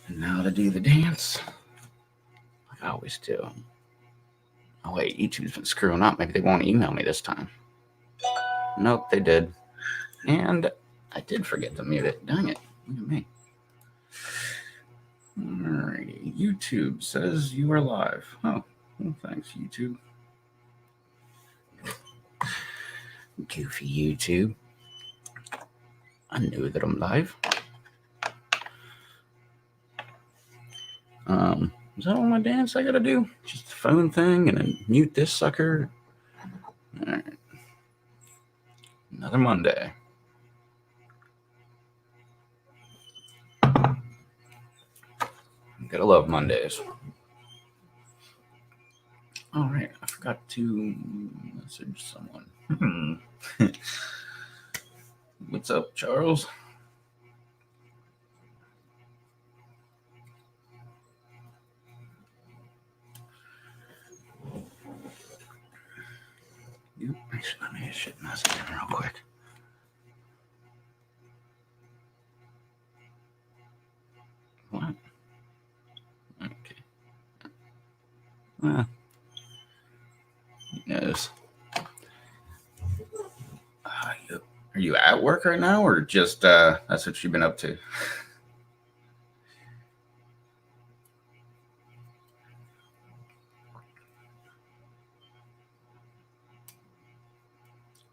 And now to do the dance, like I always do. Oh wait, YouTube's been screwing up. Maybe they won't email me this time. Nope, they did. And I did forget to mute it. Dang it. Look at me. Alrighty. YouTube says you are live. Oh, well, thanks, YouTube. Goofy YouTube. I knew that I'm live. Is that all my dance I gotta do? Just the phone thing and then mute this sucker. Alright. Another Monday. Gotta love Mondays. Alright, I forgot to message someone. What's up, Charles? Actually, let me shit message him real quick. What? Okay. Well, he knows. Are you at work right now, or just that's what you've been up to?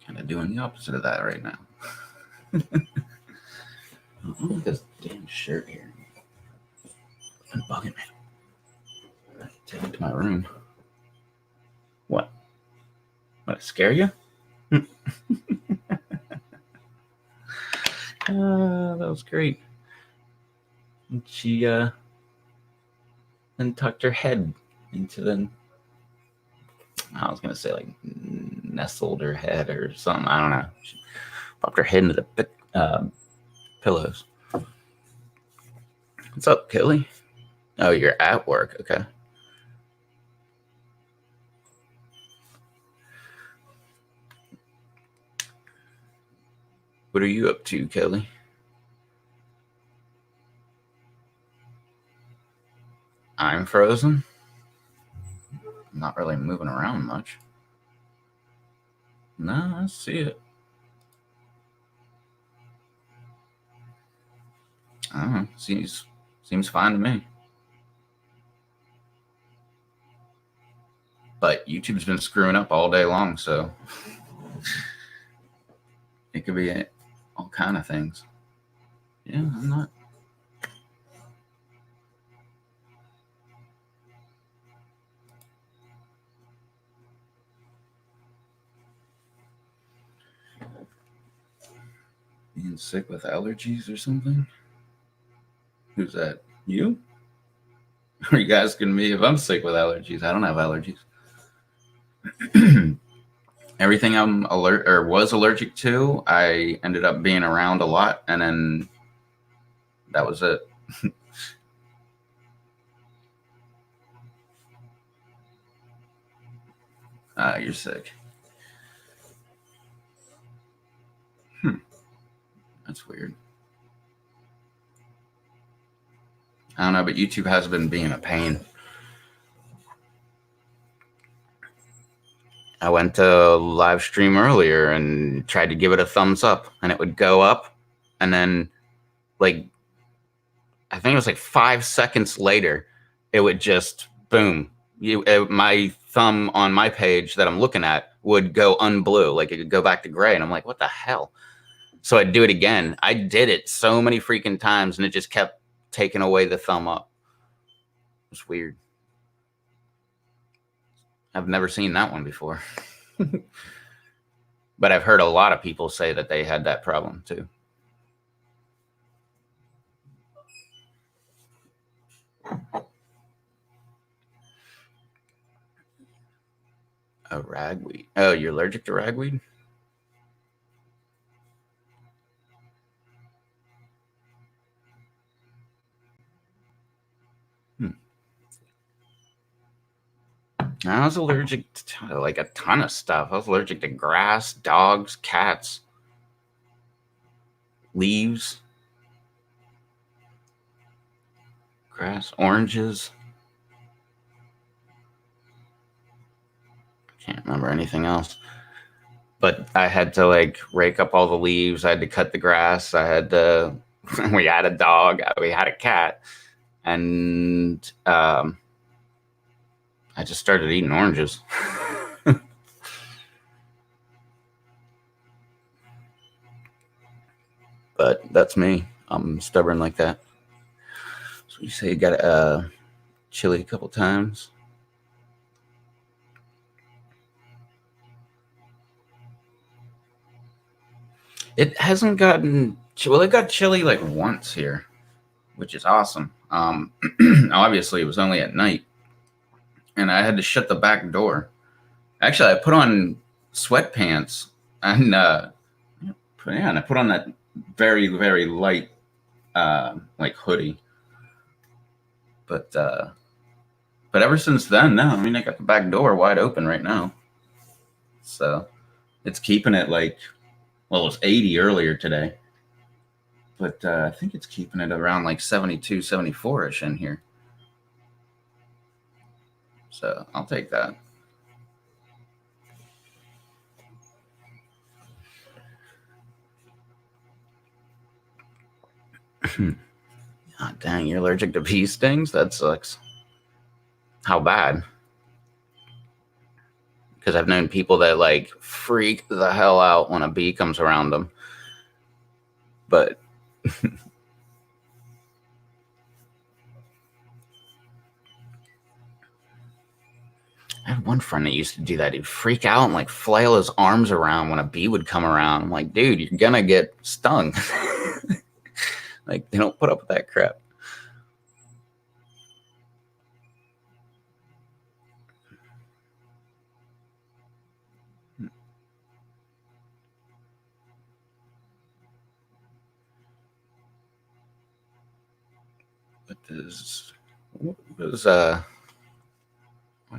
Kind of doing the opposite of that right now. Look at this damn shirt here. It's been bugging me. Take it to my room. What? What, scare you? That was great. And she then tucked her head into the, I was gonna say like nestled her head or something. I don't know. She popped her head into the pillows. What's up, Kelly? Oh, you're at work. Okay. What are you up to, Kelly? I'm frozen. I'm not really moving around much. No, I see it. I don't know. Seems fine to me. But YouTube's been screwing up all day long, so it could be all kind of things. Yeah, I'm not. Being sick with allergies or something? Who's that? You? Are you asking me if I'm sick with allergies? I don't have allergies. Everything I'm was allergic to, I ended up being around a lot, and then that was it. You're sick. That's weird. I don't know, but YouTube has been being a pain. I went to live stream earlier and tried to give it a thumbs up, and it would go up, and then like I think it was like 5 seconds later, it would just boom. My thumb on my page that I'm looking at would go unblue, like it could go back to gray, and I'm like, what the hell? So I'd do it again. I did it so many freaking times, and it just kept taking away the thumb up. It was weird. I've never seen that one before. But I've heard a lot of people say that they had that problem too. A ragweed. Oh, you're allergic to ragweed? I was allergic to like a ton of stuff. I was allergic to grass, dogs, cats, leaves. grass, oranges. Can't remember anything else. But I had to like rake up all the leaves. I had to cut the grass. I had to. We had a dog. We had a cat, and I just started eating oranges. But that's me. I'm stubborn like that. So you say you got chili a couple times. It hasn't gotten well. It got chilly like once here, which is awesome. Obviously, it was only at night, and I had to shut the back door. Actually, I put on sweatpants and and I put on that very very light like hoodie. But ever since then, no. I mean, I got the back door wide open right now, so it's keeping it like. Well, it was 80 earlier today, but I think it's keeping it around like 72, 74-ish in here. So I'll take that. Oh, dang, you're allergic to bee stings? That sucks. How bad? Because I've known people that like freak the hell out when a bee comes around them. But I had one friend that used to do that. He'd freak out and like flail his arms around when a bee would come around. I'm like, dude, you're gonna get stung. Like, they don't put up with that crap. But this was oh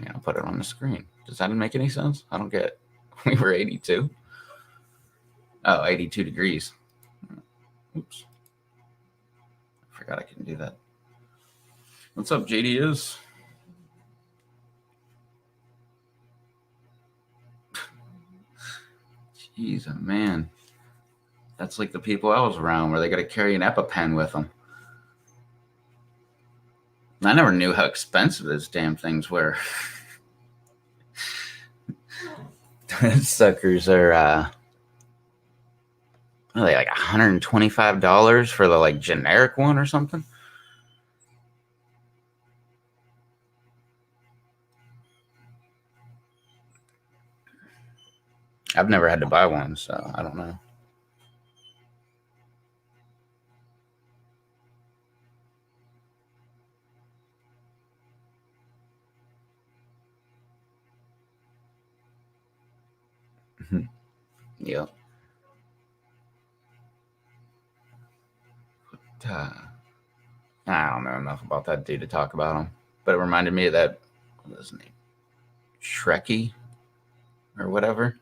yeah, I'll put it on the screen. Does that make any sense? I don't get it. We were 82. Oh, 82 degrees. Oops. I forgot I couldn't do that. What's up, JD? Jeez, man. That's like the people I was around where they got to carry an EpiPen with them. I never knew how expensive those damn things were. Suckers are they like $125 for the like generic one or something? I've never had to buy one, so I don't know. Yep. I don't know enough about that dude to talk about him, but it reminded me of that. What was his name? Shrekky or whatever.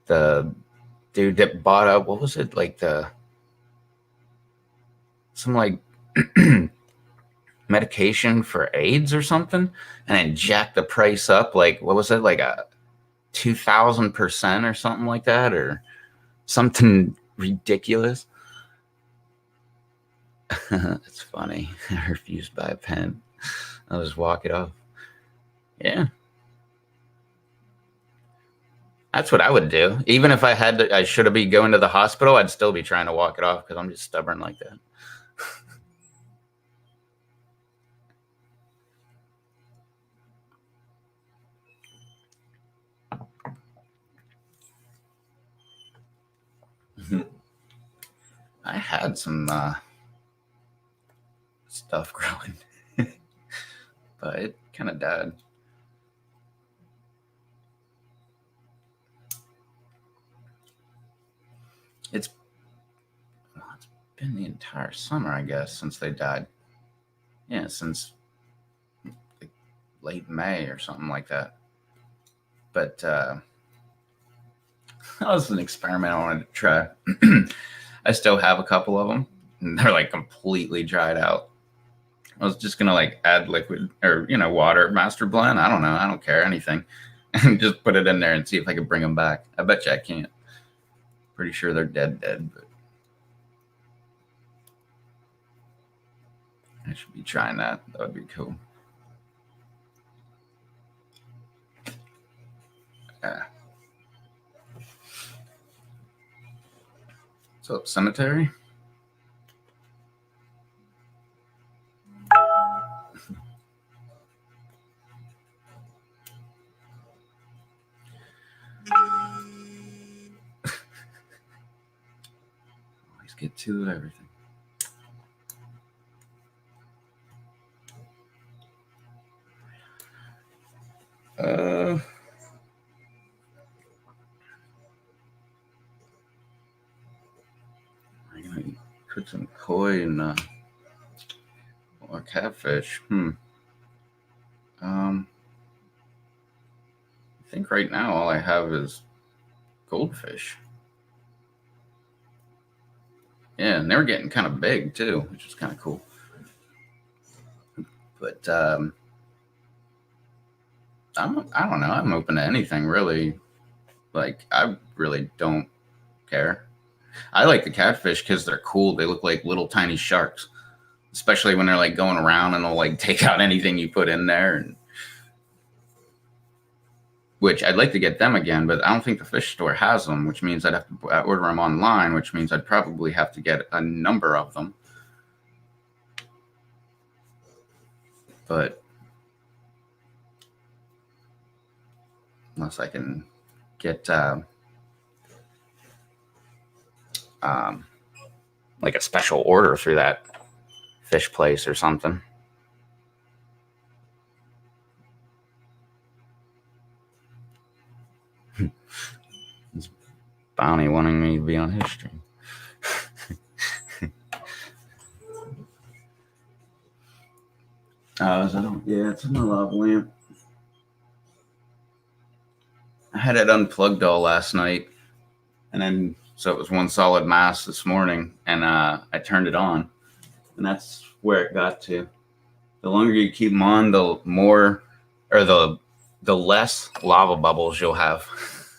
The dude that bought up. What was it like some like medication for AIDS or something, and then jacked the price up. Like what was it like a 2,000% or something like that, or something ridiculous. It's funny. I refused to buy a pen. I'll just walk it off. Yeah. That's what I would do. Even if I should have been going to the hospital, I'd still be trying to walk it off because I'm just stubborn like that. I had some stuff growing, but it kind of died. It's been the entire summer, I guess, since they died. Yeah, since like late May or something like that. But that was an experiment I wanted to try. I still have a couple of them, and they're like completely dried out. I was just gonna like add liquid or water, master blend. I don't know. I don't care anything, and just put it in there and see if I can bring them back. I bet you I can't. Pretty sure they're dead, but I should be trying that. That would be cool. Yeah. What's up, cemetery? Always get to everything. I'm gonna put some koi in or catfish. I think right now all I have is goldfish. Yeah, and they were getting kind of big too, which is kind of cool. But I don't know. I'm open to anything really. Like I really don't care. I like the catfish because they're cool. They look like little tiny sharks, especially when they're like going around and they'll like take out anything you put in there. And which I'd like to get them again, but I don't think the fish store has them, which means I'd have to order them online, which means I'd probably have to get a number of them. But unless I can get like a special order through that fish place or something. It's Bounty wanting me to be on his stream. Yeah, it's in the lava lamp. I had it unplugged all last night, and then so it was one solid mass this morning, and I turned it on, and that's where it got to. The longer you keep them on, the more, or the less lava bubbles you'll have.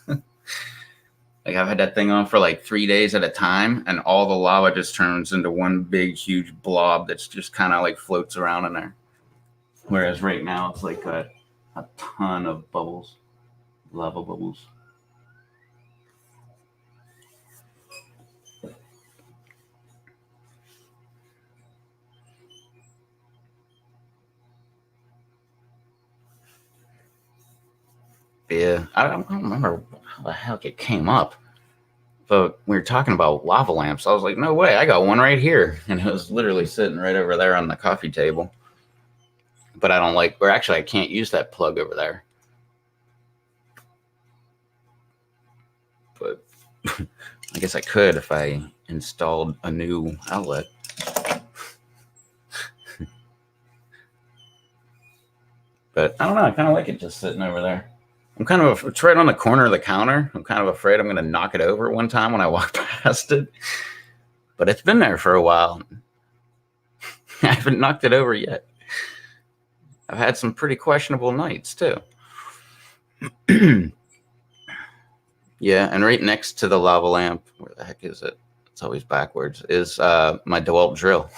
Like I've had that thing on for like 3 days at a time, and all the lava just turns into one big, huge blob that's just kind of like floats around in there. Whereas right now it's like a ton of bubbles, lava bubbles. Yeah, I don't remember how the heck it came up, but we were talking about lava lamps. I was like, no way, I got one right here. And it was literally sitting right over there on the coffee table. But I don't like, or actually, I can't use that plug over there. But I guess I could if I installed a new outlet. But I don't know, I kind of like it just sitting over there. It's right on the corner of the counter. I'm kind of afraid I'm going to knock it over one time when I walk past it. But it's been there for a while. I haven't knocked it over yet. I've had some pretty questionable nights too. Yeah, and right next to the lava lamp, where the heck is it? It's always backwards, is my DeWalt drill.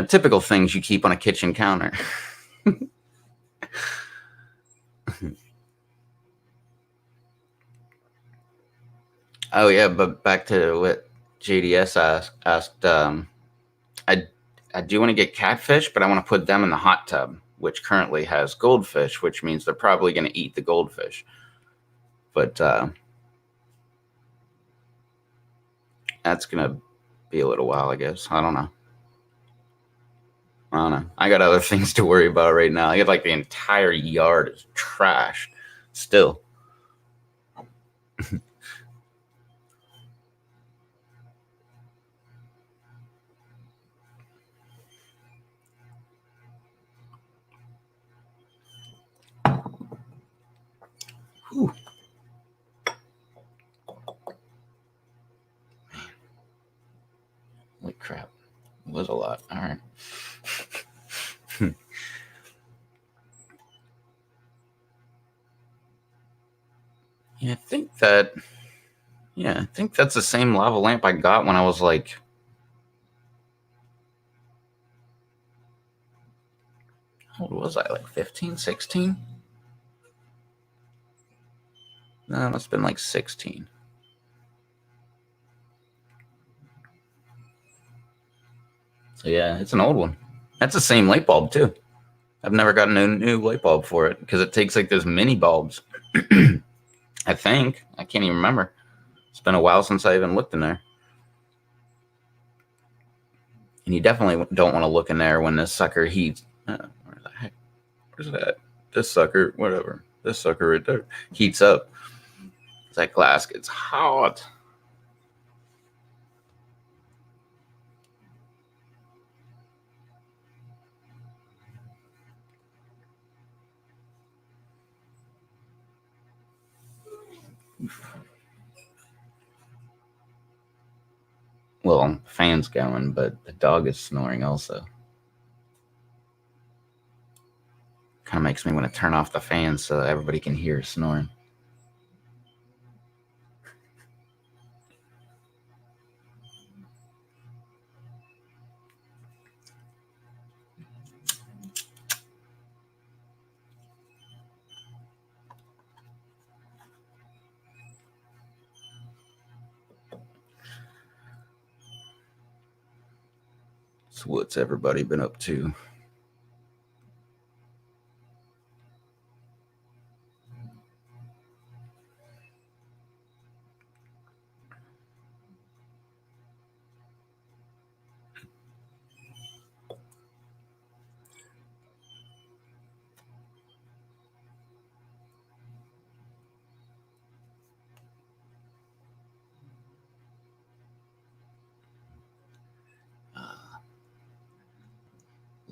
Typical things you keep on a kitchen counter. Oh yeah, but back to what JDS asked. I do want to get catfish, but I want to put them in the hot tub, which currently has goldfish, which means they're probably going to eat the goldfish. But that's going to be a little while, I guess. I don't know. I got other things to worry about right now. I got like the entire yard is trash still. Whew. Crap. It was a lot. All right. Yeah, I think that. Yeah, I think that's the same lava lamp I got when I was like. How old was I? Like 15, 16? No, it must have been like 16. So yeah, it's an old one. That's the same light bulb too. I've never gotten a new light bulb for it because it takes like those mini bulbs. I think. I can't even remember. It's been a while since I even looked in there. And you definitely don't want to look in there when this sucker heats. Where the heck? Where's that? This sucker, whatever. This sucker right there heats up. That glass gets hot. Well, fan's going, but the dog is snoring also. Kind of makes me want to turn off the fan so everybody can hear snoring. So what's everybody been up to?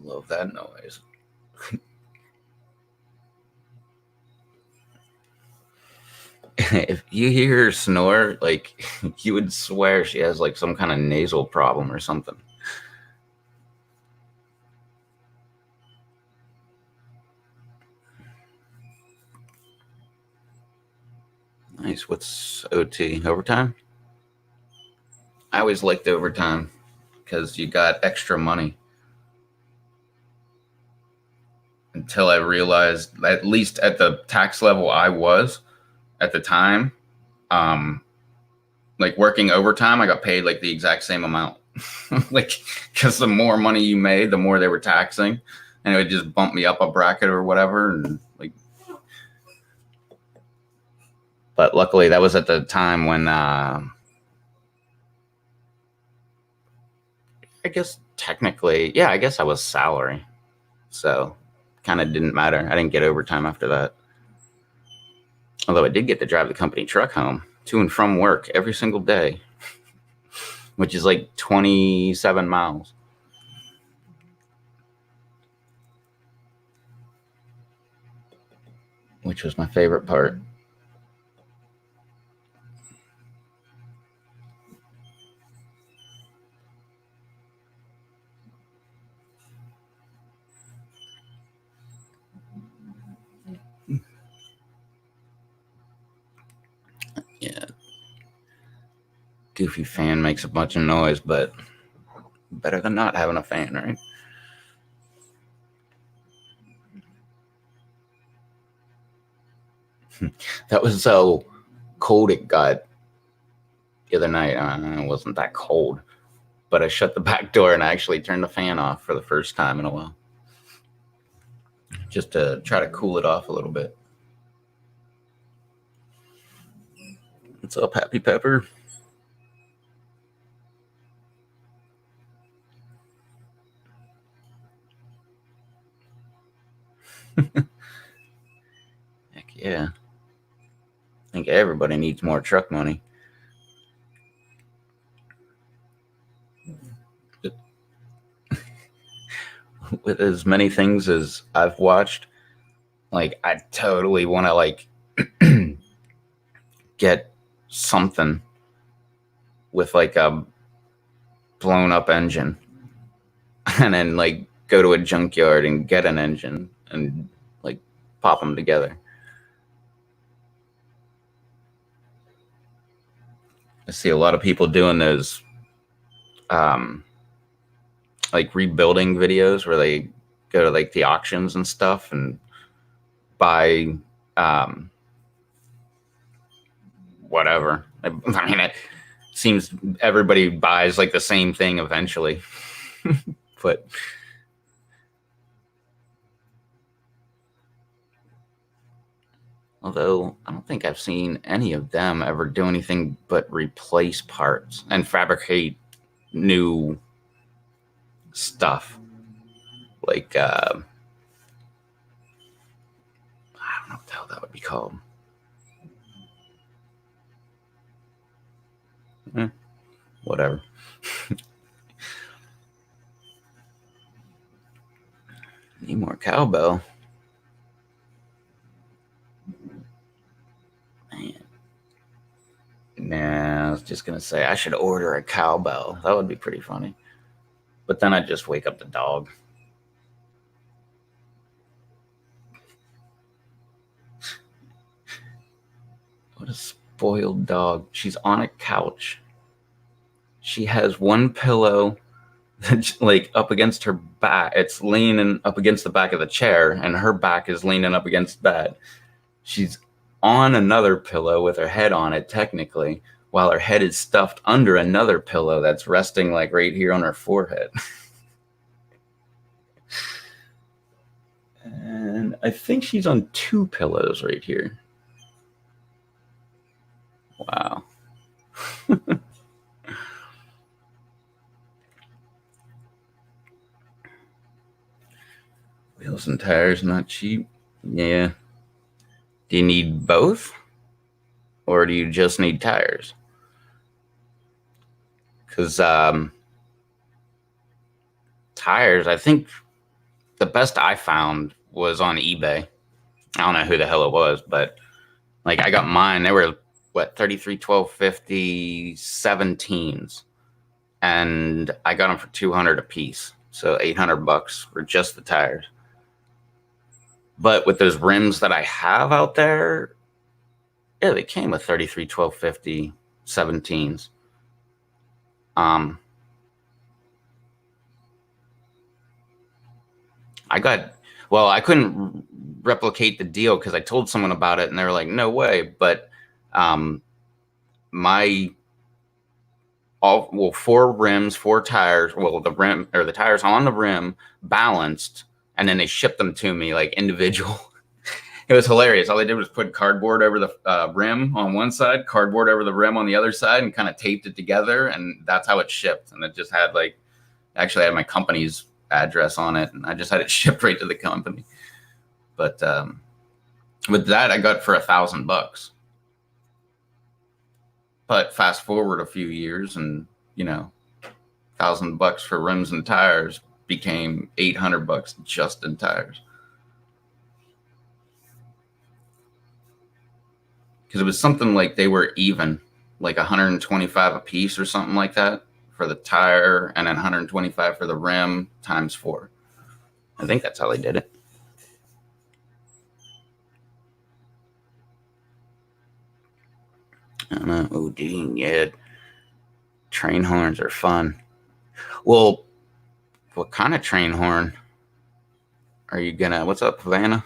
Love that noise. If you hear her snore, like you would swear she has like some kind of nasal problem or something. Nice. What's OT? Overtime? I always liked overtime because you got extra money. Until I realized, at least at the tax level I was at the time, um, like working overtime, I got paid like the exact same amount. Like, because the more money you made, the more they were taxing, and it would just bump me up a bracket or whatever. And like, but luckily that was at the time when I guess technically, yeah, I guess I was salary, so kind of didn't matter. I didn't get overtime after that. Although I did get to drive the company truck home to and from work every single day, which is like 27 miles. Which was my favorite part. Yeah. Goofy fan makes a bunch of noise, but better than not having a fan, right? That was so cold it got the other night. It wasn't that cold, but I shut the back door and I actually turned the fan off for the first time in a while, just to try to cool it off a little bit. What's up, Happy Pepper? Heck yeah. I think everybody needs more truck money. With as many things as I've watched, like I totally want to like get something with like blown up engine and then like go to a junkyard and get an engine and like pop them together. I see a lot of people doing those like rebuilding videos where they go to like the auctions and stuff and buy whatever. I mean, it seems everybody buys like the same thing eventually. But although I don't think I've seen any of them ever do anything but replace parts and fabricate new stuff. Like, I don't know what the hell that would be called. Whatever. Need more cowbell. Man. Nah, I was just going to say I should order a cowbell. That would be pretty funny. But then I'd just wake up the dog. What a spoiled dog. She's on a couch. She has one pillow that's like up against her back. It's leaning up against the back of the chair, and her back is leaning up against the bed. She's on another pillow with her head on it, technically, while her head is stuffed under another pillow that's resting like right here on her forehead. And I think she's on 2 pillows right here. Wow. Wheels and tires not cheap. Yeah. Do you need both? Or do you just need tires? Because tires, I think the best I found was on eBay. I don't know who the hell it was, but like I got mine. They were what, 33, 12, 50, 17s. And I got them for $200 a piece. So $800 for just the tires. But with those rims that I have out there, yeah, they came with 33, 12, 50, 17s. I couldn't replicate the deal because I told someone about it and they were like, no way. But 4 rims, 4 tires, the rim or the tires on the rim balanced, and then they shipped them to me like individual. It was hilarious. All they did was put cardboard over the rim on one side, cardboard over the rim on the other side, and kind of taped it together. And that's how it shipped. And it just had actually had my company's address on it, and I just had it shipped right to the company. But with that, I got for $1,000. But fast forward a few years, and $1,000 for rims and tires became $800 just in tires. Because it was something like they were even, like 125 a piece or something like that for the tire, and then 125 for the rim times 4. I think that's how they did it. I don't know. Oh, dang, yeah. Train horns are fun. Well, what kind of train horn are you gonna? What's up, Havana?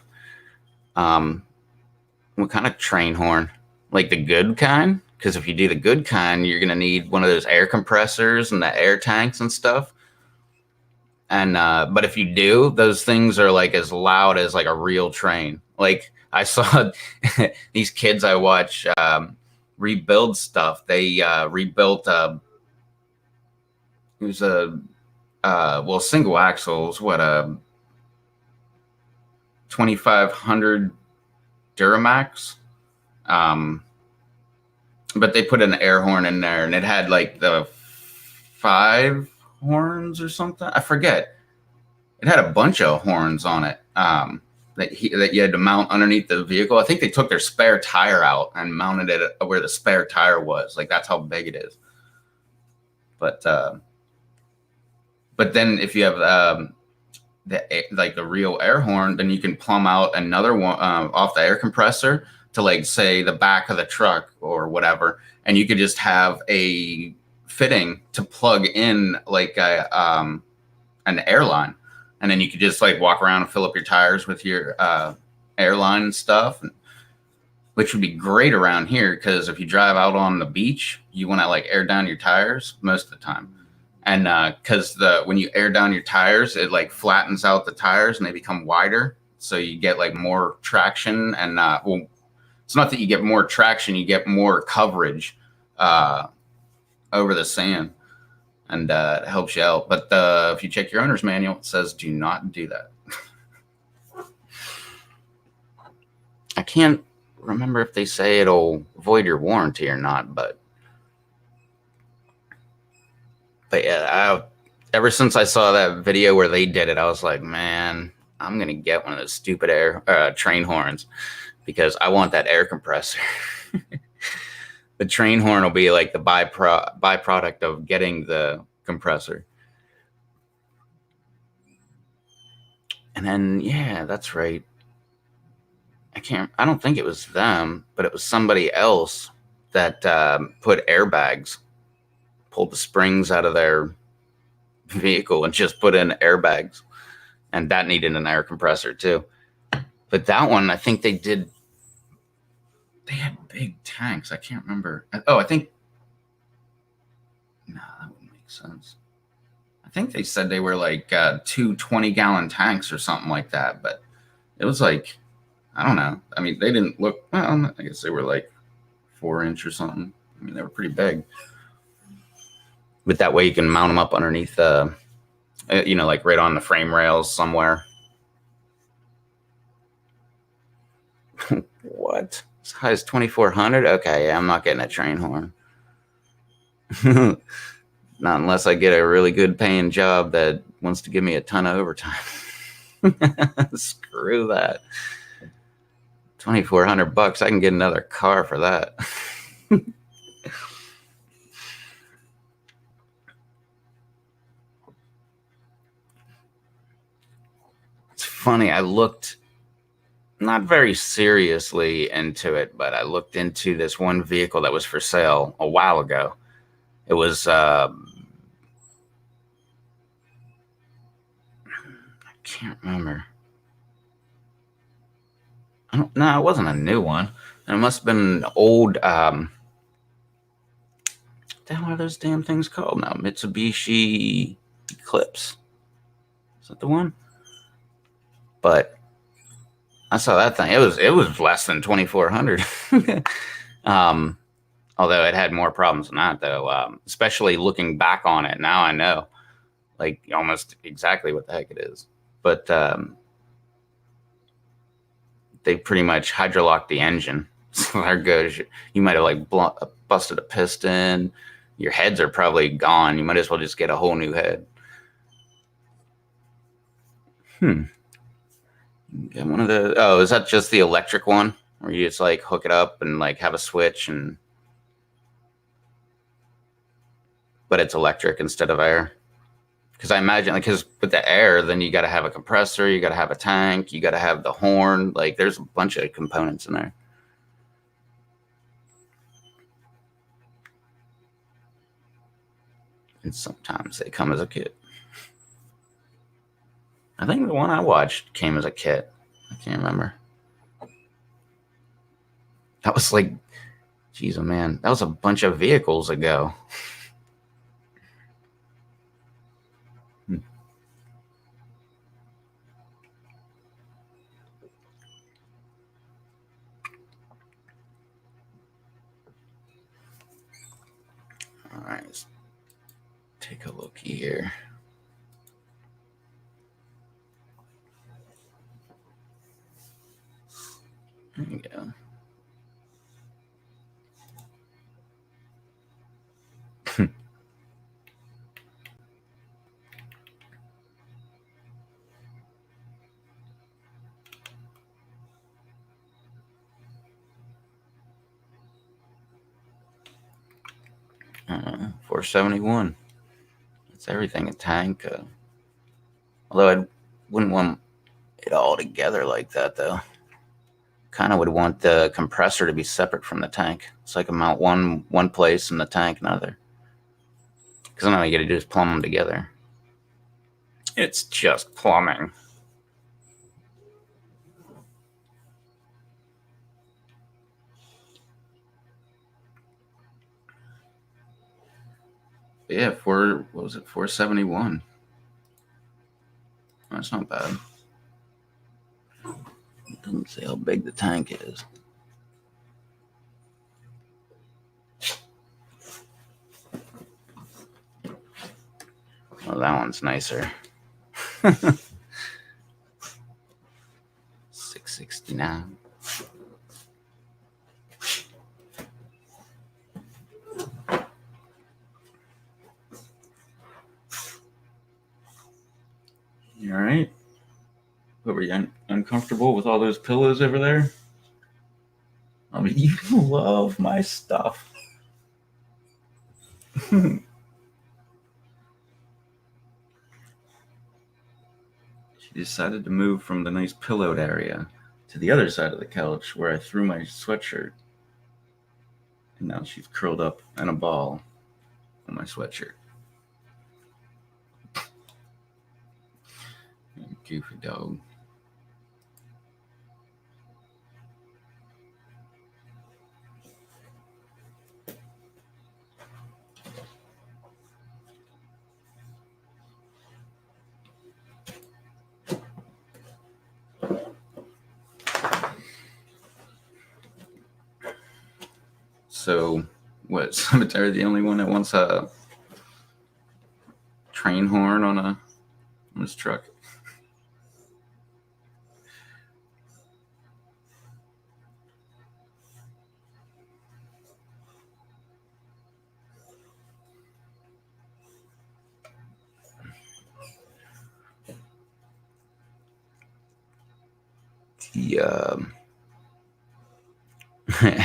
What kind of train horn? Like the good kind? Because if you do the good kind, you're gonna need one of those air compressors and the air tanks and stuff. And but if you do, those things are like as loud as like a real train. Like I saw these kids I watch rebuild stuff. They rebuilt it was a single axles, what, a 2500 Duramax, but they put an air horn in there, and it had like the 5 horns or something. I forget. It had a bunch of horns on it that you had to mount underneath the vehicle. I think they took their spare tire out and mounted it where the spare tire was. Like that's how big it is. But But then if you have the real air horn, then you can plumb out another one off the air compressor to like say the back of the truck or whatever, and you could just have a fitting to plug in like an airline, and then you could just like walk around and fill up your tires with your airline stuff, which would be great around here because if you drive out on the beach, you want to like air down your tires most of the time. And because when you air down your tires, it like flattens out the tires and they become wider, so you get like more traction. And well, it's not that you get more traction, you get more coverage over the sand, and it helps you out. But if you check your owner's manual, it says do not do that. I can't remember if they say it'll void your warranty or not, but yeah, ever since I saw that video where they did it, I was like, man, I'm gonna get one of those stupid train horns because I want that air compressor. The train horn will be like the byproduct of getting the compressor. And then, yeah, that's right. I don't think it was them, but it was somebody else that put airbags, pulled the springs out of their vehicle and just put in airbags. And that needed an air compressor too. But that one, I think they had big tanks. I can't remember. Oh, I think, no, that wouldn't make sense. I think they said they were like 2 20-gallon tanks or something like that. But it was like, I don't know. I mean, they didn't look, well, I guess they were like 4-inch or something. I mean, they were pretty big. But that way you can mount them up underneath, like right on the frame rails somewhere. What? As high as 2,400? Okay, yeah, I'm not getting a train horn. Not unless I get a really good paying job that wants to give me a ton of overtime. Screw that. $2,400. I can get another car for that. It's funny. I looked not very seriously into it, but I looked into this one vehicle that was for sale a while ago. It was I can't remember. No, it wasn't a new one. It must have been an old. What the hell are those damn things called now? Mitsubishi Eclipse. Is that the one? But I saw that thing. It was less than 2,400. Although it had more problems than that, though. Especially looking back on it now, I know like almost exactly what the heck it is. But they pretty much hydrolocked the engine. So there goes. You might have like busted a piston. Your heads are probably gone. You might as well just get a whole new head. Get one of the. Oh, is that just the electric one, where you just like hook it up and like have a switch and? But it's electric instead of air. Because I imagine, because with the air, then you got to have a compressor, you got to have a tank, you got to have the horn. Like, there's a bunch of components in there. And sometimes they come as a kit. I think the one I watched came as a kit. I can't remember. That was like, geez, oh man, that was a bunch of vehicles ago. All right, let's take a look here. There you go. $471. It's everything a tank. Although I wouldn't want it all together like that, though. Kind of would want the compressor to be separate from the tank. So I can mount one place and the tank another. Because then all you got to do is plumb them together. It's just plumbing. Yeah, what was it, 471? That's not bad. It doesn't say how big the tank is. Oh, that one's nicer. 669. You all right? What, were you uncomfortable with all those pillows over there? I mean, you love my stuff. She decided to move from the nice pillowed area to the other side of the couch where I threw my sweatshirt. And now she's curled up in a ball on my sweatshirt. Goofy dog. So, what, Cemetery the only one that wants a train horn on his truck?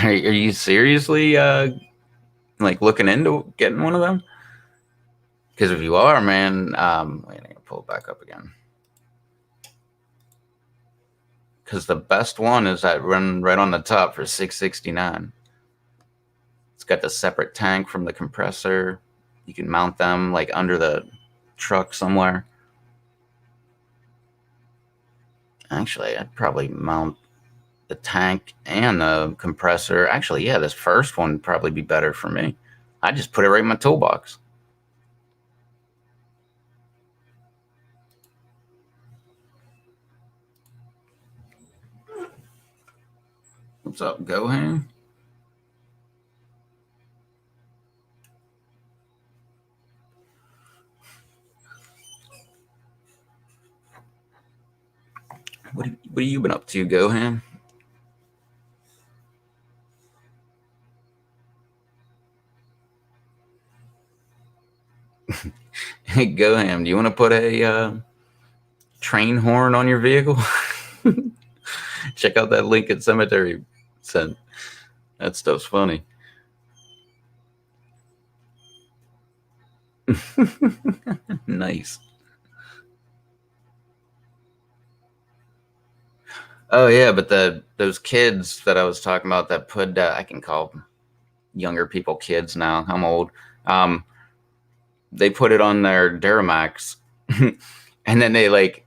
Are you seriously like looking into getting one of them? Because if you are, man, wait, I'm gonna pull it back up again. Because the best one is that run right on the top for $669. It's got the separate tank from the compressor. You can mount them like under the truck somewhere. Actually, I'd probably mount the tank and the compressor. Actually, yeah, this first one would probably be better for me. I just put it right in my toolbox. What's up, Gohan? What have you been up to, Gohan? Hey, Gohan, do you want to put a train horn on your vehicle? Check out that Lincoln Cemetery sent. That stuff's funny. Nice. Oh yeah, but those kids that I was talking about that put I can call younger people kids now. I'm old. They put it on their Duramax, and then they like,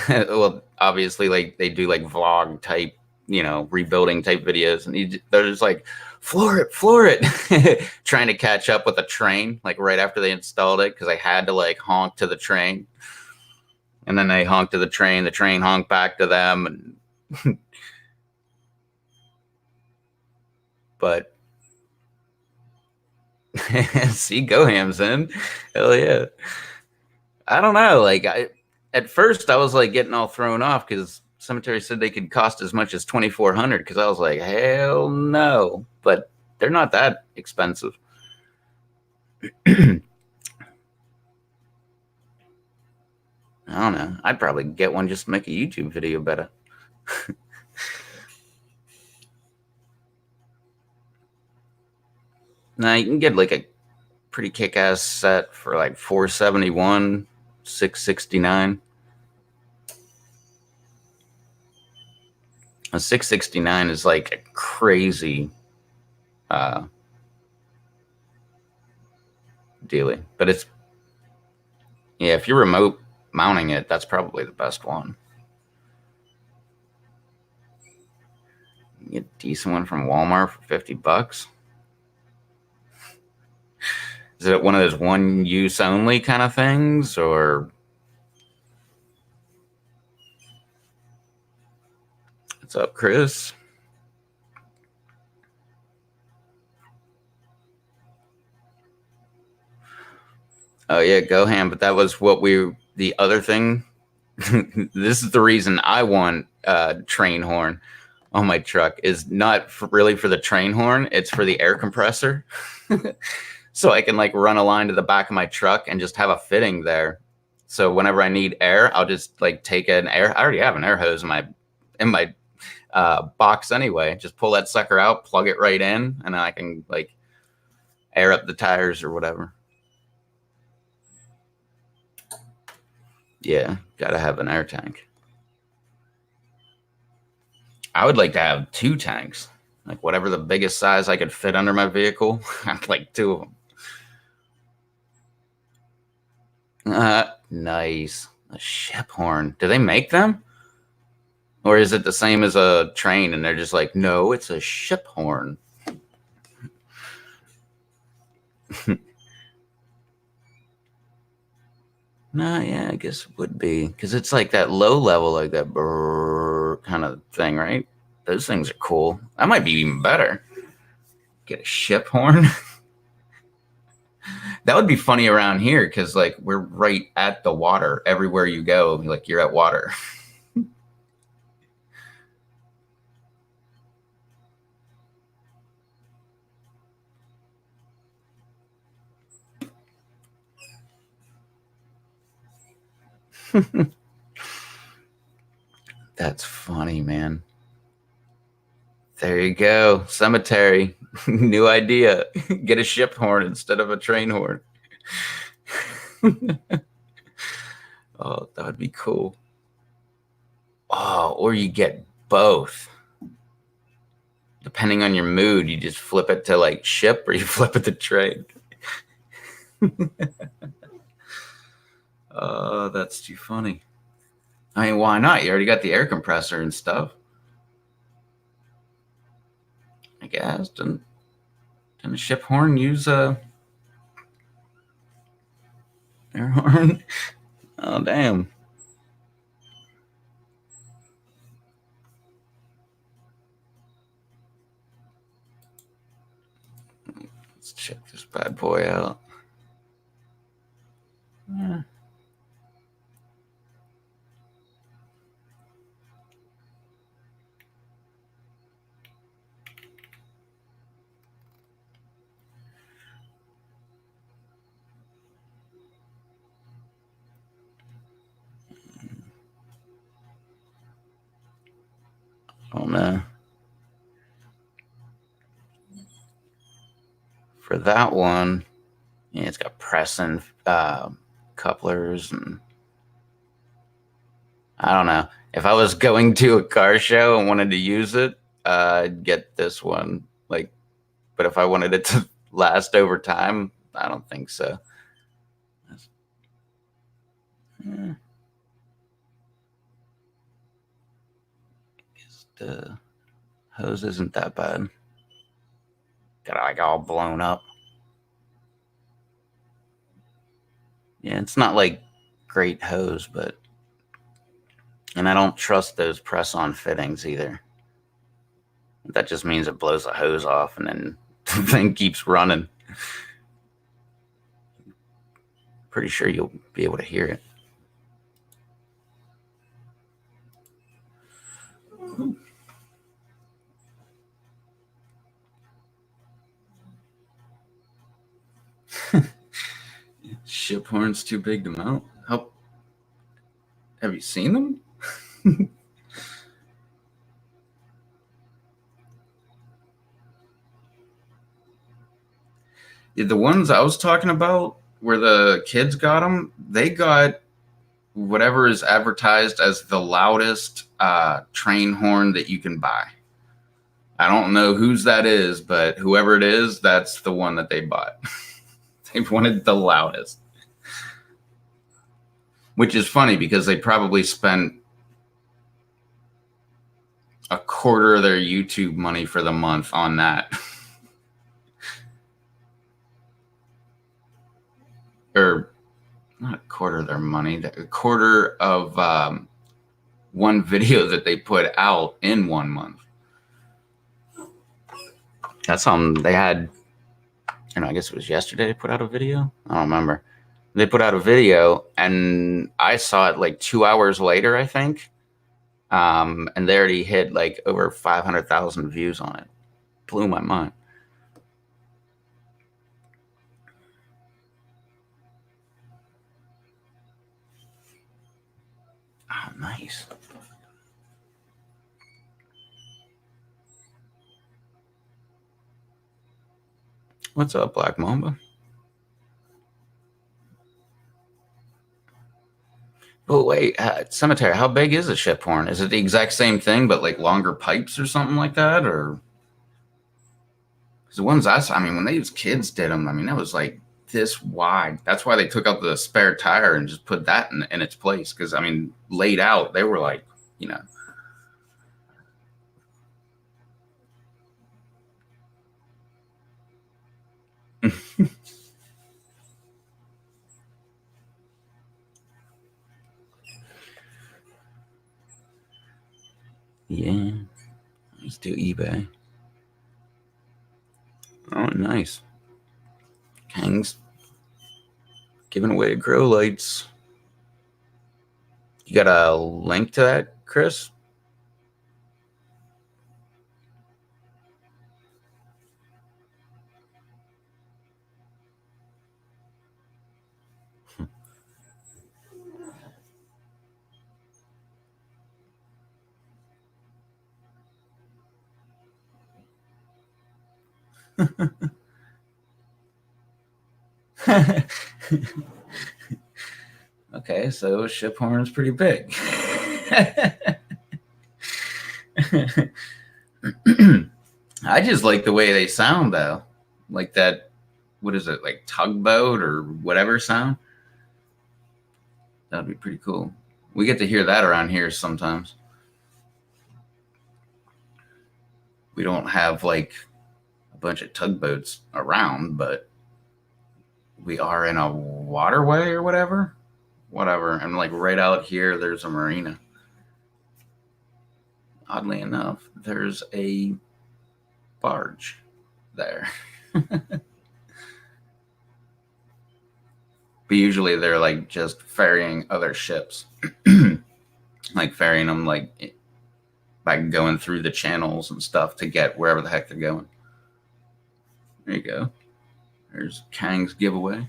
well, obviously like they do like vlog type, rebuilding type videos, and they're just like, floor it, trying to catch up with a train like right after they installed it because I had to like honk to the train, and then they honked to the train honked back to them, and but see, Goham's in. Hell yeah. I don't know. Like at first I was like getting all thrown off because Cemetery said they could cost as much as $2,400 because I was like, hell no. But they're not that expensive. I don't know. I'd probably get one just to make a YouTube video better. Now you can get like pretty kick-ass set for like $471, $669. A $669 is like a crazy dealie, but it's, yeah, if you're remote mounting it, that's probably the best one. You get a decent one from Walmart for $50. Is it one of those one use only kind of things, or what's up, Chris? Oh yeah, go ham. But that was the other thing. This is the reason I want train horn on my truck, is not really for the train horn. It's for the air compressor. So I can like run a line to the back of my truck and just have a fitting there. So whenever I need air, I'll just like take an air. I already have an air hose in my box anyway. Just pull that sucker out, plug it right in, and I can like air up the tires or whatever. Yeah, gotta have an air tank. I would like to have 2 tanks, like whatever the biggest size I could fit under my vehicle. I'd like 2 of them. Nice. A ship horn. Do they make them? Or is it the same as a train and they're just like, no, it's a ship horn? No, yeah, I guess it would be. Because it's like that low level, like that brrr kind of thing, right? Those things are cool. That might be even better. Get a ship horn. That would be funny around here because like we're right at the water. Everywhere you go, like you're at water. That's funny, man. There you go. Cemetery. New idea. Get a ship horn instead of a train horn. Oh, that would be cool. Oh, or you get both. Depending on your mood, you just flip it to like ship or you flip it to train. Oh, that's too funny. I mean, why not? You already got the air compressor and stuff. I guess. Didn't a ship horn use a air horn? Oh, damn. Let's check this bad boy out. Yeah. Oh no. For that one, yeah, it's got pressing couplers, and I don't know. If I was going to a car show and wanted to use it, I'd get this one. Like, but if I wanted it to last over time, I don't think so. Yeah. The hose isn't that bad. Got it like all blown up. Yeah, it's not like great hose, but, and I don't trust those press-on fittings either. That just means it blows the hose off and then the thing keeps running. Pretty sure you'll be able to hear it. Ship horn's too big to mount. Have you seen them? The ones I was talking about, where the kids got them, they got whatever is advertised as the loudest train horn that you can buy. I don't know whose that is, but whoever it is, that's the one that they bought. They wanted the loudest, which is funny because they probably spent a quarter of their YouTube money for the month on that. Or not a quarter of their money, a quarter of one video that they put out in 1 month. That's something they had, I guess it was yesterday they put out a video. I don't remember. They put out a video and I saw it like 2 hours later, I think. And they already hit like over 500,000 views on it. Blew my mind. Oh, nice. What's up, Black Mamba? Oh, wait, Cemetery, how big is a ship horn? Is it the exact same thing, but like longer pipes or something like that? Or because the ones I saw, when these kids did them, that was like this wide. That's why they took out the spare tire and just put that in its place. Because, laid out, they were like, yeah. Let's do eBay. Oh, nice. Kang's giving away grow lights. You got a link to that, Chris? Okay, so ship horn's pretty big. I just like the way they sound, though. Like that, what is it, like tugboat or whatever sound? That'd be pretty cool. We get to hear that around here sometimes. We don't have like a bunch of tugboats around, but we are in a waterway or whatever. And like right out here, there's a marina. Oddly enough, there's a barge there. But usually they're like just ferrying other ships, like ferrying them like by going through the channels and stuff to get wherever the heck they're going. There you go. There's Kang's giveaway.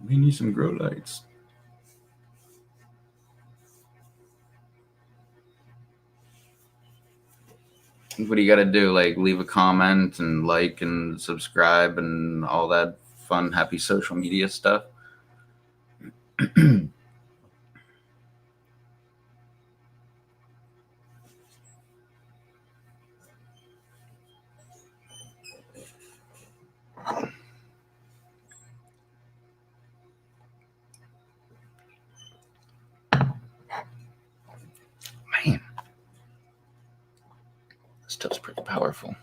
We need some grow lights. What do you got to do? Like leave a comment and like and subscribe and all that fun, happy social media stuff. Man, this stuff's pretty powerful.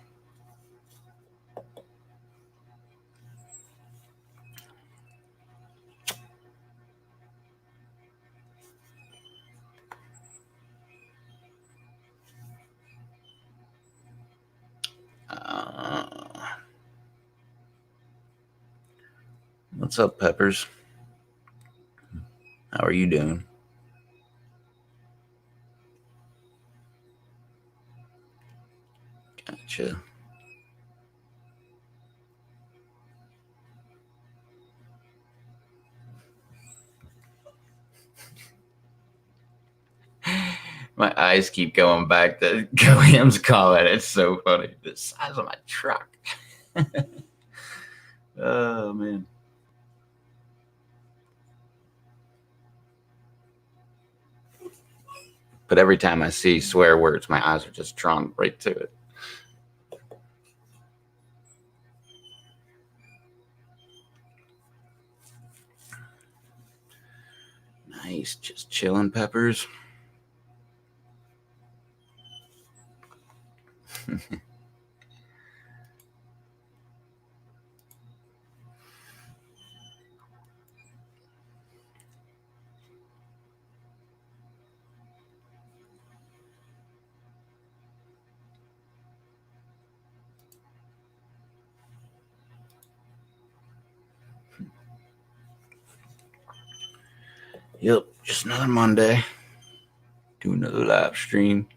What's up, Peppers? How are you doing? Gotcha. eyes keep going back to Goham's comment. It's so funny. The size of my truck. Oh, man. But every time I see swear words, my eyes are just drawn right to it. Nice. Just chilling, Peppers. Yep, just another Monday. Do another live stream.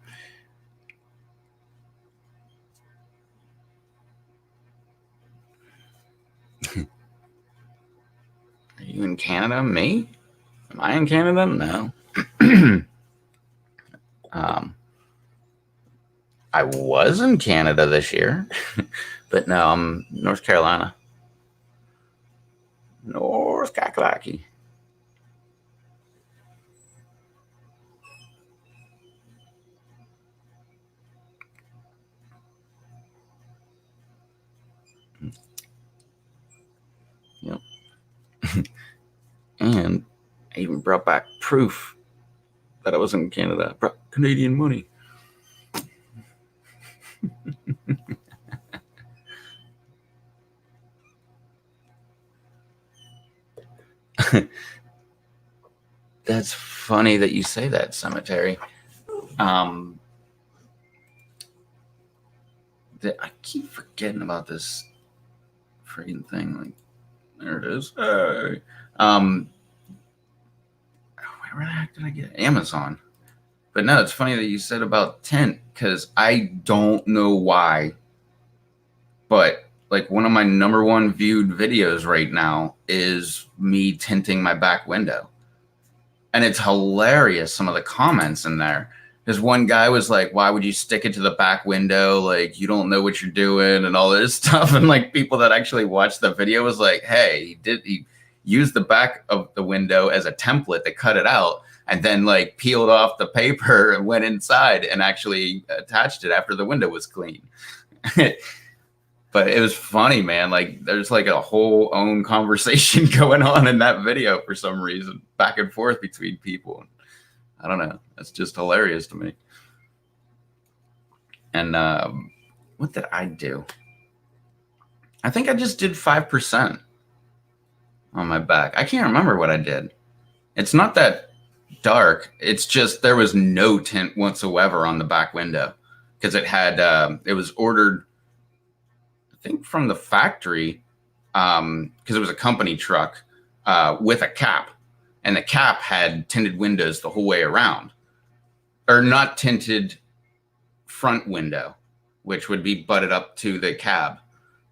Are you in Canada? Me? Am I in Canada? No. I was in Canada this year, but no, I'm North Carolina. North Kakalaki. Yep. And I even brought back proof that I was in Canada. I brought Canadian money. That's funny that you say that, Cemetery. I keep forgetting about this freaking thing. Like, there it is. Hey. Where the heck did I get it? Amazon. But no, it's funny that you said about tint, because I don't know why, but like one of my number one viewed videos right now is me tinting my back window. And it's hilarious, some of the comments in there. Because one guy was like, why would you stick it to the back window? Like, you don't know what you're doing and all this stuff. And like people that actually watched the video was like, hey, he used the back of the window as a template to cut it out, and then like peeled off the paper and went inside and actually attached it after the window was clean. But it was funny, man. Like there's like a whole own conversation going on in that video for some reason, back and forth between people. I don't know. That's just hilarious to me. And what did I do? I think I just did 5% on my back. I can't remember what I did. It's not that dark. It's just there was no tint whatsoever on the back window, because it had it was ordered, I think, from the factory, because it was a company truck with a cap, and the cap had tinted windows the whole way around, or not tinted front window, which would be butted up to the cab.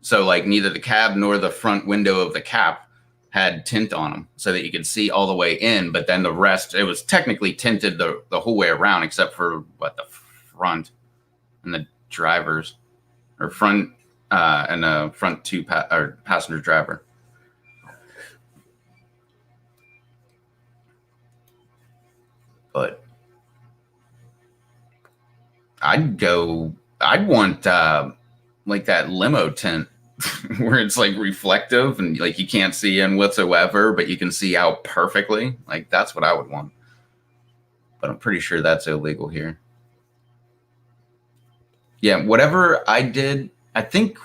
So like neither the cab nor the front window of the cap had tint on them, so that you could see all the way in, but then the rest, it was technically tinted the whole way around, except for the front and the drivers, or front and the front two passenger driver. But I'd want like that limo tint where it's like reflective and like you can't see in whatsoever, but you can see out perfectly. Like that's what I would want. But I'm pretty sure that's illegal here. Yeah, whatever I did, I think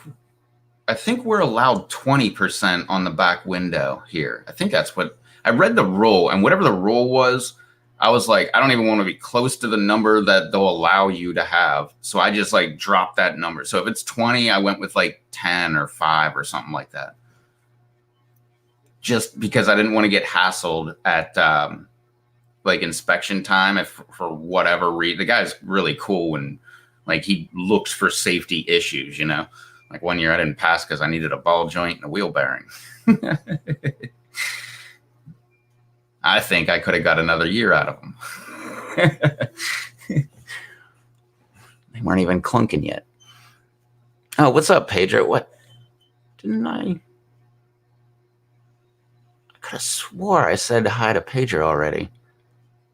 we're allowed 20% on the back window here. I think that's what I read the rule, and whatever the rule was, I was like, I don't even want to be close to the number that they'll allow you to have. So I just like dropped that number. So if it's 20, I went with like 10 or 5 or something like that. Just because I didn't want to get hassled at like inspection time if for whatever reason. The guy's really cool and like he looks for safety issues, you know. Like one year I didn't pass because I needed a ball joint and a wheel bearing. I think I could have got another year out of him. They weren't even clunking yet. Oh, what's up, Pedro? What? Didn't I could have swore I said hi to Pedro already.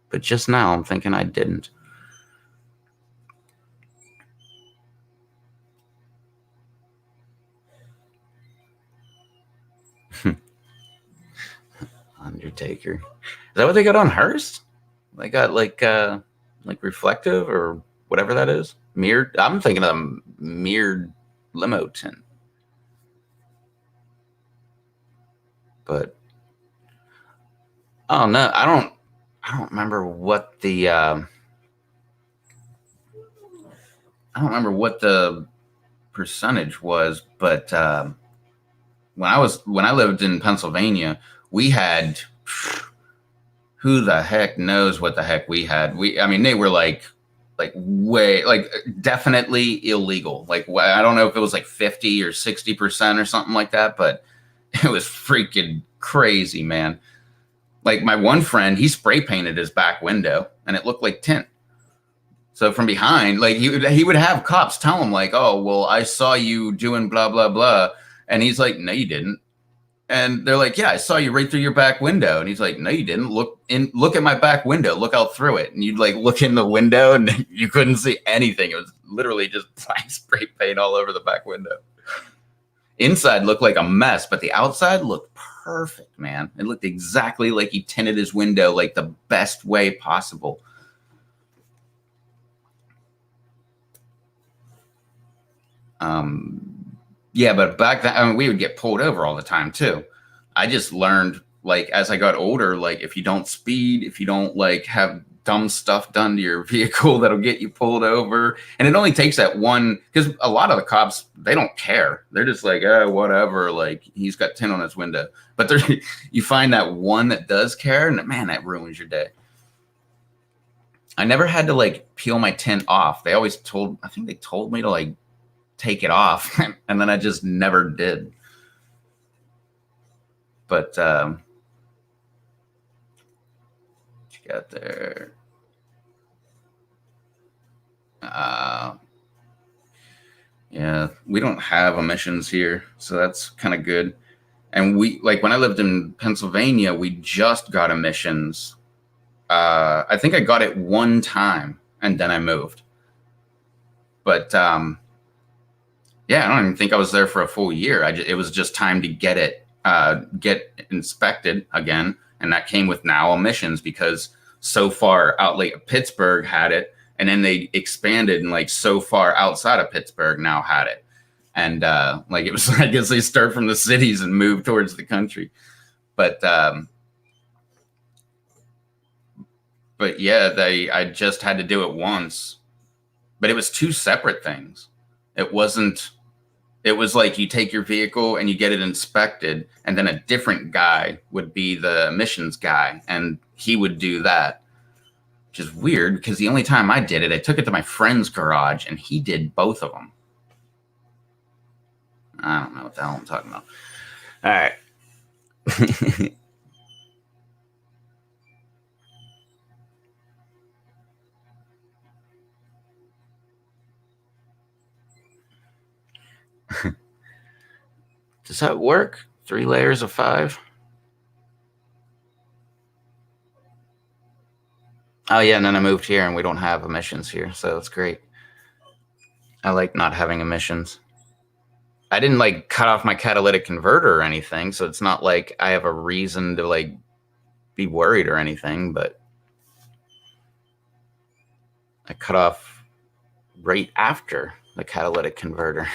But just now I'm thinking I didn't. Undertaker. Is that what they got on Hearst? They got like reflective or whatever that is. Mirrored. I'm thinking of mirrored limo tint. But oh no, I don't remember what the I don't remember what the percentage was, but when I lived in Pennsylvania, we had who the heck knows what the heck we had. I mean, they were like way definitely illegal. Like I don't know if it was like 50 or 60% or something like that, but it was freaking crazy, man. Like my one friend, he spray painted his back window and it looked like tint. So from behind, like he would have cops tell him like, "Oh, well, I saw you doing blah blah blah," and he's like, "No, you didn't." And they're like, "Yeah, I saw you right through your back window." And he's like, "No, you didn't. Look at my back window. Look out through it." And you'd like look in the window and you couldn't see anything. It was literally just black spray paint all over the back window. Inside looked like a mess, but the outside looked perfect, man. It looked exactly like he tinted his window like the best way possible. Yeah, but back then, I mean, we would get pulled over all the time too. I just learned, like, as I got older, like, if you don't speed, if you don't like have dumb stuff done to your vehicle, that'll get you pulled over. And it only takes that one, because a lot of the cops, they don't care. They're just like, oh, whatever. Like, he's got tint on his window. But you find that one that does care, and man, that ruins your day. I never had to like peel my tint off. I think they told me to like take it off, and then I just never did. But what you got there? Yeah, we don't have emissions here, so that's kind of good. And we like when I lived in Pennsylvania, we just got emissions. I think I got it one time, and then I moved. But yeah, I don't even think I was there for a full year. It was just time to get it inspected again, and that came with now emissions because so far outlet of Pittsburgh had it, and then they expanded and like so far outside of Pittsburgh now had it, and like it was I guess they start from the cities and move towards the country, but yeah, I just had to do it once, but it was two separate things. It wasn't. It was like you take your vehicle and you get it inspected, and then a different guy would be the emissions guy, and he would do that, which is weird because the only time I did it, I took it to my friend's garage, and he did both of them. I don't know what the hell I'm talking about. All right. Does that work? 3 layers of 5? Oh yeah, and then I moved here and we don't have emissions here, so it's great. I like not having emissions. I didn't like cut off my catalytic converter or anything, so it's not like I have a reason to like be worried or anything, but I cut off right after the catalytic converter.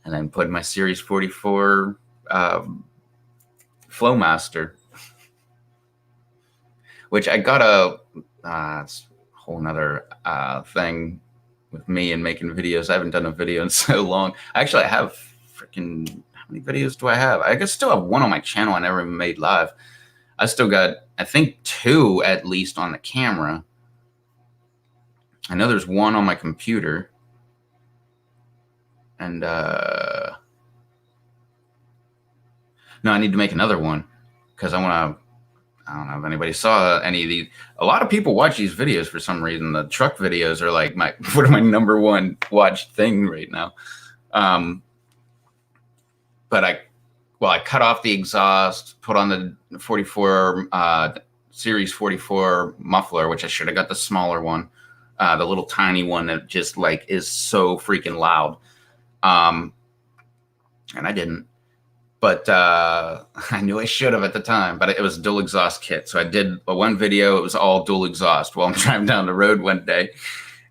And then put my Series 44 Flowmaster, which I got a whole nother thing with me and making videos. I haven't done a video in so long. Actually, I have freaking, how many videos do I have? I guess still have one on my channel I never even made live. I still got, I think 2 at least on the camera. I know there's 1 on my computer. And no, I need to make another one because I want to I don't know if anybody saw any of these. A lot of people watch these videos for some reason. The truck videos are like one of my number one watched thing right now. But I cut off the exhaust, put on the 44 Series 44 muffler, which I should have got the smaller one, the little tiny one that just like is so freaking loud. And I didn't. But I knew I should have at the time, but it was a dual exhaust kit. So I did one video. It was all dual exhaust while I'm driving down the road one day.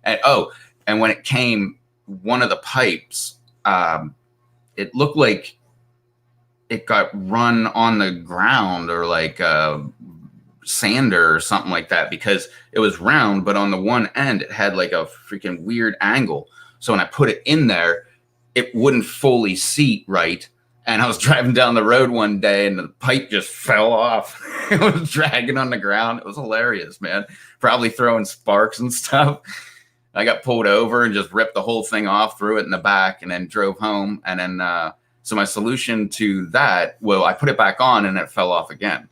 And when it came, one of the pipes, it looked like it got run on the ground or like sander or something like that, because it was round, but on the one end, it had like a freaking weird angle. So when I put it in there, it wouldn't fully seat right. And I was driving down the road one day and the pipe just fell off. It was dragging on the ground. It was hilarious, man. Probably throwing sparks and stuff. I got pulled over and just ripped the whole thing off, threw it in the back, and then drove home. And then, so my solution to that, well, I put it back on and it fell off again.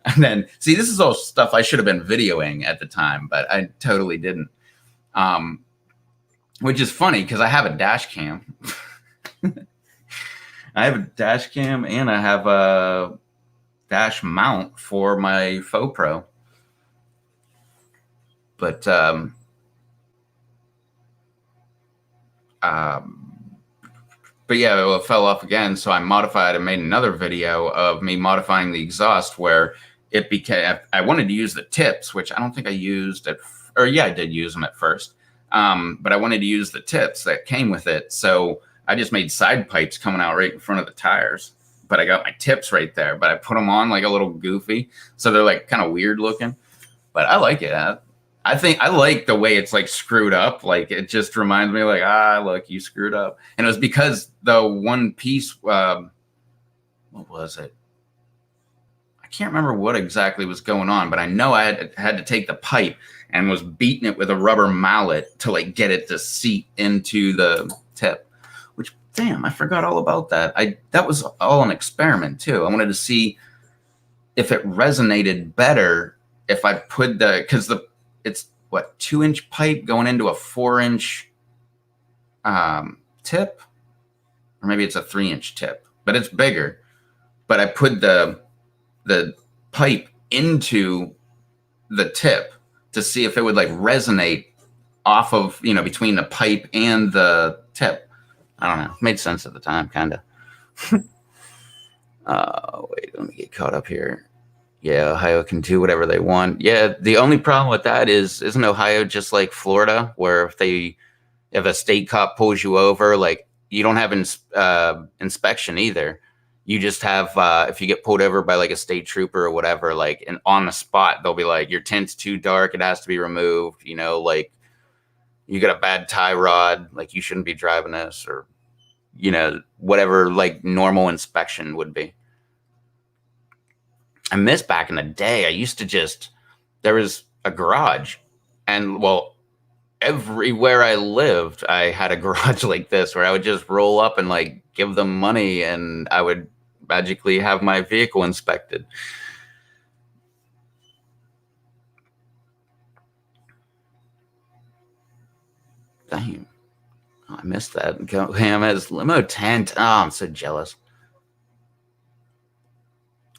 And then, see, this is all stuff I should have been videoing at the time, but I totally didn't. Which is funny because I have a dash cam. I have a dash cam and I have a dash mount for my FoPro. But yeah, it fell off again. So I modified and made another video of me modifying the exhaust where it became, I wanted to use the tips, which I don't think I used or yeah, I did use them at first. But I wanted to use the tips that came with it. So I just made side pipes coming out right in front of the tires, but I got my tips right there, but I put them on like a little goofy. So they're like kind of weird looking, but I like it. I think I like the way it's like screwed up. Like it just reminds me like, look, you screwed up. And it was because the one piece, what was it? I can't remember what exactly was going on, but I know I had to take the pipe and was beating it with a rubber mallet to like get it to seat into the tip. Damn, I forgot all about that. That was all an experiment too. I wanted to see if it resonated better if I put because it's what, 2-inch pipe going into a 4-inch tip, or maybe it's a 3-inch tip, but it's bigger. But I put the pipe into the tip to see if it would like resonate off of, between the pipe and the tip. I don't know. It made sense at the time, kind of. Wait, let me get caught up here. Yeah, Ohio can do whatever they want. Yeah, the only problem with that isn't Ohio just like Florida, where if a state cop pulls you over, like you don't have inspection either. You just have, if you get pulled over by like a state trooper or whatever, like on the spot, they'll be like, your tint's too dark. It has to be removed. Like, you got a bad tie rod, like you shouldn't be driving this, or, whatever like normal inspection would be. I miss back in the day. I used to there was a garage, and well, everywhere I lived, I had a garage like this where I would just roll up and like give them money and I would magically have my vehicle inspected. Damn. Oh, I missed that. Ham has limo tent. Oh, I'm so jealous.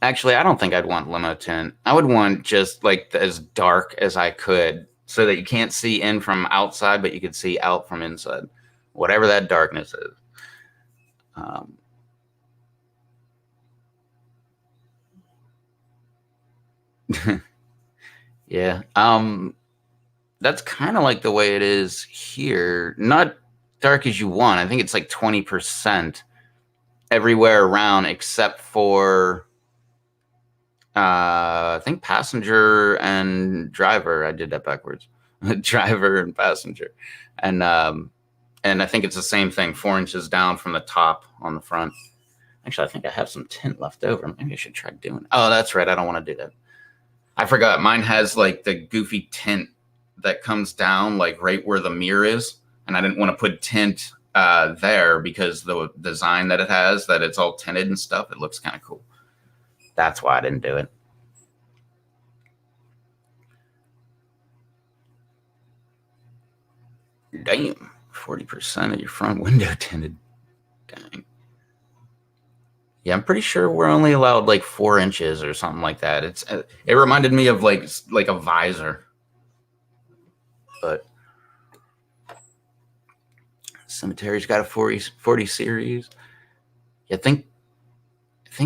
Actually, I don't think I'd want limo tent. I would want just like as dark as I could so that you can't see in from outside, but you could see out from inside, whatever that darkness is. Yeah. That's kind of like the way it is here. Not dark as you want. I think it's like 20% everywhere around except for I think passenger and driver. I did that backwards. Driver and passenger. And I think it's the same thing, 4 inches down from the top on the front. Actually, I think I have some tint left over. Maybe I should try doing it. Oh, that's right. I don't want to do that. I forgot. Mine has like the goofy tint that comes down like right where the mirror is. And I didn't want to put tint there because the design that it has, that it's all tinted and stuff, it looks kind of cool. That's why I didn't do it. Damn, 40% of your front window tinted. Dang. Yeah, I'm pretty sure we're only allowed like 4 inches or something like that. It reminded me of like a visor, but Cemetery's got a 40 series. Yeah, I think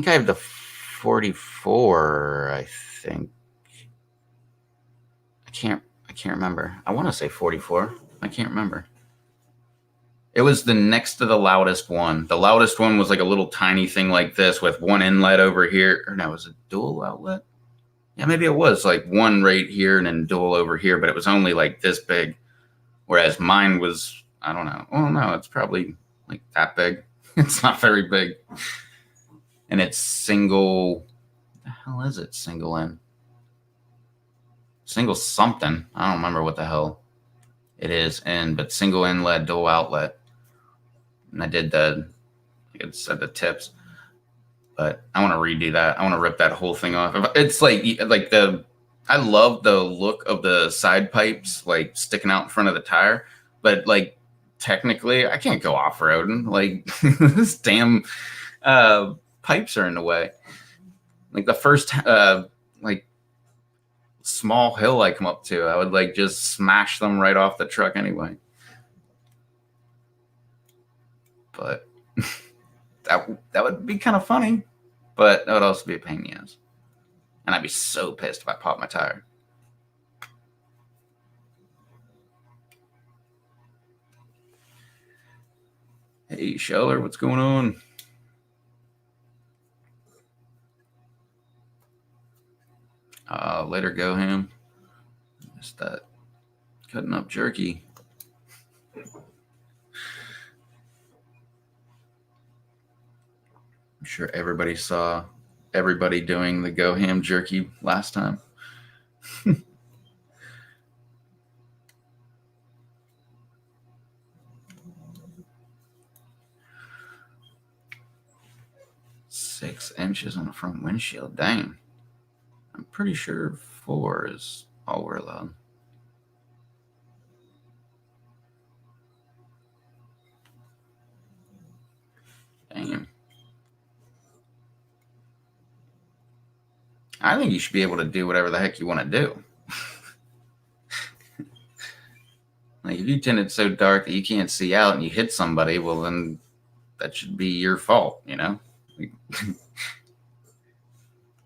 I have the 44. I think I can't remember. I want to say 44. I can't remember. It was the next to the loudest one. The loudest one was like a little tiny thing like this with one inlet over here. Or no, was it dual outlet? Yeah, maybe it was like one right here and then dual over here, but it was only like this big. Whereas mine was, I don't know. Oh no, it's probably like that big. It's not very big. And it's single. The hell is it? Single in. Single something. I don't remember what the hell it is in, but single inlet, dual outlet. And I did the tips, but I want to redo that. I want to rip that whole thing off. It's like I love the look of the side pipes like sticking out in front of the tire, but like technically I can't go off roading. Like this damn pipes are in the way. Like the first like small hill I come up to, I would like just smash them right off the truck anyway. But that would be kind of funny, but that would also be a pain in the ass. And I'd be so pissed if I popped my tire. Hey, Scheller, what's going on? Later, go ham. Missed that. Cutting up jerky. I'm sure everybody saw everybody doing the go ham jerky last time. Six inches on the front windshield. Dang. I'm pretty sure 4 is all we're allowed. Dang. I think you should be able to do whatever the heck you want to do. Like if you tint it so dark that you can't see out and you hit somebody, well then that should be your fault, you know?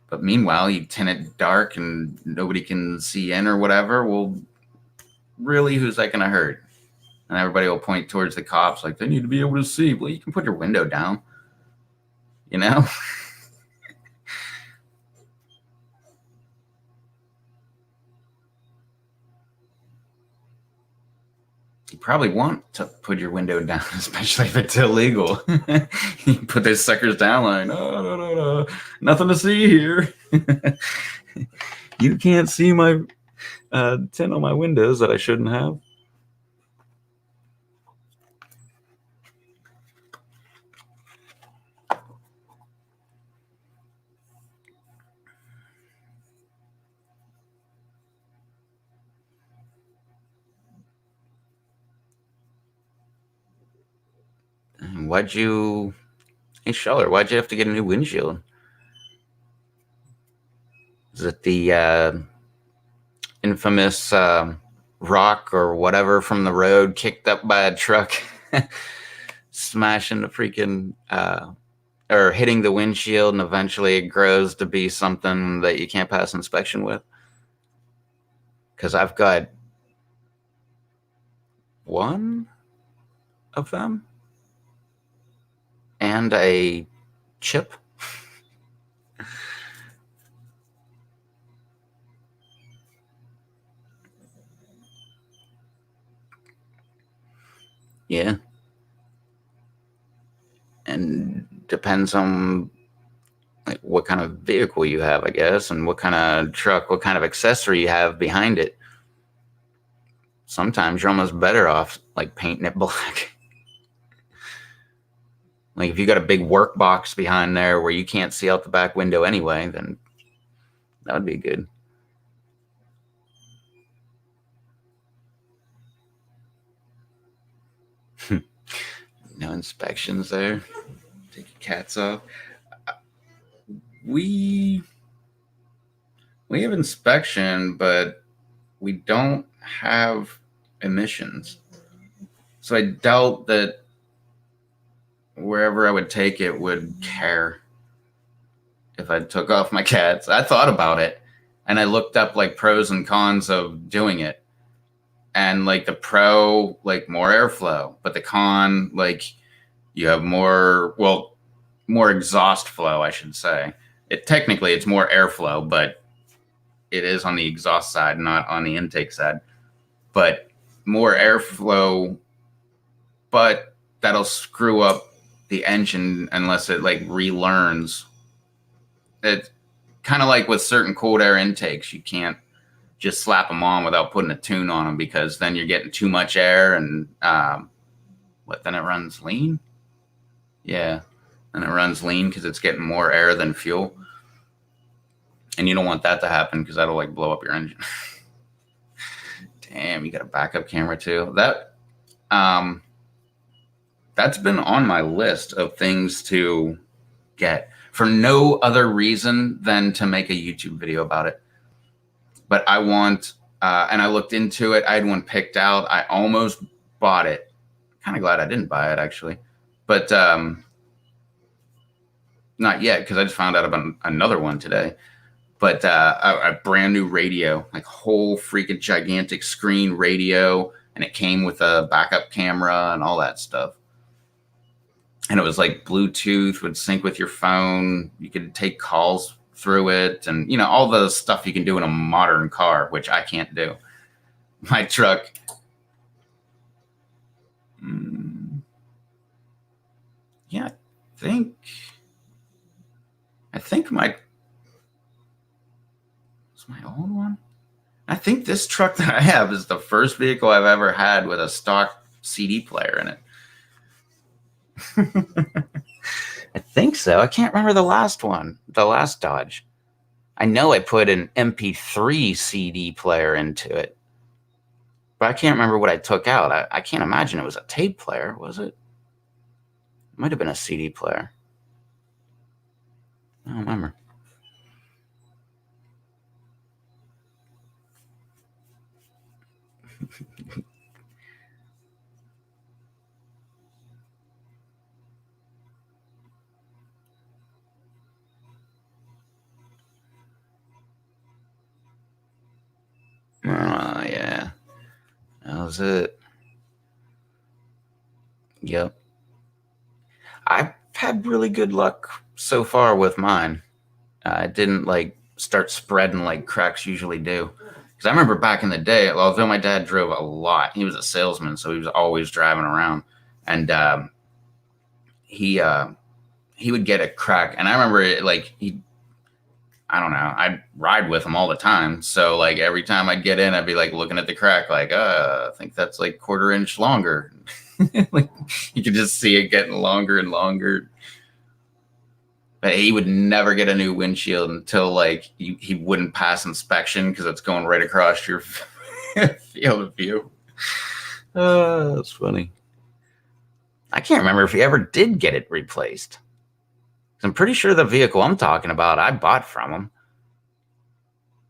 But meanwhile, you tint it dark and nobody can see in or whatever. Well, really, who's that going to hurt? And everybody will point towards the cops like they need to be able to see. Well, you can put your window down, you know? You probably want to put your window down, especially if it's illegal. You put those suckers down like, no, nothing to see here. You can't see my tint on my windows that I shouldn't have. Hey, Scheller, why'd you have to get a new windshield? Is it the infamous rock or whatever from the road kicked up by a truck, smashing the freaking or hitting the windshield, and eventually it grows to be something that you can't pass inspection with? Because I've got one of them and a chip. Yeah. And depends on like what kind of vehicle you have, I guess, and what kind of truck, what kind of accessory you have behind it. Sometimes you're almost better off like painting it black. Like if you got a big work box behind there where you can't see out the back window anyway, then that would be good. inspections there. Take your cats off. We have inspection, but we don't have emissions. So I doubt that wherever I would take it would care if I took off my cats. I thought about it, and I looked up like pros and cons of doing it. And like the pro, like more airflow, but the con, like you have more exhaust flow, I should say. Technically it's more airflow, but it is on the exhaust side, not on the intake side. But more airflow, but that'll screw up the engine unless it like relearns. It's kind of like with certain cold air intakes, you can't just slap them on without putting a tune on them, because then you're getting too much air and then it runs lean. Yeah, and it runs lean because it's getting more air than fuel, and you don't want that to happen because that'll like blow up your engine. Damn, you got a backup camera too. That's been on my list of things to get for no other reason than to make a YouTube video about it. But I want, and I looked into it. I had one picked out. I almost bought it. Kind of glad I didn't buy it, actually. But not yet, because I just found out about another one today. But a brand new radio, like whole freaking gigantic screen radio. And it came with a backup camera and all that stuff. And it was like Bluetooth, would sync with your phone. You could take calls through it, and all the stuff you can do in a modern car, which I can't do. My truck, yeah, I think it's my old one. I think this truck that I have is the first vehicle I've ever had with a stock CD player in it. I think so. I can't remember the last one, the last Dodge. I know I put an MP3 CD player into it, but I can't remember what I took out. I can't imagine it was a tape player, was it? It might have been a CD player. I don't remember. Yeah. That was it. Yep. I've had really good luck so far with mine. It didn't like start spreading like cracks usually do. Because I remember back in the day, although my dad drove a lot, he was a salesman, so he was always driving around, and he would get a crack. And I remember I don't know, I'd ride with him all the time. So like every time I'd get in, I'd be like looking at the crack, like, I think that's like 1/4 inch longer. Like you could just see it getting longer and longer. But he would never get a new windshield until like he wouldn't pass inspection because it's going right across your field of view. That's funny. I can't remember if he ever did get it replaced. I'm pretty sure the vehicle I'm talking about, I bought from him.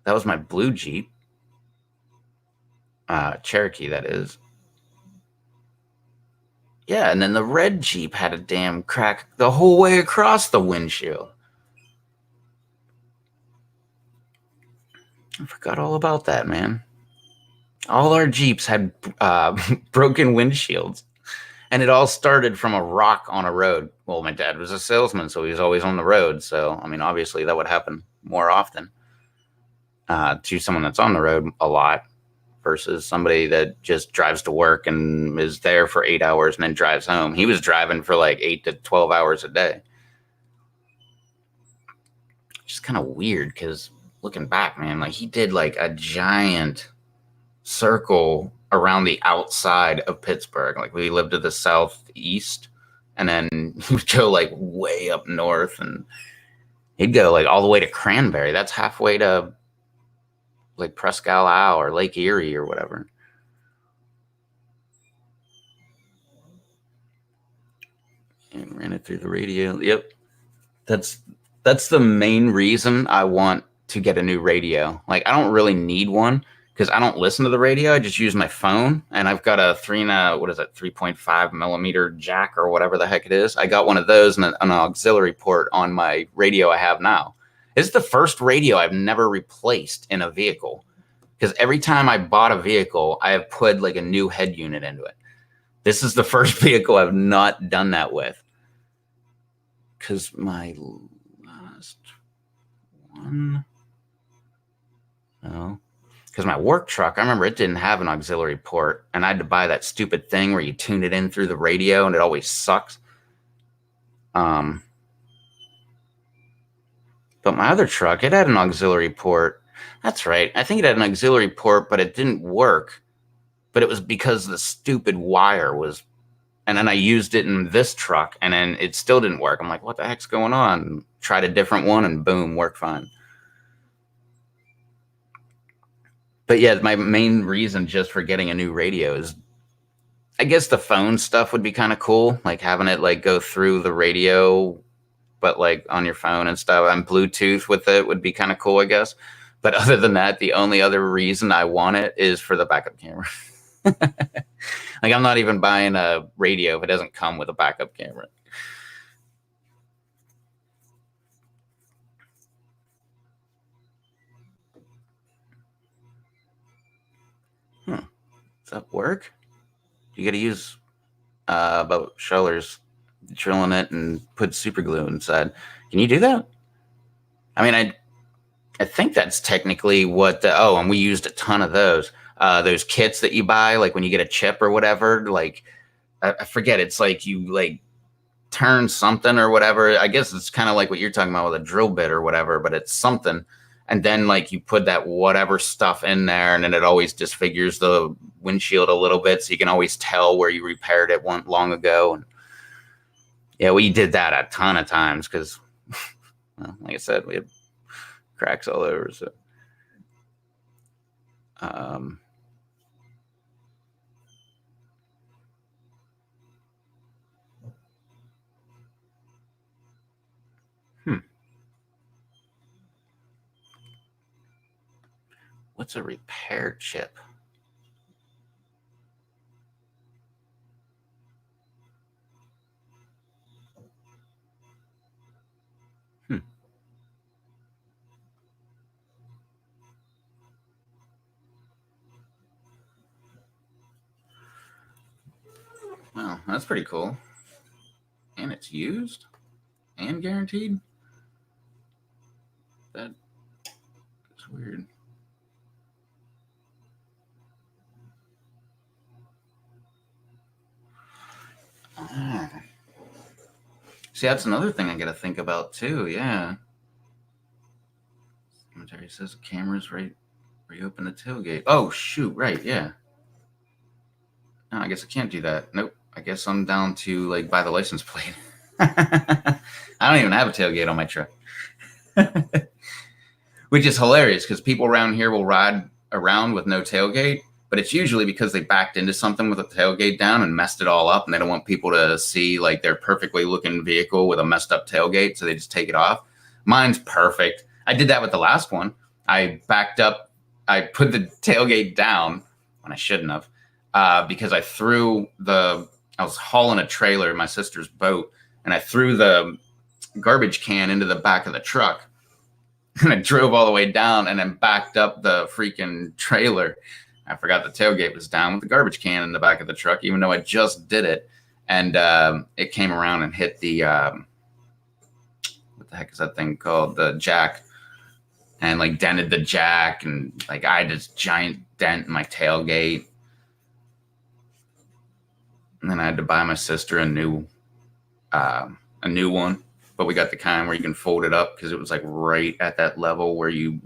That was my blue Jeep. Cherokee, that is. Yeah, and then the red Jeep had a damn crack the whole way across the windshield. I forgot all about that, man. All our Jeeps had broken windshields. And it all started from a rock on a road. Well, my dad was a salesman, so he was always on the road. So, I mean, obviously that would happen more often to someone that's on the road a lot versus somebody that just drives to work and is there for 8 hours and then drives home. He was driving for like 8 to 12 hours a day. Just kind of weird because looking back, man, like he did like a giant circle around the outside of Pittsburgh. Like we lived to the southeast, and then he would go like way up north, and he'd go like all the way to Cranberry. That's halfway to like Presque Isle or Lake Erie or whatever. and ran it through the radio. Yep. That's the main reason I want to get a new radio. Like, I don't really need one because I don't listen to the radio. I just use my phone, and I've got a 3.5 millimeter jack or whatever the heck it is. I got one of those and an auxiliary port on my radio I have now. It's the first radio I've never replaced in a vehicle, because every time I bought a vehicle, I have put like a new head unit into it. This is the first vehicle I've not done that with, because my last one, no, because my work truck, I remember it didn't have an auxiliary port, and I had to buy that stupid thing where you tune it in through the radio, and it always sucks. But my other truck, it had an auxiliary port. That's right. I think it had an auxiliary port, but it didn't work. But it was because the stupid wire was, and then I used it in this truck, and then it still didn't work. I'm like, what the heck's going on? Tried a different one, and boom, worked fine. But yeah, my main reason just for getting a new radio is, I guess the phone stuff would be kind of cool, like having it like go through the radio, but like on your phone and stuff, and Bluetooth with it would be kind of cool, I guess. But other than that, the only other reason I want it is for the backup camera. Like, I'm not even buying a radio if it doesn't come with a backup camera. Does that work? You got to use about Schuller's drilling it and put super glue inside. Can you do that? I mean, I think that's technically what. And we used a ton of those. Those kits that you buy, like when you get a chip or whatever. Like, I forget. It's like you like turn something or whatever. I guess it's kind of like what you're talking about with a drill bit or whatever, but it's something. And then like you put that whatever stuff in there, and then it always disfigures the windshield a little bit, so you can always tell where you repaired it one long ago. And yeah, we did that a ton of times because, well, like I said, we had cracks all over. So, what's a repair chip? Well, that's pretty cool. And it's used and guaranteed? That is weird. See, that's another thing I got to think about too. Yeah. Cemetery says cameras right where you open the tailgate. Oh, shoot. Right. Yeah. No, I guess I can't do that. Nope. I guess I'm down to like buy the license plate. I don't even have a tailgate on my truck. Which is hilarious because people around here will ride around with no tailgate, but it's usually because they backed into something with a tailgate down and messed it all up, and they don't want people to see like their perfectly looking vehicle with a messed up tailgate, so they just take it off. Mine's perfect. I did that with the last one. I backed up. I put the tailgate down when I shouldn't have, because I was hauling a trailer in my sister's boat, and I threw the garbage can into the back of the truck. And I drove all the way down and then backed up the freaking trailer. I forgot the tailgate was down with the garbage can in the back of the truck, even though I just did it. And it came around and hit the, what the heck is that thing called? The jack. And like dented the jack. And like I had this giant dent in my tailgate. And then I had to buy my sister a new one. But we got the kind where you can fold it up because it was like right at that level where you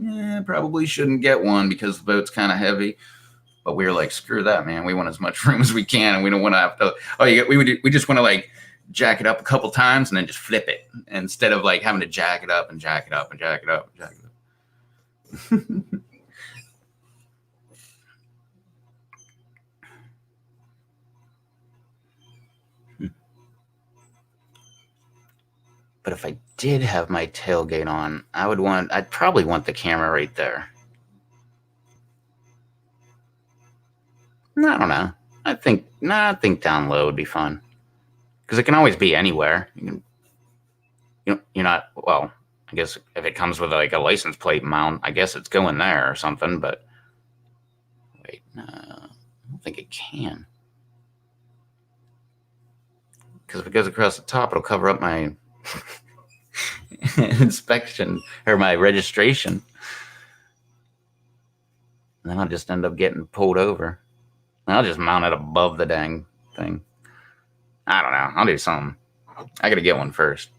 probably shouldn't get one because the boat's kind of heavy. But we were like, screw that, man. We want as much room as we can, and we don't want to have to. We just want to like jack it up a couple times and then just flip it instead of like having to jack it up and jack it up and jack it up and jack it up. But if I did have my tailgate on, I'd probably want the camera right there. I don't know. I think down low would be fun because it can always be anywhere. You're not well. I guess if it comes with like a license plate mount, I guess it's going there or something. But wait, no, I don't think it can because if it goes across the top, it'll cover up my inspection or my registration, and then I'll just end up getting pulled over. I'll just mount it above the dang thing. I don't know. I'll do something. I gotta get one first.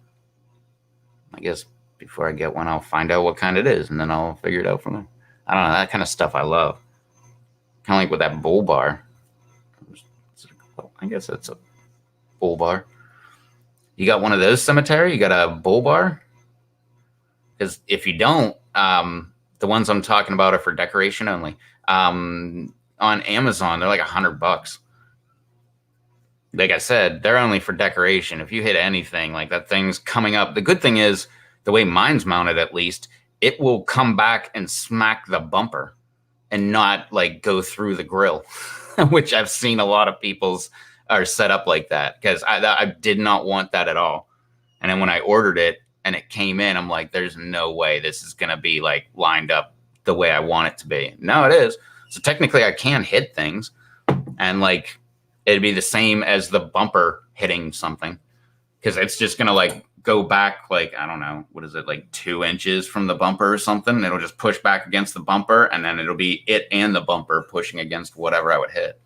I guess before I get one, I'll find out what kind it is, and then I'll figure it out from there. I don't know. That kind of stuff I love. Kind of like with that bull bar. I guess it's a bull bar. You got one of those, Cemetery? You got a bull bar? Because if you don't, the ones I'm talking about are for decoration only. On Amazon, they're like $100. Like I said, they're only for decoration. If you hit anything, like that thing's coming up. The good thing is, the way mine's mounted at least, it will come back and smack the bumper and not like go through the grill, which I've seen a lot of people's are set up like that because I did not want that at all. And then when I ordered it and it came in, I'm like, there's no way this is going to be like lined up the way I want it to be. No, it is. So technically I can hit things and like it'd be the same as the bumper hitting something because it's just going to like go back like, I don't know, what is it, like 2 inches from the bumper or something. It'll just push back against the bumper and then it'll be it and the bumper pushing against whatever I would hit.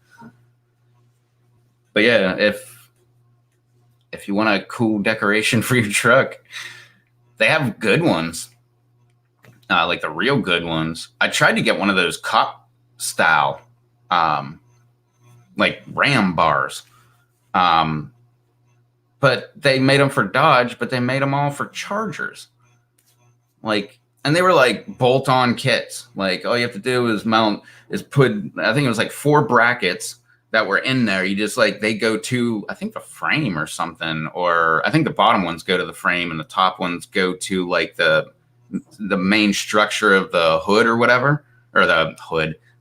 But yeah, if you want a cool decoration for your truck, they have good ones, like the real good ones. I tried to get one of those cop style, like Ram bars, but they made them for Dodge, but they made them all for Chargers. Like, and they were like bolt-on kits. Like, all you have to do is put, I think it was like 4 brackets that were in there. You just like, they go to, I think the frame or something, or I think the bottom ones go to the frame and the top ones go to like the main structure of the hood or whatever, or the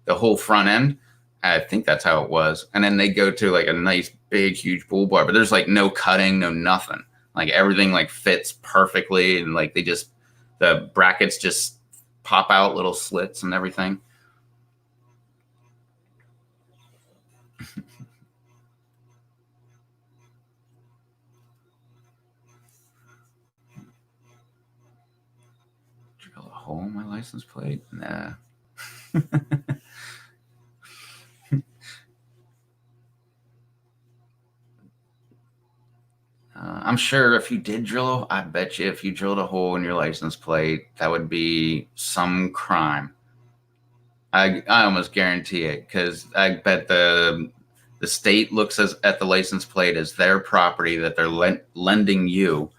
whole front end. I think that's how it was. And then they go to like a nice big, huge bull bar, but there's like no cutting, no nothing. Like everything like fits perfectly. And like the brackets just pop out little slits and everything. Drill a hole in my license plate? Nah. I'm sure if you did I bet you if you drilled a hole in your license plate, that would be some crime. I almost guarantee it because I bet the state looks at the license plate as their property that they're lending you.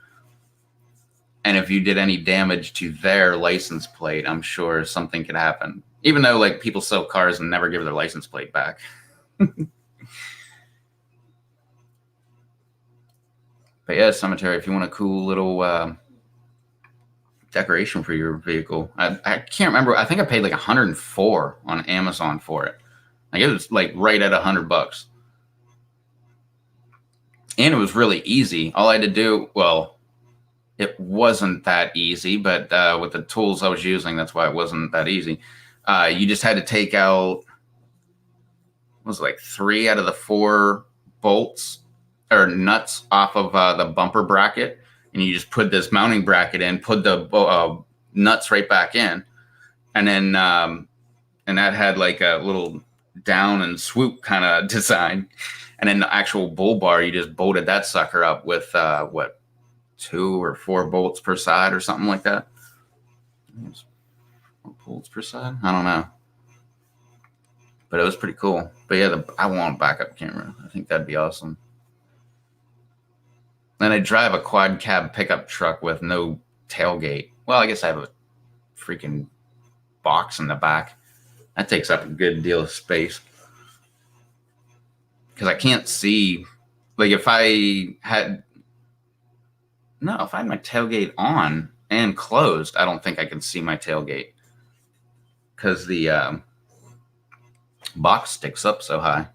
And if you did any damage to their license plate, I'm sure something could happen. Even though like people sell cars and never give their license plate back. But yeah, Cemetery, if you want a cool little decoration for your vehicle, I can't remember. I think I paid like $104 on Amazon for it. Like it was like right at $100. And it was really easy. All I had to do, well, it wasn't that easy, but with the tools I was using, that's why it wasn't that easy. You just had to take out, what was it, like 3 out of the 4 bolts or nuts off of the bumper bracket, and you just put this mounting bracket in, put the nuts right back in, and then and that had like a little down and swoop kind of design, and then the actual bull bar, you just bolted that sucker up with 2 or 4 bolts per side or something like that. 4 bolts per side? I don't know. But it was pretty cool. But yeah, I want a backup camera. I think that'd be awesome. And I drive a quad cab pickup truck with no tailgate. Well, I guess I have a freaking box in the back. That takes up a good deal of space. Because I can't see. Like if I had No, if I had my tailgate on and closed, I don't think I can see my tailgate because the box sticks up so high.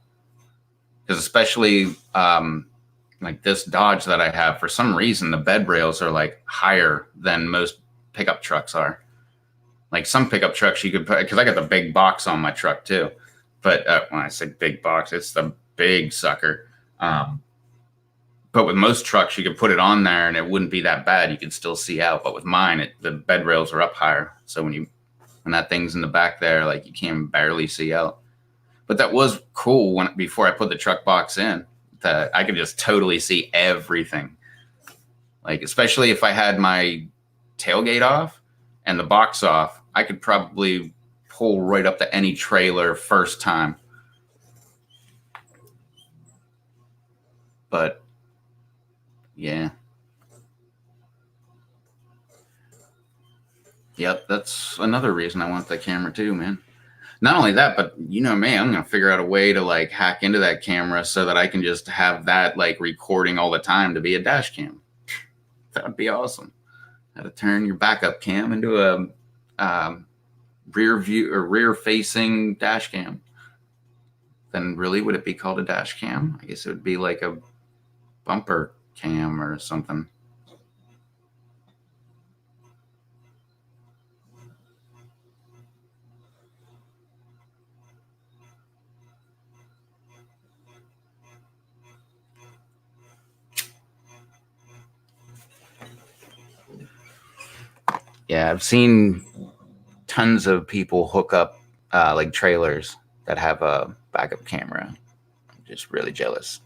Because especially like this Dodge that I have, for some reason the bed rails are like higher than most pickup trucks are. Like some pickup trucks you could put, because I got the big box on my truck too. But when I say big box, it's the big sucker. But with most trucks, you could put it on there and it wouldn't be that bad. You could still see out. But with mine, the bed rails are up higher. So when that thing's in the back there, like you can barely see out. But that was cool before I put the truck box in, that I could just totally see everything. Like, especially if I had my tailgate off and the box off, I could probably pull right up to any trailer first time. But yeah. Yep, that's another reason I want the camera too, man. Not only that, but you know me, I'm gonna figure out a way to like hack into that camera so that I can just have that like recording all the time to be a dash cam. That would be awesome. How to turn your backup cam into a rear view or rear facing dash cam. Then really, would it be called a dash cam? I guess it would be like a bumper cam or something. Yeah, I've seen tons of people hook up like trailers that have a backup camera. I'm just really jealous.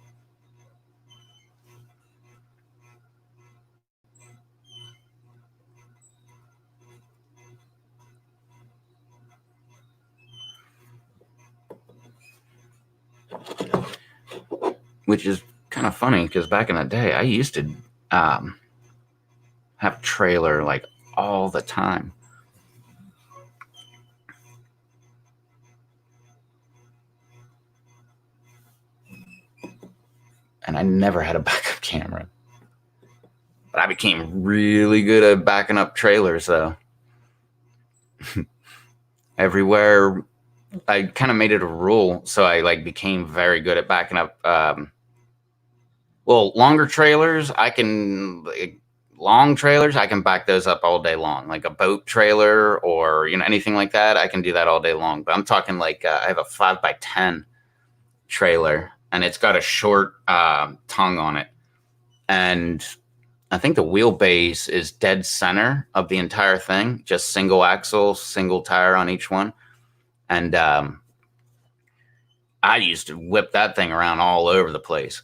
Which is kind of funny because back in the day, I used to have a trailer like all the time. And I never had a backup camera. But I became really good at backing up trailers, though. Everywhere, I kind of made it a rule, so I like became very good at backing up. Well, longer trailers, long trailers, I can back those up all day long. Like a boat trailer or anything like that, I can do that all day long. But I'm talking like I have a 5x10 trailer, and it's got a short tongue on it, and I think the wheelbase is dead center of the entire thing, just single axle, single tire on each one. And I used to whip that thing around all over the place.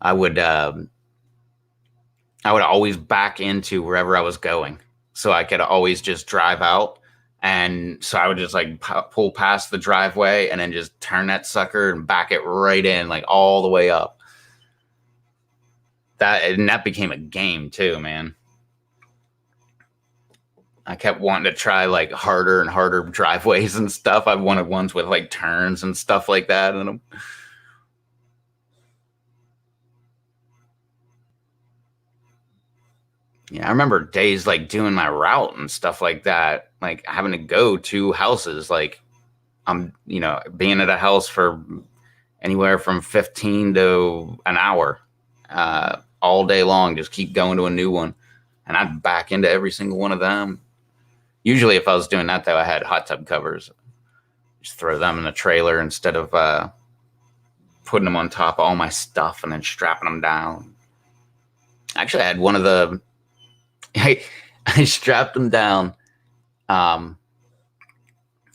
I would always back into wherever I was going, so I could always just drive out. And so I would just like pull past the driveway and then just turn that sucker and back it right in, like all the way up. That became a game too, man. I kept wanting to try like harder and harder driveways and stuff. I wanted ones with like turns and stuff like that in them. Yeah, I remember days like doing my route and stuff like that, like having to go to houses. Like I'm, being at a house for anywhere from 15 to an hour all day long, just keep going to a new one. And I'd back into every single one of them. Usually, if I was doing that, though, I had hot tub covers. Just throw them in the trailer instead of putting them on top of all my stuff and then strapping them down. Actually, I had one of the. I strapped them down. Yeah,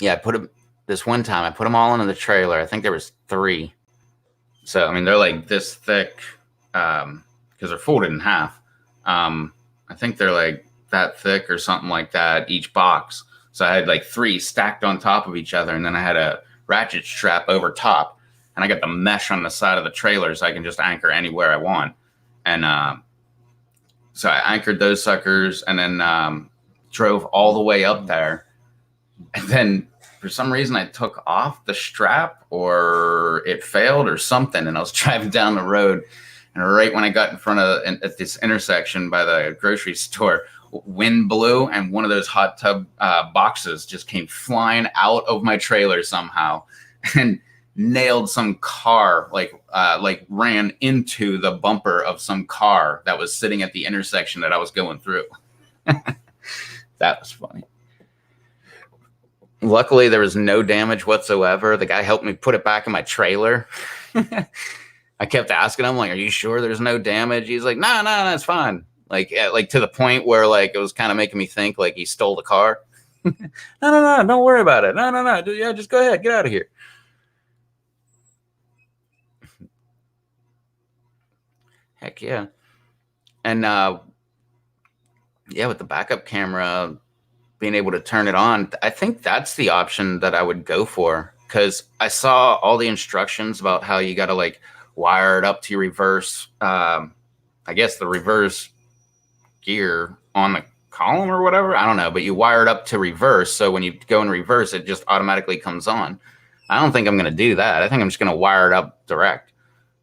I put them this one time. I put them all into the trailer. I think there was 3. So I mean, they're like this thick because they're folded in half. I think they're like that thick or something like that, each box. So I had like 3 stacked on top of each other, and then I had a ratchet strap over top, and I got the mesh on the side of the trailer so I can just anchor anywhere I want. And so I anchored those suckers and then drove all the way up there. And then for some reason I took off the strap, or it failed or something, and I was driving down the road And right when I got in front of at this intersection by the grocery store, wind blew, and one of those hot tub boxes just came flying out of my trailer somehow, and nailed some car, like ran into the bumper of some car that was sitting at the intersection that I was going through. That was funny. Luckily, there was no damage whatsoever. The guy helped me put it back in my trailer. I kept asking him, like, "Are you sure there's no damage?" He's like, "No, it's fine." Like to the point where like it was kind of making me think like he stole the car. No, don't worry about it. No. Yeah, just go ahead, get out of here. Heck yeah. And yeah, with the backup camera, being able to turn it on, I think that's the option that I would go for, because I saw all the instructions about how you got to like wire it up to your reverse, I guess the reverse gear on the column or whatever. I don't know, but you wire it up to reverse. So when you go in reverse, it just automatically comes on. I don't think I'm going to do that. I think I'm just going to wire it up direct.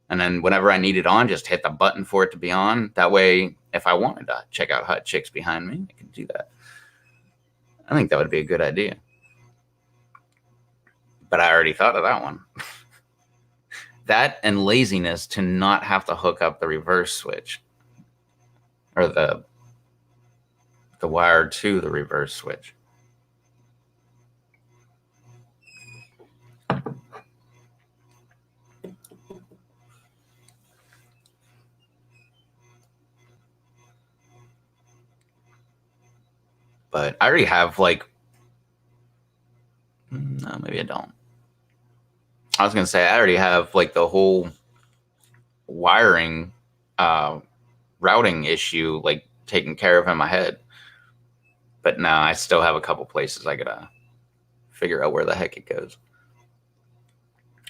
And then whenever I need it on, just hit the button for it to be on. That way, if I wanted to check out hot chicks behind me, I can do that. I think that would be a good idea. But I already thought of that one. That and laziness to not have to hook up the reverse switch or the wire to the reverse switch. But I already have like, no, maybe I don't. I was going to say, I already have like the whole wiring, routing issue, like taken care of in my head. But now I still have a couple places I got to figure out where the heck it goes.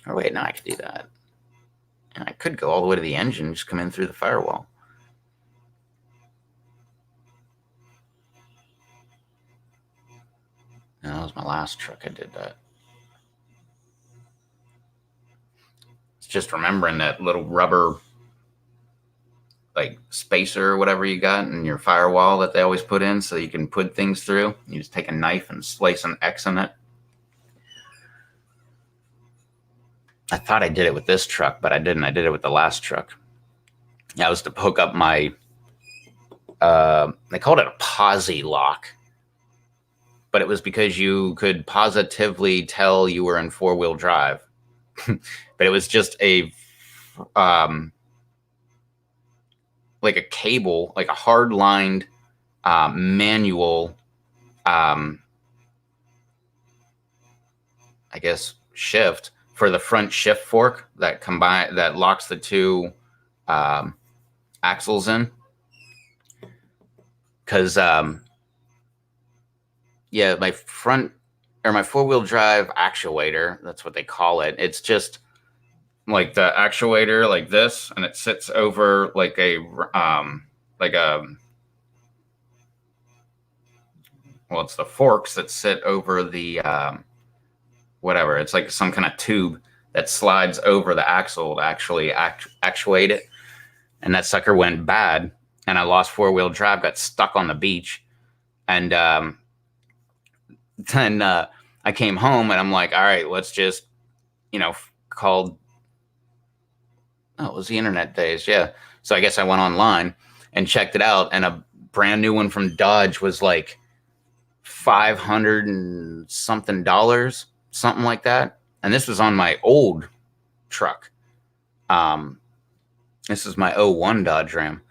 Or wait, no, I could do that. And I could go all the way to the engine, just come in through the firewall. And that was my last truck. I did that. It's just remembering that little rubber like spacer or whatever you got in your firewall that they always put in so you can put things through. You just take a knife and slice an X on it. I thought I did it with this truck, but I didn't. I did it with the last truck. I was to hook up my, they called it a posi lock, but it was because you could positively tell you were in four-wheel drive. But it was just a, like a cable, like a hard-lined manual, I guess, shift for the front shift fork that locks the two axles in. Because yeah, my front or my four-wheel drive actuator, that's what they call it. It's just like the actuator like this, and it sits over like a well, it's the forks that sit over the whatever. It's like some kind of tube that slides over the axle to actually actuate it. And that sucker went bad, and I lost four-wheel drive, got stuck on the beach. And then I came home, and I'm like, all right, let's just, call. Oh, it was the internet days, yeah. So I guess I went online and checked it out, and a brand new one from Dodge was like $500 and something, something like that. And this was on my old truck. This is my 01 Dodge Ram,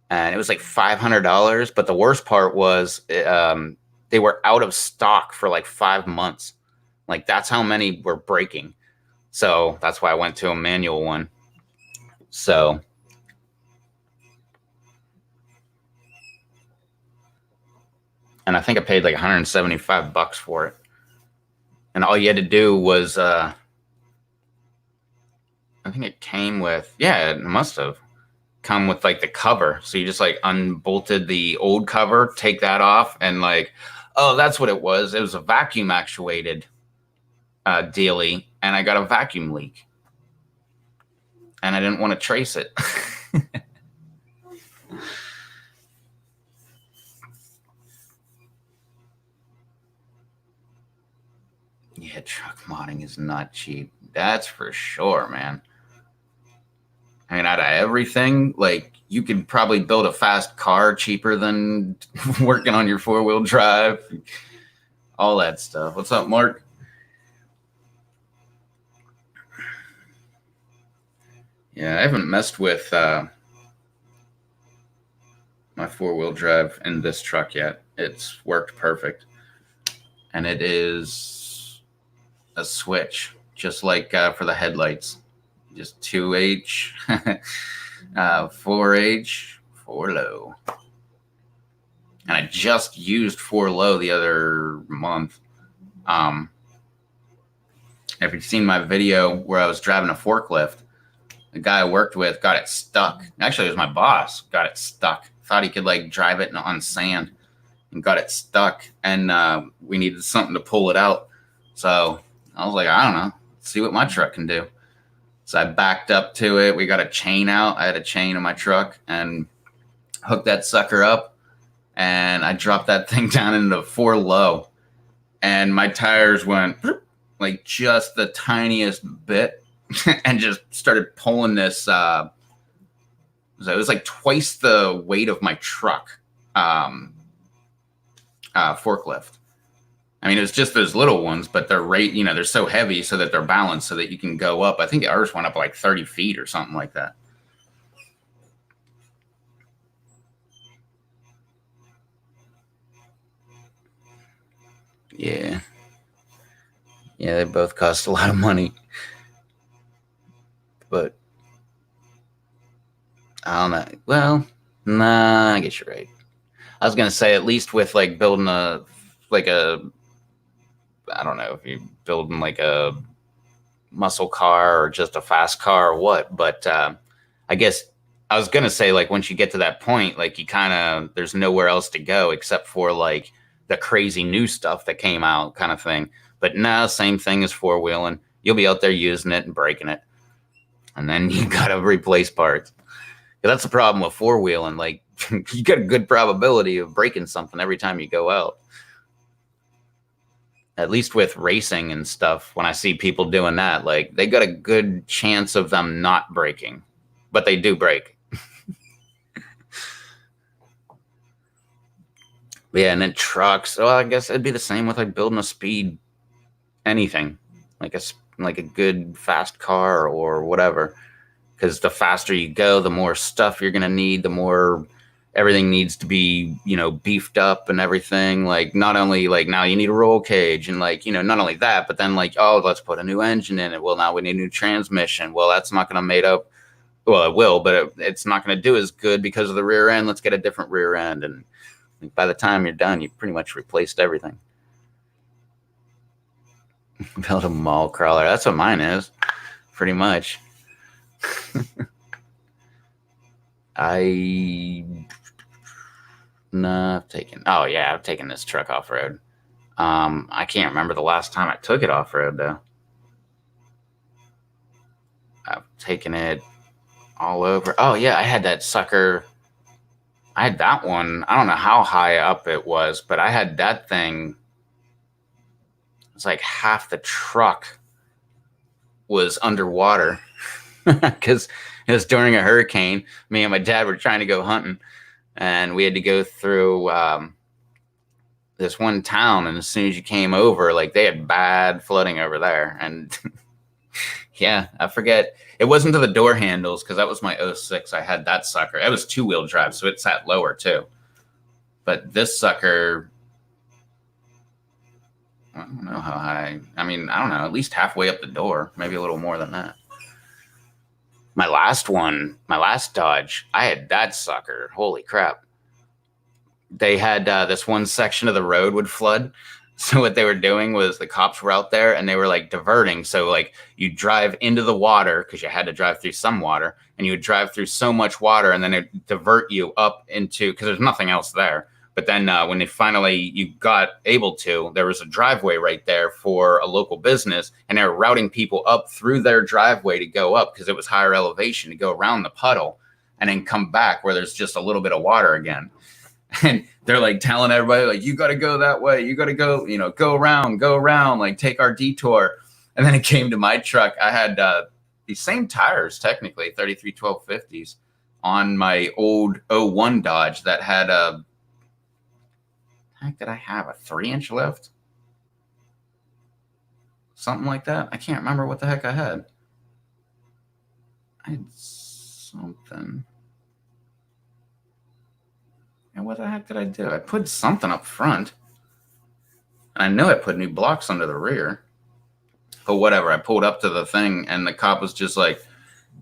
and it was like $500. But the worst part was they were out of stock for like 5 months. Like that's how many were breaking. So that's why I went to a manual one. So and I think I paid like $175 for it. And all you had to do was I think it came with, yeah, it must have come with like the cover. So you just like unbolted the old cover, take that off, and like, oh, that's what it was. It was a vacuum actuated dealie, and I got a vacuum leak. And I didn't want to trace it. is not cheap. That's for sure, man. I mean, out of everything, like, you could probably build a fast car cheaper than working on your 4-wheel drive, all that stuff. What's up, Mark? Yeah, I haven't messed with my 4-wheel drive in this truck yet. It's worked perfect. And it is a switch, just like for the headlights. Just 2H, 4H, 4 low. And I just used 4 low the other month. If you've seen my video where I was driving a forklift, the guy I worked with got it stuck. Actually, it was my boss got it stuck. Thought he could like drive it on sand and got it stuck. And we needed something to pull it out. So I was like, I don't know, let's see what my truck can do. So I backed up to it. We got a chain out. I had a chain in my truck and hooked that sucker up. And I dropped that thing down into 4 low. And my tires went like just the tiniest bit and just started pulling this. So it was like twice the weight of my truck forklift. I mean, it was just those little ones, but they're they're so heavy so that they're balanced so that you can go up. I think ours went up like 30 feet or something like that. Yeah. Yeah, they both cost a lot of money. But I don't know. Well, nah, I guess you're right. I was going to say, at least with like building I don't know if you're building like a muscle car or just a fast car or what, but I guess I was going to say, like, once you get to that point, like, you kind of, there's nowhere else to go except for like the crazy new stuff that came out kind of thing. But now, same thing as 4-wheeling. You'll be out there using it and breaking it. And then you got to replace parts. That's the problem with 4-wheeling. Like, you got a good probability of breaking something every time you go out. At least with racing and stuff, when I see people doing that, like, they got a good chance of them not breaking, but they do break. Yeah, and then trucks. Well, I guess it'd be the same with like building a speed anything, like a good fast car or whatever. Because the faster you go, the more stuff you're gonna need, the more everything needs to be, beefed up and everything. Like, not only like now you need a roll cage and like, not only that, but then like, oh, let's put a new engine in it. Well, now we need a new transmission. Well, that's not going to made up. Well, it will, but it's not going to do as good because of the rear end. Let's get a different rear end. And by the time you're done, you've pretty much replaced everything. Build a mall crawler. That's what mine is, pretty much. I've taken this truck off-road. I can't remember the last time I took it off-road, though. I've taken it all over. Oh, yeah, I had that sucker. I had that one. I don't know how high up it was, but I had that thing. It's like half the truck was underwater because it was during a hurricane. Me and my dad were trying to go hunting. And we had to go through this one town. And as soon as you came over, like, they had bad flooding over there. And yeah, I forget. It wasn't to the door handles because that was my 06. I had that sucker. It was 2-wheel drive, so it sat lower too. But this sucker, I don't know how high. I mean, I don't know, at least halfway up the door, maybe a little more than that. My last Dodge, I had that sucker. Holy crap. They had this one section of the road would flood. So what they were doing was the cops were out there and they were like diverting. So like you drive into the water because you had to drive through some water, and you would drive through so much water and then it divert you up into, because there's nothing else there. But then when you got able to, there was a driveway right there for a local business, and they were routing people up through their driveway to go up because it was higher elevation, to go around the puddle and then come back where there's just a little bit of water again. And they're like telling everybody, like, you got to go that way. You got to go, go around, like, take our detour. And then it came to my truck. I had the same tires, technically, 33 1250s, on my old 01 Dodge that had a, heck did I have? A 3-inch lift? Something like that. I can't remember what the heck I had. I had something. And what the heck did I do? I put something up front. And I know I put new blocks under the rear. But whatever, I pulled up to the thing and the cop was just like,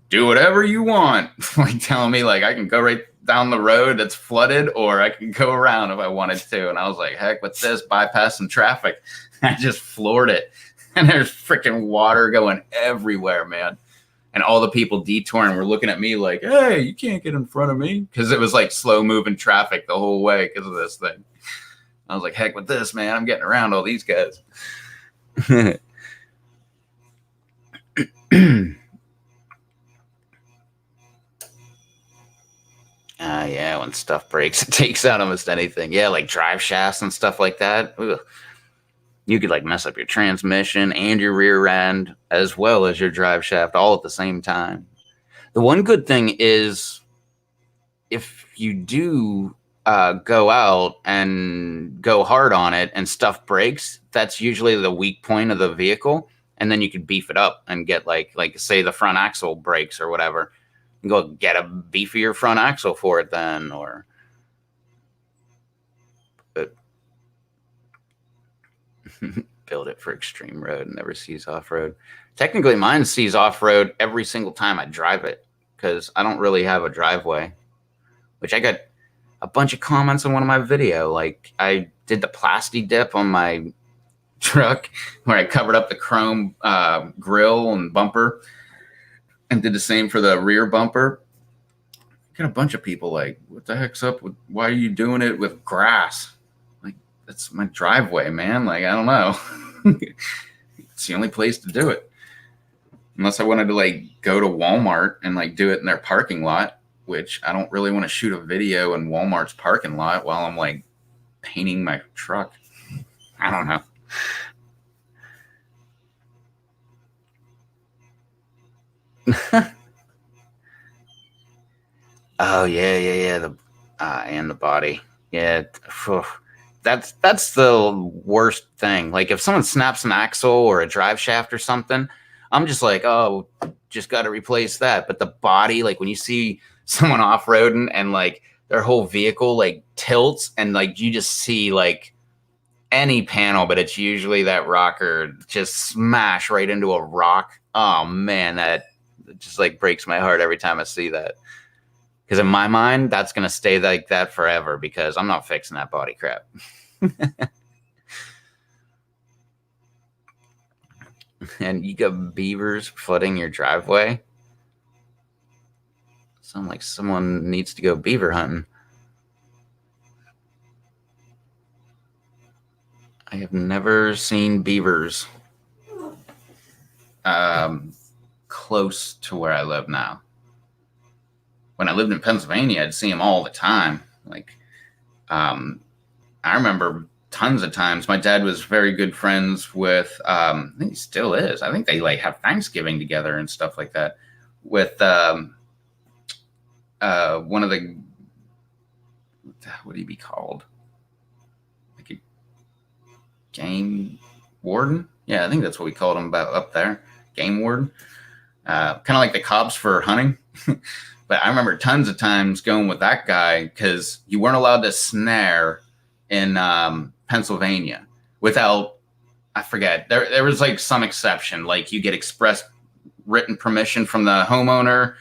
do whatever you want. Like telling me like I can go right down the road that's flooded or I can go around if I wanted to. And I was like, heck with this, bypass some traffic. I just floored it. And there's freaking water going everywhere, man. And all the people detouring were looking at me like, hey, you can't get in front of me. Because it was like slow moving traffic the whole way because of this thing. I was like, heck with this, man. I'm getting around all these guys. Yeah, when stuff breaks, it takes out almost anything. Yeah, like drive shafts and stuff like that. Ugh. You could like mess up your transmission and your rear end as well as your drive shaft all at the same time. The one good thing is if you do go out and go hard on it and stuff breaks, that's usually the weak point of the vehicle. And then you could beef it up and get like say the front axle breaks or whatever. And go get a beefier front axle for it then, or build it for extreme road and never sees off-road. Technically, mine sees off-road every single time I drive it because I don't really have a driveway, which I got a bunch of comments on one of my video. Like I did the plasti dip on my truck where I covered up the chrome grill and bumper and did the same for the rear bumper. Got a bunch of people like, what the heck's up with, why are you doing it with grass? Like, that's my driveway, man. Like, I don't know. It's the only place to do it. Unless I wanted to like go to Walmart and like do it in their parking lot, which I don't really want to shoot a video in Walmart's parking lot while I'm like painting my truck. I don't know. Oh yeah. The and the body. Yeah, that's the worst thing. Like if someone snaps an axle or a drive shaft or something, I'm just like, oh, just got to replace that. But the body, like when you see someone off-roading and like their whole vehicle like tilts and like you just see like any panel, but it's usually that rocker just smash right into a rock. Oh man, that just like breaks my heart every time I see that. Because in my mind, that's going to stay like that forever because I'm not fixing that body crap. And you got beavers flooding your driveway. Sound like someone needs to go beaver hunting. I have never seen beavers close to where I live now. When I lived in Pennsylvania, I'd see them all the time. Like, I remember tons of times. My dad was very good friends with, I think he still is. I think they like have Thanksgiving together and stuff like that with one of the, what would he be called? Like a game warden? Yeah, I think that's what we called him about up there. Game warden. Kind of like the cops for hunting. But I remember tons of times going with that guy because you weren't allowed to snare in Pennsylvania without, I forget, there was like some exception. Like you get express written permission from the homeowner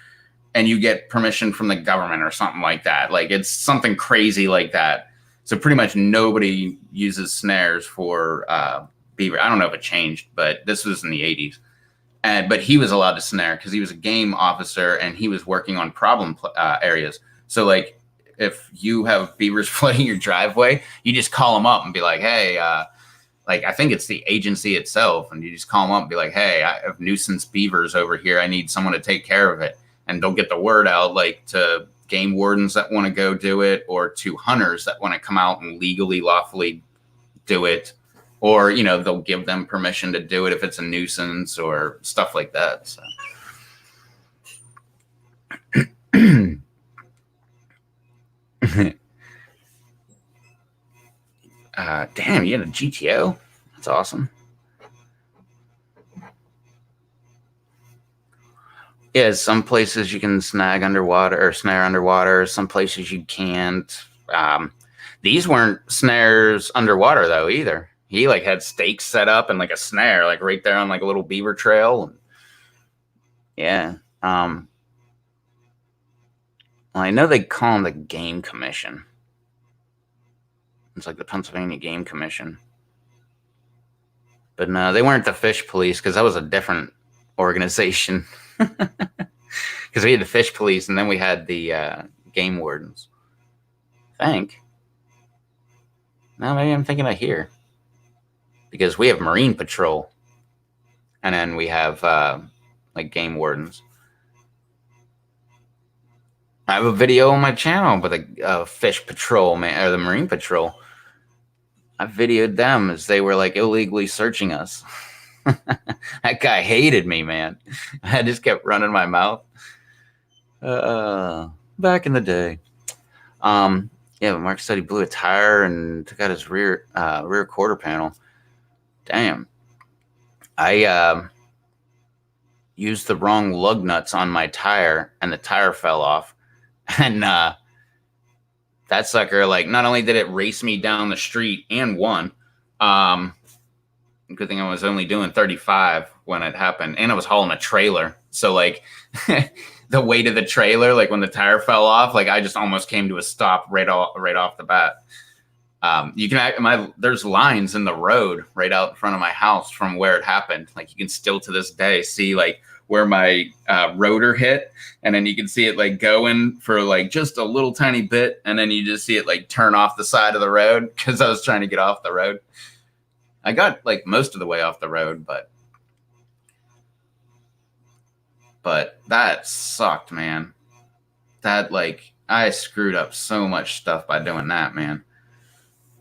and you get permission from the government or something like that. Like it's something crazy like that. So pretty much nobody uses snares for beaver. I don't know if it changed, but this was in the 80s. But he was allowed to snare because he was a game officer and he was working on problem areas. So like if you have beavers flooding your driveway, you just call them up and be like, hey, like I think it's the agency itself. And you just call them up and be like, hey, I have nuisance beavers over here. I need someone to take care of it. And they'll get the word out like to game wardens that want to go do it or to hunters that want to come out and legally, lawfully do it. or they'll give them permission to do it if it's a nuisance or stuff like that. So. Damn, you had a GTO? That's awesome. Yeah, some places you can snag underwater or snare underwater. Some places you can't. These weren't snares underwater though either. He like had stakes set up and like a snare like right there on like a little beaver trail. Yeah. Well, I know they call them the Game Commission. It's like the Pennsylvania Game Commission. But no, they weren't the Fish Police because that was a different organization. Because we had the Fish Police and then we had the Game Wardens. I think. No, maybe I'm thinking of here. Because we have Marine Patrol. And then we have like Game Wardens. I have a video on my channel with a Fish Patrol, man, or the Marine Patrol. I videoed them as they were like illegally searching us. That guy hated me, man. I just kept running my mouth. Back in the day. Yeah, but Mark said he blew a tire and took out his rear quarter panel. Damn. I used the wrong lug nuts on my tire and the tire fell off. And that sucker, like, not only did it race me down the street and won, good thing I was only doing 35 when it happened, and I was hauling a trailer. So, like, the weight of the trailer, like, when the tire fell off, like, I just almost came to a stop right off the bat. You can there's lines in the road right out in front of my house from where it happened. Like, you can still to this day see, like, where my rotor hit, and then you can see it like going for like just a little tiny bit, and then you just see it like turn off the side of the road because I was trying to get off the road. I got like most of the way off the road, but that sucked, man. That, like, I screwed up so much stuff by doing that, man.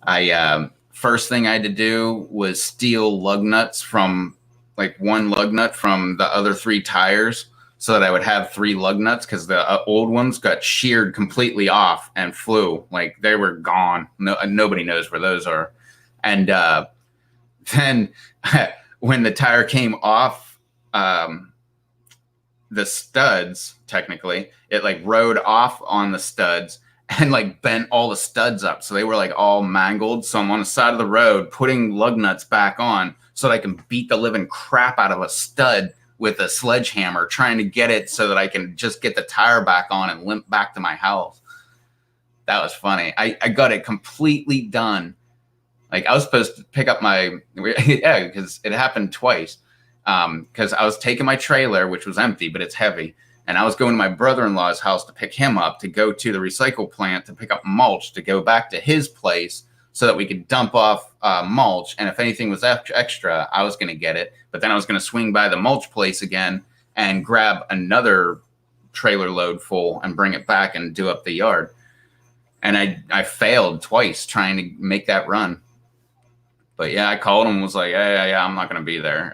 I first thing I had to do was steal lug nuts from, like, one lug nut from the other 3 tires so that I would have 3 lug nuts, because the old ones got sheared completely off and flew. Like, they were gone. Nobody knows where those are. And then when the tire came off the studs, technically, it like rode off on the studs and like bent all the studs up. So they were like all mangled. So I'm on the side of the road putting lug nuts back on so that I can beat the living crap out of a stud with a sledgehammer, trying to get it so that I can just get the tire back on and limp back to my house. That was funny. I got it completely done. Like, I was supposed to pick up my, yeah, because it happened twice. Because I was taking my trailer, which was empty, but it's heavy. And I was going to my brother-in-law's house to pick him up, to go to the recycle plant to pick up mulch, to go back to his place so that we could dump off mulch. And if anything was extra, I was going to get it. But then I was going to swing by the mulch place again and grab another trailer load full and bring it back and do up the yard. And I failed twice trying to make that run. But yeah, I called him and was like, yeah, I'm not going to be there.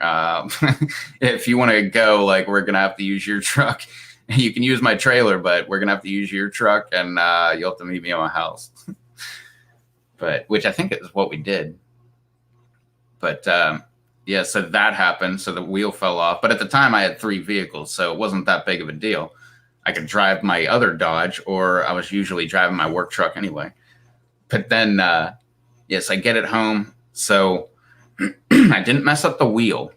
If you want to go, like, we're going to have to use your truck. You can use my trailer, but we're going to have to use your truck, and you'll have to meet me at my house. Which I think is what we did. But yeah, so that happened. So the wheel fell off. But at the time I had 3 vehicles, so it wasn't that big of a deal. I could drive my other Dodge, or I was usually driving my work truck anyway. But then, yes, I get it home. So I didn't mess up the wheel,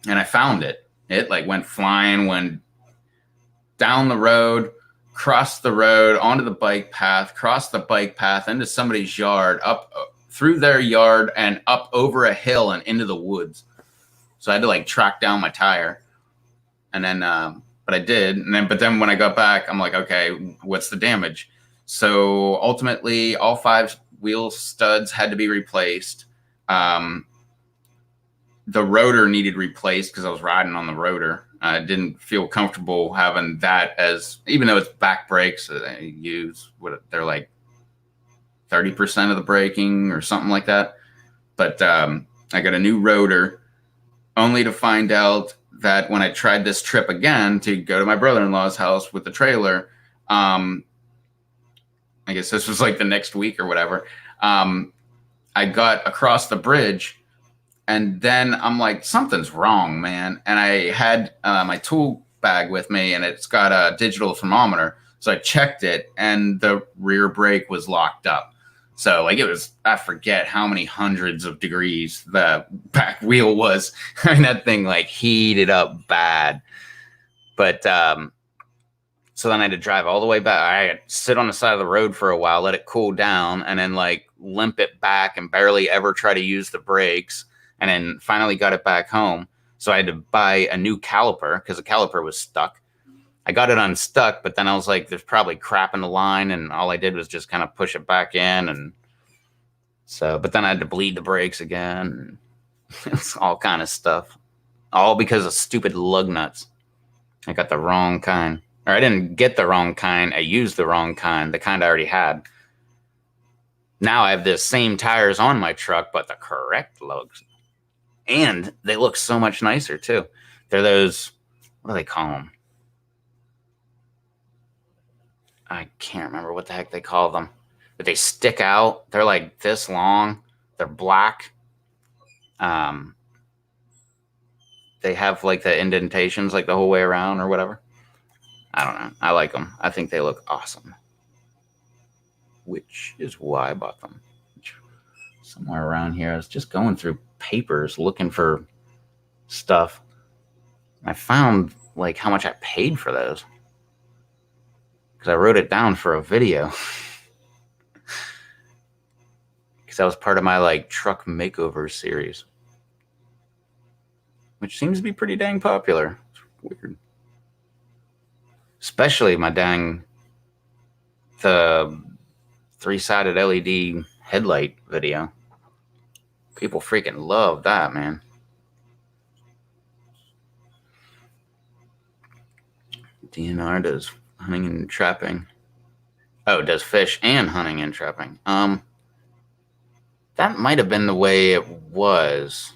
and I found it. It like went flying, went down the road, crossed the road, onto the bike path, crossed the bike path, into somebody's yard, up through their yard and up over a hill and into the woods. So I had to like track down my tire, and then, but I did. But then when I got back, I'm like, okay, what's the damage? So ultimately all 5 wheel studs had to be replaced. The rotor needed replaced because I was riding on the rotor. I didn't feel comfortable having that, as even though it's back brakes that I use, they're like 30% of the braking or something like that. But I got a new rotor, only to find out that when I tried this trip again to go to my brother-in-law's house with the trailer, I guess this was like the next week or whatever, I got across the bridge, and then I'm like, something's wrong, man. And I had my tool bag with me, and it's got a digital thermometer. So I checked it, and the rear brake was locked up. So like it was, I forget how many hundreds of degrees the back wheel was. I mean, that thing like heated up bad. But so then I had to drive all the way back. I had to sit on the side of the road for a while, let it cool down, and then like limp it back and barely ever try to use the brakes. And then finally got it back home. So I had to buy a new caliper because the caliper was stuck. I got it unstuck, but then I was like, there's probably crap in the line. And all I did was just kind of push it back in. And so, but then I had to bleed the brakes again. It's all kind of stuff. All because of stupid lug nuts. I got the wrong kind. Or I didn't get the wrong kind. I used the wrong kind, the kind I already had. Now I have the same tires on my truck, but the correct lugs. And they look so much nicer, too. They're those, what do they call them? I can't remember what the heck they call them. But they stick out. They're like this long. They're black. They have like the indentations like the whole way around or whatever. I don't know. I like them. I think they look awesome. Which is why I bought them. Somewhere around here, I was just going through papers looking for stuff. I found like how much I paid for those because I wrote it down for a video because that was part of my like truck makeover series, which seems to be pretty dang popular. It's weird, especially my dang the 3-sided LED headlight video. People freaking love that, man. DNR does hunting and trapping. Oh, does fish and hunting and trapping. That might have been the way it was.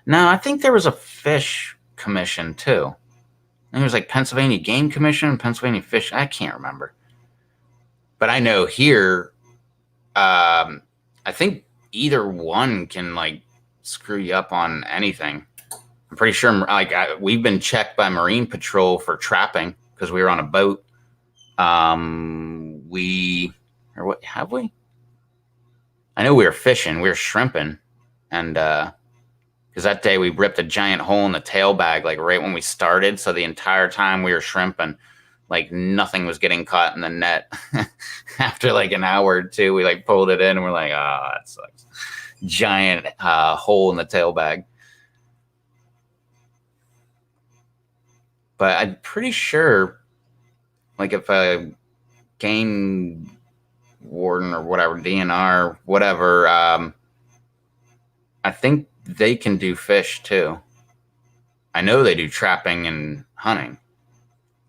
No, I think there was a fish commission too. I think it was like Pennsylvania Game Commission, Pennsylvania Fish. I can't remember. But I know here, I think either one can like screw you up on anything. I'm pretty sure like we've been checked by Marine Patrol for trapping because we were on a boat. Or what have we? I know we were fishing, we were shrimping, and because that day we ripped a giant hole in the tail bag like right when we started. So the entire time we were shrimping, like nothing was getting caught in the net. After like an hour or two, we like pulled it in and we're like, oh, that sucks. Giant hole in the tail bag. But I'm pretty sure, like if a game warden or whatever, DNR, whatever, I think they can do fish too. I know they do trapping and hunting.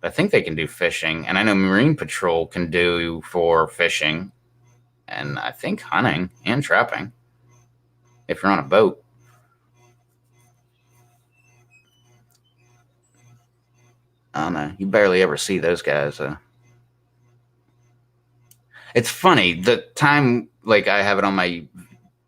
I think they can do fishing, and I know Marine Patrol can do for fishing, and I think hunting and trapping if you're on a boat. I don't know. You barely ever see those guys. It's funny. The time, like, I have it on my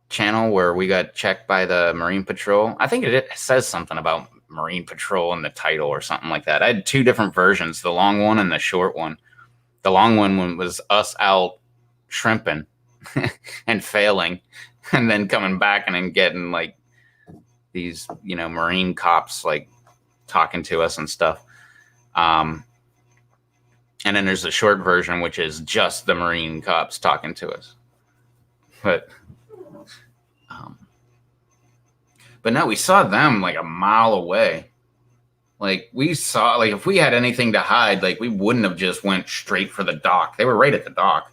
channel where we got checked by the Marine Patrol. I think it says something about Marine Patrol in the title or something like that. I had two different versions, the long one and the short one. The long one was us out shrimping and failing and then coming back and then getting like these, Marine cops like talking to us and stuff. And then there's the short version, which is just the Marine cops talking to us. But no, we saw them like a mile away. Like we saw, like if we had anything to hide, like we wouldn't have just went straight for the dock. They were right at the dock.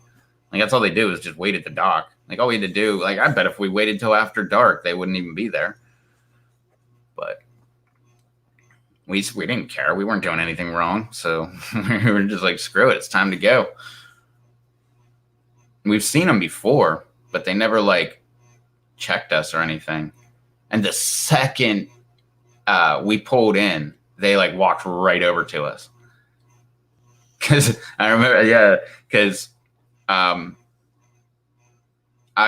Like that's all they do is just wait at the dock. Like all we had to do, like I bet if we waited till after dark, they wouldn't even be there. But we didn't care. We weren't doing anything wrong. So we were just like, screw it. It's time to go. We've seen them before, but they never like checked us or anything. And the second we pulled in, they like walked right over to us. Because I remember, yeah, because I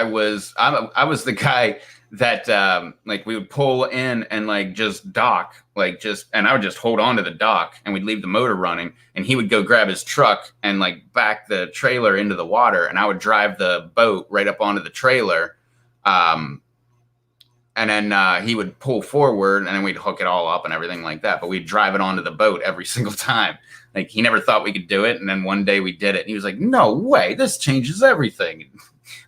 was the guy that like we would pull in and like just dock, like just, and I would just hold on to the dock and we'd leave the motor running, and he would go grab his truck and like back the trailer into the water, and I would drive the boat right up onto the trailer. And then he would pull forward, and then we'd hook it all up and everything like that. But we'd drive it onto the boat every single time. Like, he never thought we could do it, and then one day we did it, and he was like, "No way, this changes everything."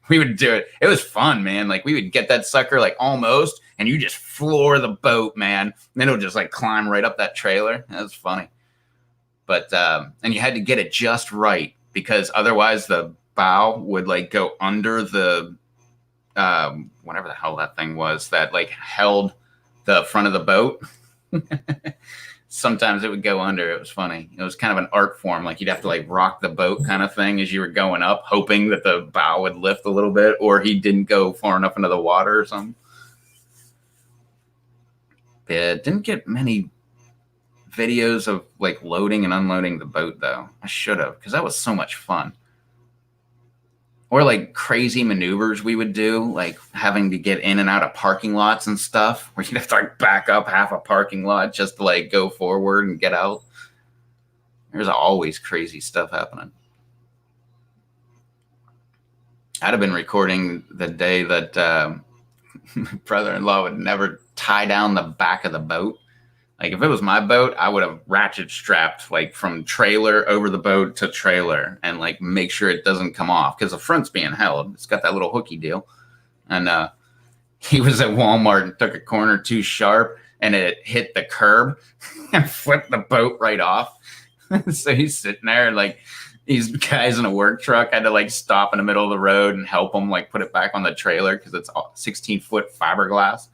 We would do it. It was fun, man. Like, we would get that sucker like almost, and you just floor the boat, man. And then it would just like climb right up that trailer. That was funny. But and you had to get it just right, because otherwise the bow would like go under the whatever the hell that thing was that like held the front of the boat. Sometimes it would go under. It was funny. It was kind of an art form. Like, you'd have to like rock the boat kind of thing as you were going up, hoping that the bow would lift a little bit, or he didn't go far enough into the water or something. Yeah, didn't get many videos of like loading and unloading the boat though. I should have, because that was so much fun. Or like crazy maneuvers we would do, like having to get in and out of parking lots and stuff, where you'd have to like back up half a parking lot just to like go forward and get out. There's always crazy stuff happening. I'd have been recording the day that my brother-in-law would never tie down the back of the boat. Like, if it was my boat, I would have ratchet strapped like from trailer over the boat to trailer and like make sure it doesn't come off, because the front's being held. It's got that little hooky deal. And he was at Walmart and took a corner too sharp, and it hit the curb and flipped the boat right off. So he's sitting there, and like these guys in a work truck had to like stop in the middle of the road and help him like put it back on the trailer, because it's 16-foot fiberglass.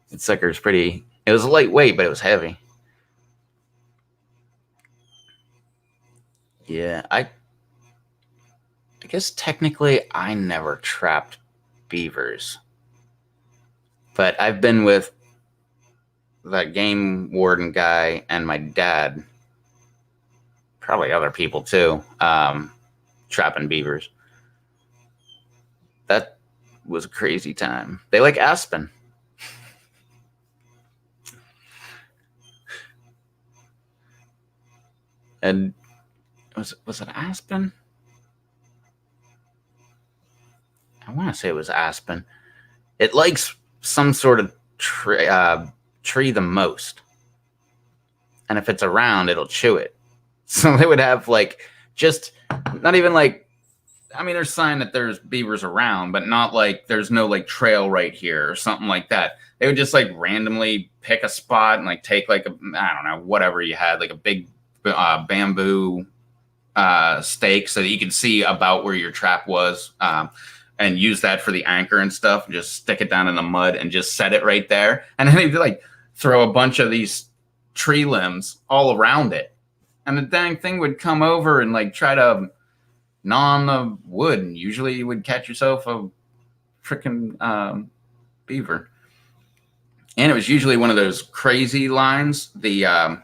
That sucker's pretty. It was lightweight, but it was heavy. Yeah, I guess technically I never trapped beavers, but I've been with that game warden guy and my dad, probably other people too, trapping beavers. That was a crazy time. They like aspen. And was it aspen? I want to say it was aspen. It likes some sort of tree the most, and if it's around, it'll chew it. So they would have like just not even like, I mean, there's sign that there's beavers around, but not like there's no like trail right here or something like that. They would just like randomly pick a spot and like take like I don't know, whatever you had, like a big bamboo stake so that you could see about where your trap was, and use that for the anchor and stuff, and just stick it down in the mud and just set it right there. And then they'd like throw a bunch of these tree limbs all around it, and the dang thing would come over and like try to gnaw on the wood, and usually you would catch yourself a freaking beaver. And it was usually one of those crazy lines, the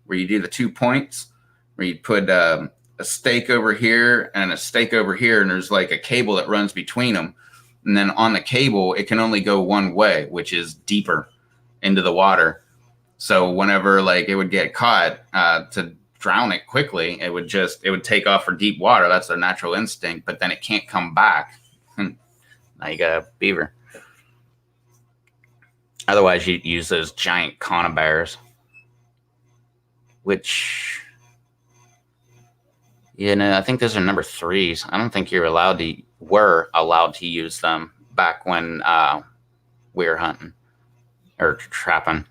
where you do the 2 points, where you put a stake over here and a stake over here, and there's like a cable that runs between them. And then on the cable, it can only go one way, which is deeper into the water. So whenever like it would get caught, to drown it quickly, it would take off for deep water. That's their natural instinct, but then it can't come back. Now you got a beaver. Otherwise, you'd use those giant conibears, which, I think those are number 3s. I don't think were allowed to use them back when we were hunting or trapping.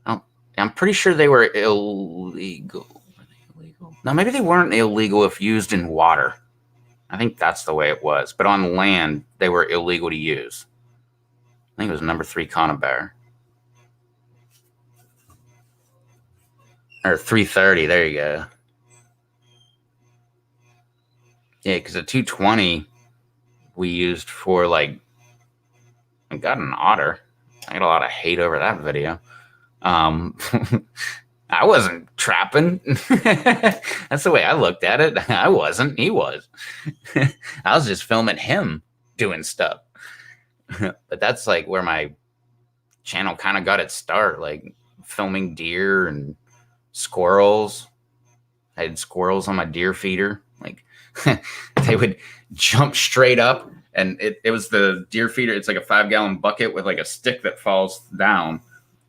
I'm pretty sure they were illegal. Were they illegal? No, maybe they weren't illegal if used in water. I think that's the way it was. But on land, they were illegal to use. I think it was number 3 conibear. Or 330, there you go. Yeah, because a 220 we used for like, I got an otter. I got a lot of hate over that video. I wasn't trapping. That's the way I looked at it. I wasn't. He was. I was just filming him doing stuff. But that's like where my channel kind of got its start, like filming deer and squirrels. I had squirrels on my deer feeder. Like they would jump straight up, and it was the deer feeder. It's like a 5-gallon bucket with like a stick that falls down,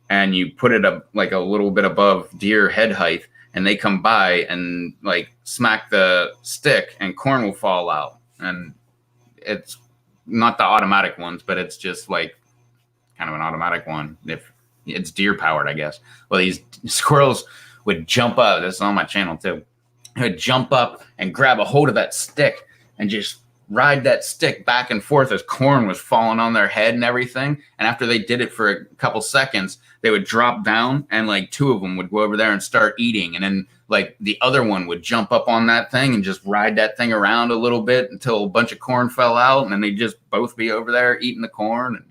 and you put it up like a little bit above deer head height, and they come by and like smack the stick, and corn will fall out. And it's not the automatic ones, but it's just like kind of an automatic one. If it's deer powered, I guess. Well, these squirrels would jump up. This is on my channel too. They would jump up and grab a hold of that stick and just ride that stick back and forth as corn was falling on their head and everything. And after they did it for a couple seconds, they would drop down, and like 2 of them would go over there and start eating. And then like the other one would jump up on that thing and just ride that thing around a little bit until a bunch of corn fell out. And then they'd just both be over there eating the corn. And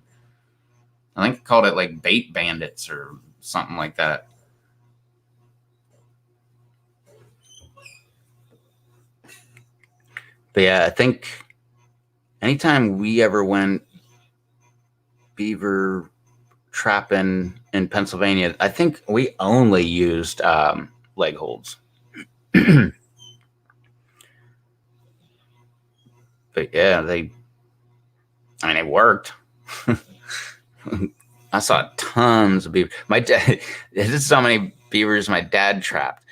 I think they called it like bait bandits or something like that. But yeah, I think anytime we ever went beaver trapping in Pennsylvania, I think we only used leg holds. But yeah, it worked. I saw tons of beaver. My dad, there's so many beavers my dad trapped,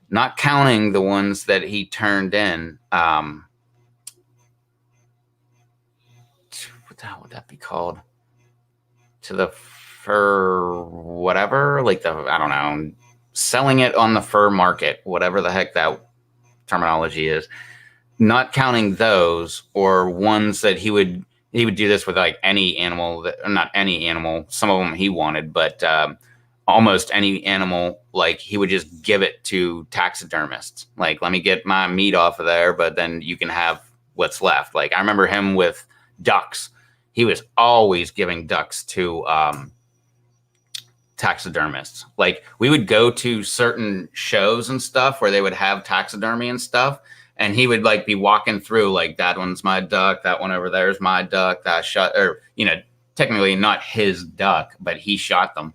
not counting the ones that he turned in. What the hell would that be called? To the fur, whatever, like I don't know, selling it on the fur market, whatever the heck that terminology is. Not counting those, or ones that he would do this with like any animal, not any animal, some of them he wanted, but almost any animal. Like he would just give it to taxidermists. Like, let me get my meat off of there, but then you can have what's left. Like I remember him with ducks. He was always giving ducks to taxidermists. Like we would go to certain shows and stuff where they would have taxidermy and stuff. And he would like be walking through like, that one's my duck. That one over there is my duck. That shot, or, technically not his duck, but he shot them.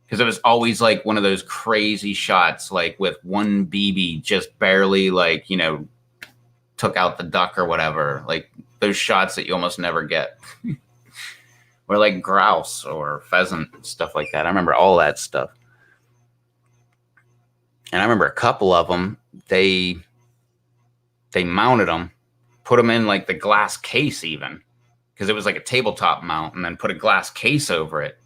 Because it was always like one of those crazy shots, like with one BB just barely like, took out the duck or whatever. Like those shots that you almost never get. Or like grouse or pheasant, stuff like that. I remember all that stuff. And I remember a couple of them, they mounted them, put them in like the glass case even, because it was like a tabletop mount, and then put a glass case over it.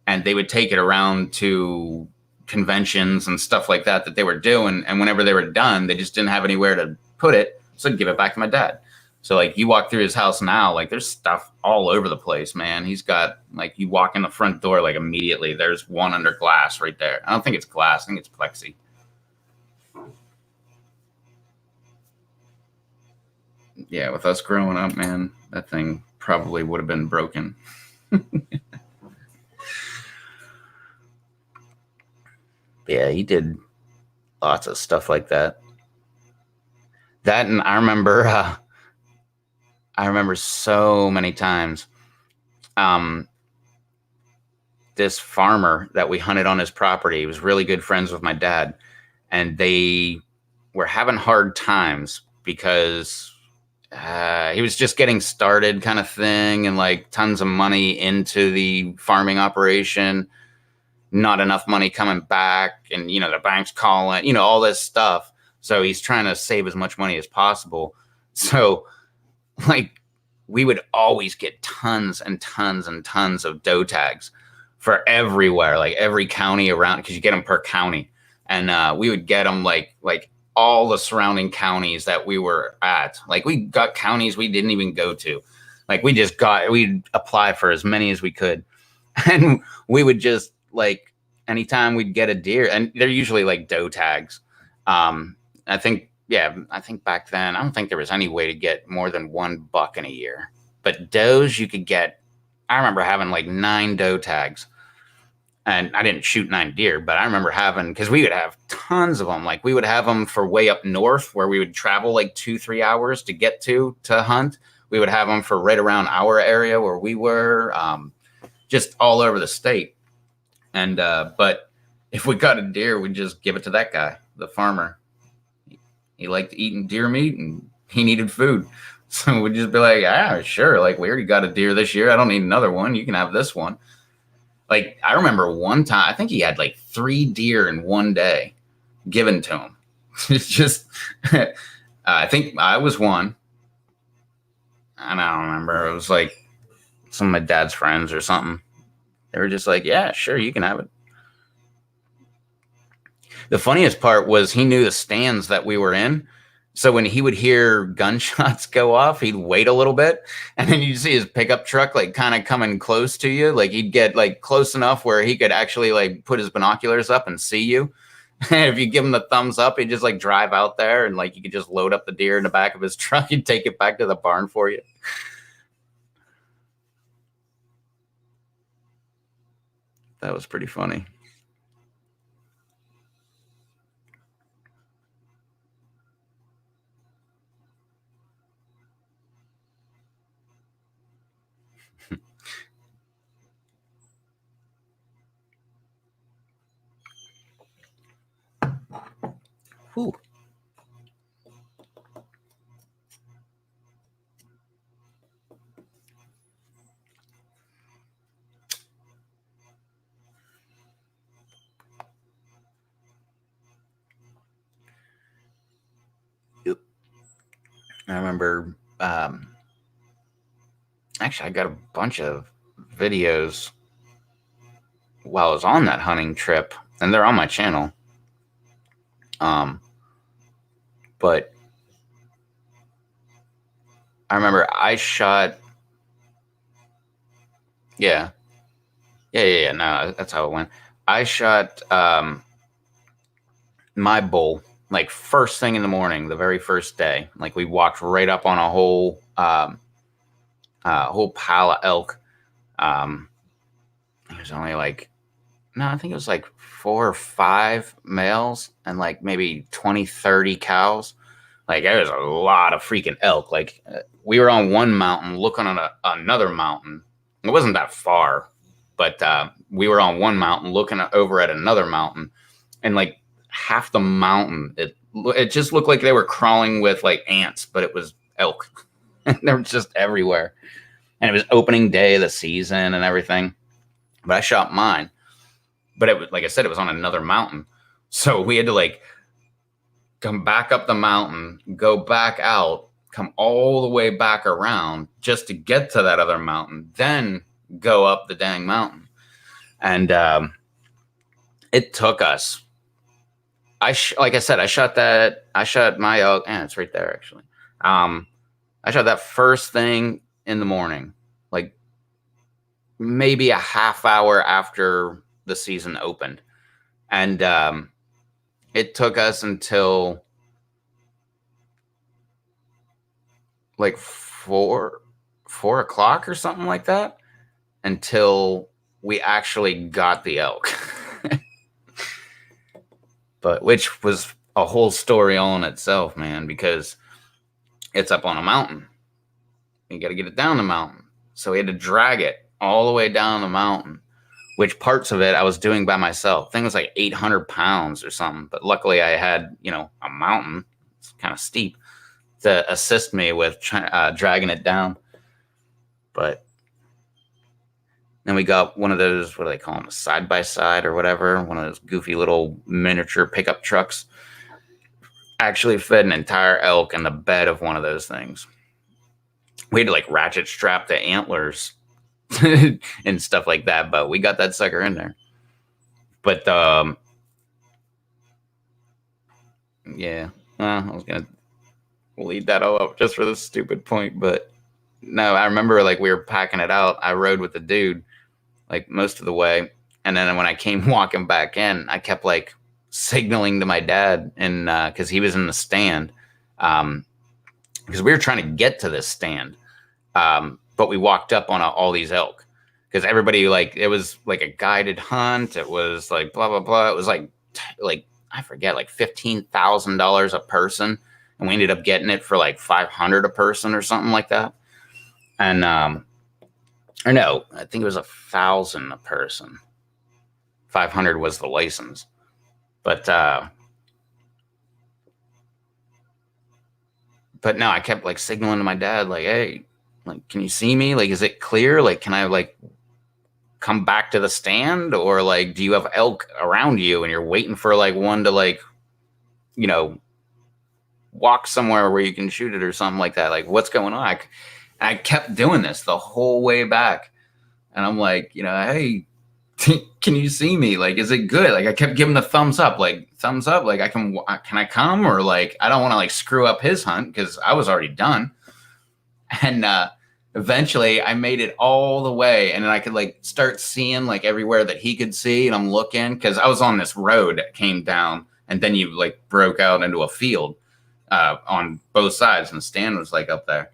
And they would take it around to conventions and stuff like that they were doing. And whenever they were done, they just didn't have anywhere to put it. So I'd give it back to my dad. So like you walk through his house now, like there's stuff all over the place, man. He's got like, you walk in the front door, like immediately there's one under glass right there. I don't think it's glass. I think it's plexi. Yeah, with us growing up, man, that thing probably would have been broken. Yeah, he did lots of stuff like that. That, and I remember so many times this farmer that we hunted on his property was really good friends with my dad, and they were having hard times because he was just getting started kind of thing, and like tons of money into the farming operation, not enough money coming back, and the bank's calling, all this stuff. So he's trying to save as much money as possible. So like we would always get tons and tons and tons of doe tags for everywhere, like every county around, because you get them per county. And we would get them like all the surrounding counties that we were at. Like we got counties we didn't even go to. Like we'd apply for as many as we could. And we would just like, anytime we'd get a deer, and they're usually like doe tags. I think yeah, I think back then, I don't think there was any way to get more than one buck in a year. But does you could get, I remember having like 9 doe tags. And I didn't shoot 9 deer, but I remember having, because we would have tons of them. Like we would have them for way up north where we would travel like 2-3 hours to get to hunt. We would have them for right around our area where we were, just all over the state. And, but if we got a deer, we'd just give it to that guy, the farmer. He liked eating deer meat and he needed food. So we'd just be like, ah, sure. Like we already got a deer this year. I don't need another one. You can have this one. Like I remember one time, I think he had like 3 deer in one day given to him. It's just, I think I was one. And I don't remember. It was like some of my dad's friends or something. They were just like, yeah, sure, you can have it. The funniest part was he knew the stands that we were in. So when he would hear gunshots go off, he'd wait a little bit, and then you'd see his pickup truck like kind of coming close to you. Like he'd get like close enough where he could actually like put his binoculars up and see you. And if you give him the thumbs up, he'd just like drive out there and like you could just load up the deer in the back of his truck and take it back to the barn for you. That was pretty funny. Whew. I remember, actually, I got a bunch of videos while I was on that hunting trip, and they're on my channel. Um, but I remember I shot, yeah, yeah. No, that's how it went. I shot my bull like first thing in the morning, the very first day. Like we walked right up on a whole pile of elk. It was only like, no, I think it was like 4 or 5 males and like maybe 20, 30 cows. Like there was a lot of freaking elk. Like we were on one mountain looking on another mountain. It wasn't that far, but we were on one mountain looking over at another mountain, and like half the mountain, it just looked like they were crawling with like ants, but it was elk. They were just everywhere, and it was opening day of the season and everything. But I shot mine, but it was like I said, it was on another mountain, so we had to like come back up the mountain, go back out, come all the way back around just to get to that other mountain, then go up the dang mountain. And it took us. Like I said, I shot my elk, and it's right there actually. I shot that first thing in the morning, like maybe a half hour after the season opened, and it took us until like 4 o'clock or something like that until we actually got the elk. But which was a whole story all in itself, man, because it's up on a mountain. You got to get it down the mountain. So we had to drag it all the way down the mountain, which parts of it I was doing by myself. I think it was like 800 pounds or something. But luckily I had, a mountain, it's kind of steep, to assist me with dragging it down. But then we got one of those, what do they call them, a side-by-side or whatever, one of those goofy little miniature pickup trucks. Actually fit an entire elk in the bed of one of those things. We had to like ratchet strap the antlers and stuff like that, but we got that sucker in there. But yeah, I was gonna lead that all up just for this stupid point, but no, I remember like we were packing it out. I rode with the dude like most of the way, and then when I came walking back in, I kept like signaling to my dad, and because he was in the stand, because we were trying to get to this stand, but we walked up on all these elk because everybody, like, it was like a guided hunt. It was like blah blah blah. It was like I forget, like $15,000 a person, and we ended up getting it for like 500 a person or something like that. And or no, I think it was 1,000 a person. 500 was the license, but no, I kept like signaling to my dad, like, hey, like, can you see me? Like, is it clear? Like, can I like come back to the stand, or like, do you have elk around you and you're waiting for like one to like, you know, walk somewhere where you can shoot it or something like that? Like, what's going on? I kept doing this the whole way back, and I'm like, you know, hey, can you see me? Like, is it good? Like, I kept giving the thumbs up, like, can I come? Or like, I don't want to like screw up his hunt because I was already done. And eventually I made it all the way, and then I could like start seeing like everywhere that he could see. And I'm looking because I was on this road that came down, and then you like broke out into a field on both sides, and the stand was like up there.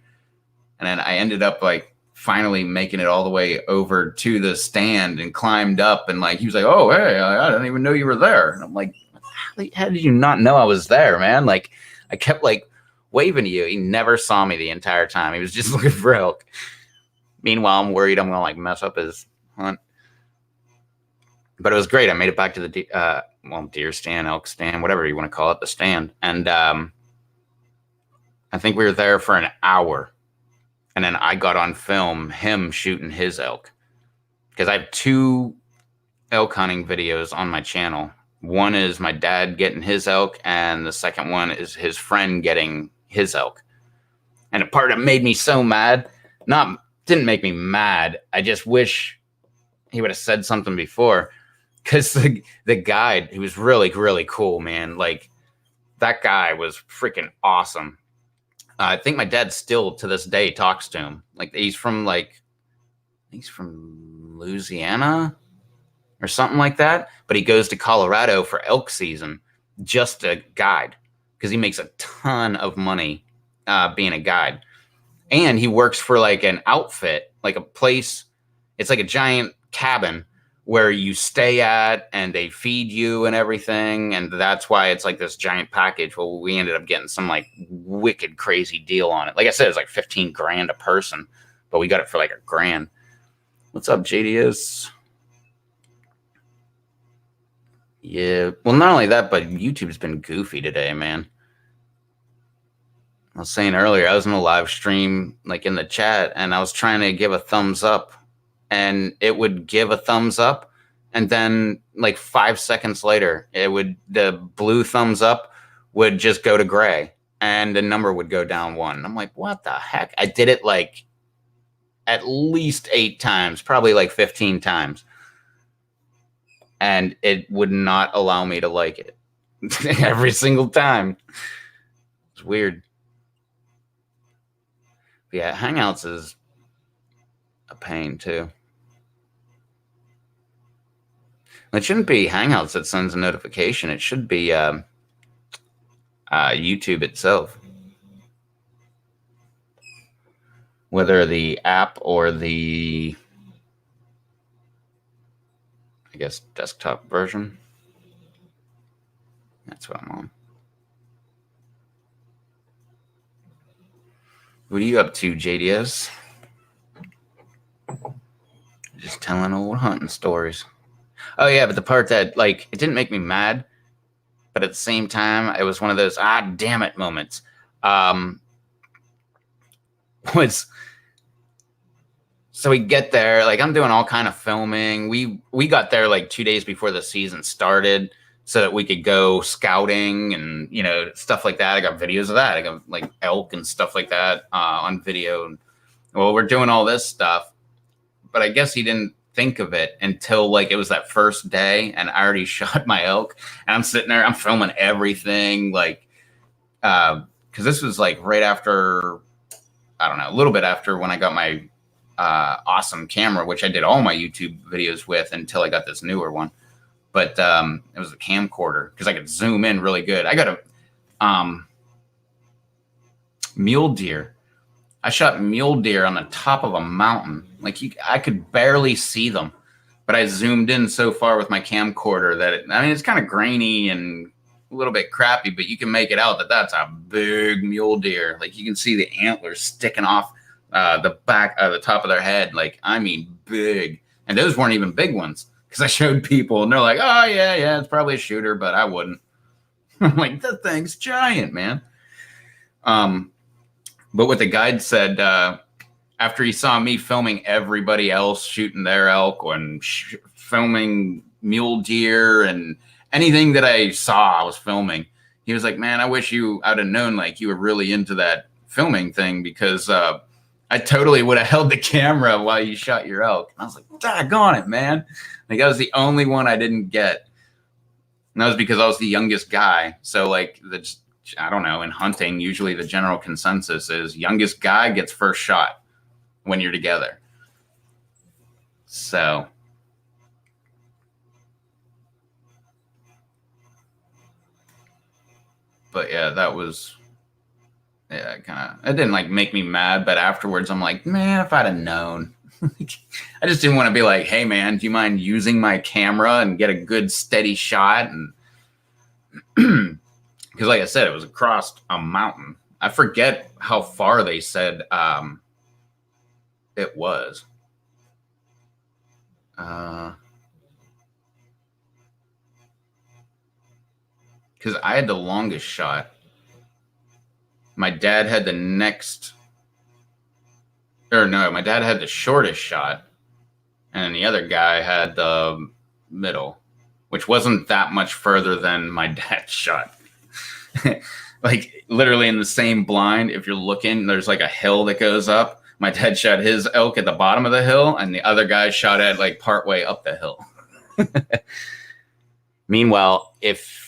And then I ended up like finally making it all the way over to the stand and climbed up, and like he was like, oh, hey, I didn't even know you were there. And I'm like, how did you not know I was there, man? Like, I kept like waving to you. He never saw me the entire time. He was just looking for elk. Meanwhile, I'm worried I'm gonna like mess up his hunt. But it was great. I made it back to the deer stand, elk stand, whatever you want to call it, the stand. And I think we were there for an hour. And then I got on film him shooting his elk, because I have 2 elk hunting videos on my channel. One is my dad getting his elk, and the second one is his friend getting his elk. And the part that made me so mad, didn't make me mad, I just wish he would have said something before, because the guide, he was really, really cool, man. Like, that guy was freaking awesome. I think my dad still to this day talks to him. Like, he's from Louisiana or something like that, but he goes to Colorado for elk season just to guide, because he makes a ton of money being a guide. And he works for like an outfit, like a place. It's like a giant cabin where you stay at, and they feed you and everything. And that's why it's like this giant package. Well, we ended up getting some like wicked crazy deal on it. Like I said, it's like 15 grand a person, but we got it for like $1,000. What's up, JDS? Yeah. Well, not only that, but YouTube's been goofy today, man. I was saying earlier, I was in a live stream, like in the chat, and I was trying to give a thumbs up, and it would give a thumbs up, and then like 5 seconds later, the blue thumbs up would just go to gray, and the number would go down 1. I'm like, what the heck? I did it like at least 8 times, probably like 15 times, and it would not allow me to like it every single time. It's weird. But yeah, Hangouts is a pain too. It shouldn't be Hangouts that sends a notification. It should be YouTube itself. Whether the app or the, I guess, desktop version. That's what I'm on. What are you up to, JDS? Just telling old hunting stories. Oh yeah, but the part that like it didn't make me mad, but at the same time it was one of those damn it moments. Was so we get there, like I'm doing all kind of filming. We got there like 2 days before the season started, so that we could go scouting and, you know, stuff like that. I got videos of that. I got like elk and stuff like that on video. Well, we're doing all this stuff, but I guess he didn't think of it until like it was that first day, and I already shot my elk, and I'm sitting there, I'm filming everything, like because this was like right after, I don't know, a little bit after when I got my awesome camera, which I did all my YouTube videos with until I got this newer one. But it was a camcorder because I could zoom in really good. I got a mule deer. I shot mule deer on the top of a mountain. Like I could barely see them, but I zoomed in so far with my camcorder that it's kind of grainy and a little bit crappy, but you can make it out that that's a big mule deer. Like you can see the antlers sticking off the back of the top of their head. Like, I mean, big. And those weren't even big ones because I showed people and they're like, oh, yeah, it's probably a shooter, but I wouldn't. I'm like, that thing's giant, man. But what the guide said, after he saw me filming everybody else shooting their elk and filming mule deer and anything that I saw I was filming, he was like, man, I wish I'd have known like you were really into that filming thing, because I totally would have held the camera while you shot your elk. And I was like, doggone it, man. Like, that was the only one I didn't get. And that was because I was the youngest guy. So like, I don't know, in hunting, usually the general consensus is youngest guy gets first shot when you're together. So but yeah, that was, yeah, it didn't like make me mad, but afterwards I'm like, man, if I'd have known. I just didn't want to be like, hey man, do you mind using my camera and get a good steady shot? And because like I said, it was across a mountain. I forget how far they said it was. Because I had the longest shot. My dad had the my dad had the shortest shot, and the other guy had the middle, which wasn't that much further than my dad's shot. Like literally in the same blind, if you're looking, there's like a hill that goes up. My dad shot his elk at the bottom of the hill, and the other guy shot at like partway up the hill. Meanwhile, if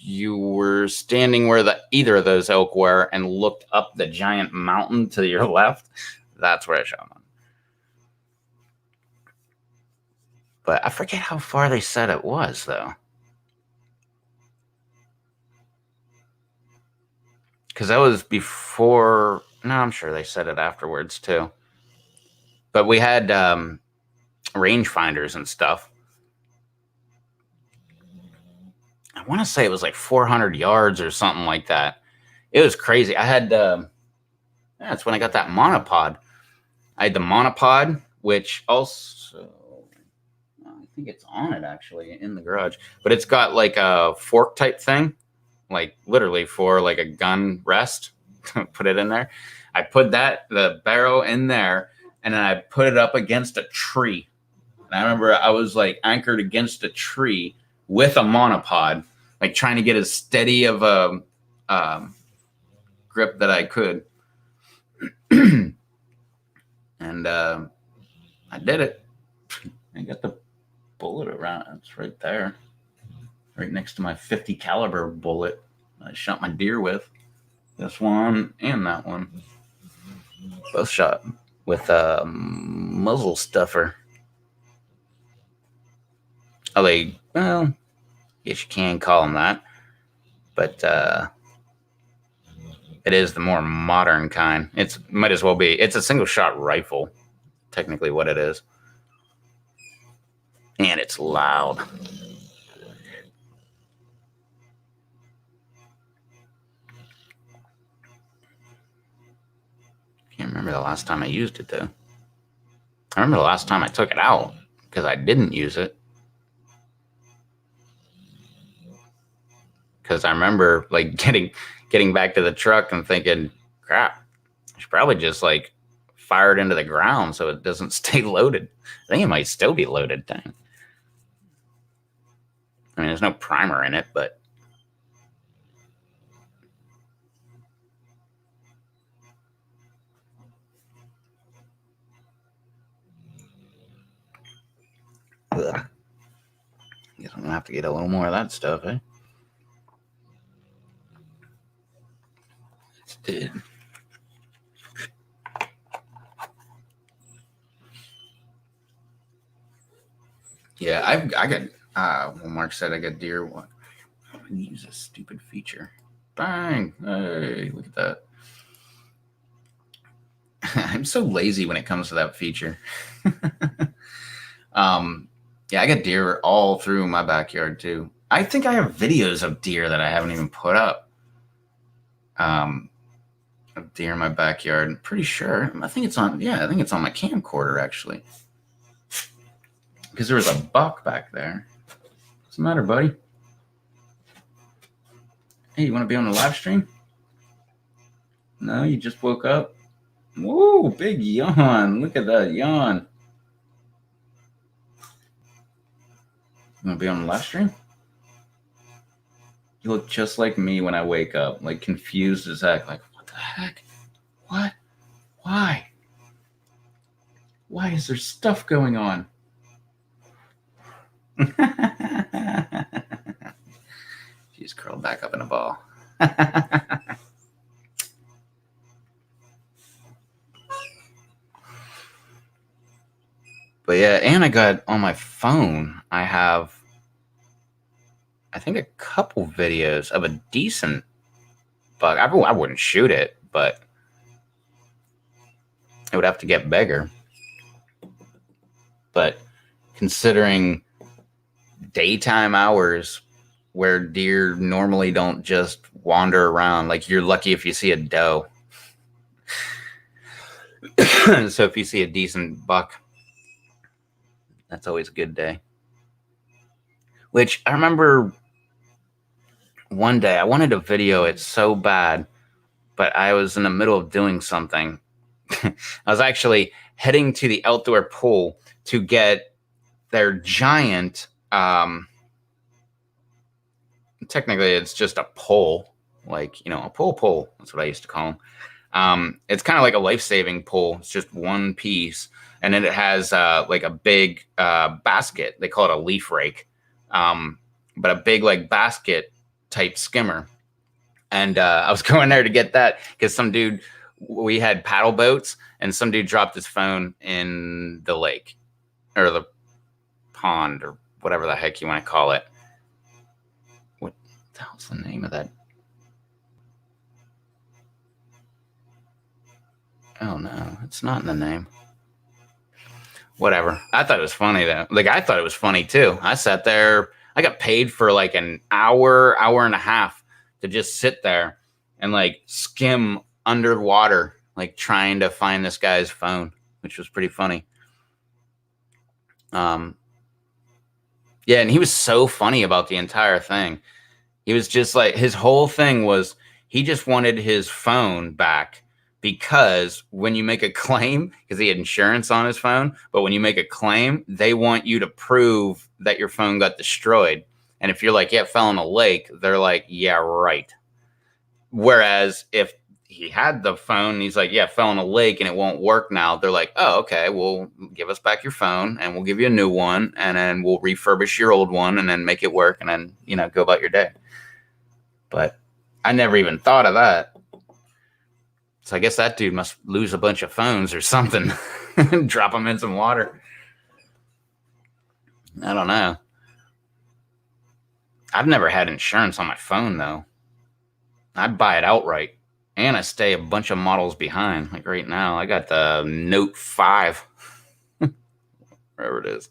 you were standing where either of those elk were and looked up the giant mountain to your left, that's where I shot them. But I forget how far they said it was, though. Because that was before. No, I'm sure they said it afterwards, too. But we had rangefinders and stuff. I want to say it was like 400 yards or something like that. It was crazy. I had, that's when I got that monopod. I had the monopod, which also, I think it's on it actually in the garage, but it's got like a fork type thing, like literally for like a gun rest. Put it in there. I put the barrel in there, and then I put it up against a tree. And I remember I was like anchored against a tree with a monopod, like trying to get as steady of a grip that I could. And I did it. I got the bullet around. It's right there, right next to my 50 caliber bullet I shot my deer with. This one and that one, both shot with a muzzle stuffer. Well, I guess you can call them that, but it is the more modern kind. It's might as well be. It's a single shot rifle, technically what it is, and it's loud. Can't remember the last time I used it though. I remember the last time I took it out because I didn't use it. Because I remember like getting back to the truck and thinking, crap, I should probably just like fire it into the ground so it doesn't stay loaded. I think it might still be loaded. Dang. I mean, there's no primer in it, but ugh. Guess I'm gonna have to get a little more of that stuff, eh? Did. Yeah, I got. Well, Mark said I got deer. What? I use a stupid feature. Bang! Hey, look at that. I'm so lazy when it comes to that feature. Yeah, I got deer all through my backyard too. I think I have videos of deer that I haven't even put up. Of deer in my backyard. I'm pretty sure. I think it's on. Yeah, I think it's on my camcorder actually. Because there was a buck back there. What's the matter, buddy? Hey, you want to be on the live stream? No, you just woke up. Whoa, big yawn. Look at that yawn. You want to be on the live stream? You look just like me when I wake up, like confused as heck. Like, what the heck? What? Why? Why is there stuff going on? She's curled back up in a ball. But yeah, and I got on my phone, I have, I think, a couple videos of a decent buck. I wouldn't shoot it, but it would have to get bigger. But considering daytime hours where deer normally don't just wander around, like you're lucky if you see a doe. So if you see a decent buck, that's always a good day. Which I remember one day I wanted to video it so bad, but I was in the middle of doing something. I was actually heading to the outdoor pool to get their giant, technically it's just a pole, like, you know, a pole. That's what I used to call them. It's kind of like a life-saving pole. It's just one piece. And then it has like a big basket. They call it a leaf rake, but a big like basket type skimmer. And I was going there to get that because some dude, we had paddle boats, and some dude dropped his phone in the lake or the pond or whatever the heck you want to call it. What the hell's the name of that? Oh no, it's not in the name. Whatever. I thought it was funny though. Like I thought it was funny too. I sat there. I got paid for like an hour and a half to just sit there and like skim underwater, like trying to find this guy's phone, which was pretty funny. Yeah, and he was so funny about the entire thing. He was just like, his whole thing was he just wanted his phone back. Because when you make a claim, because he had insurance on his phone, but when you make a claim, they want you to prove that your phone got destroyed. And if you're like, yeah, it fell in a lake, they're like, yeah, right. Whereas if he had the phone and he's like, yeah, it fell in a lake and it won't work now, they're like, oh, okay, well, give us back your phone and we'll give you a new one, and then we'll refurbish your old one and then make it work, and then, you know, go about your day. But I never even thought of that. So I guess that dude must lose a bunch of phones or something. Drop them in some water. I don't know. I've never had insurance on my phone, though. I'd buy it outright. And I stay a bunch of models behind. Like right now, I got the Note 5. Wherever it is.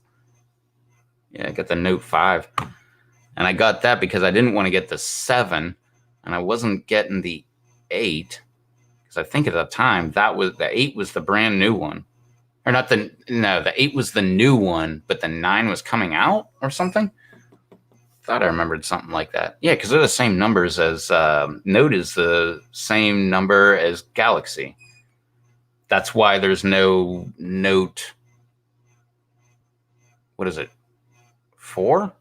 Yeah, I got the Note 5. And I got that because I didn't want to get the 7. And I wasn't getting the 8. I think at the time that was the 8 was the brand new one, or not the 8 was the new one, but the 9 was coming out or something. Thought I remembered something like that. Yeah, because they're the same numbers as Note is the same number as Galaxy. That's why there's no Note. What is it? 4?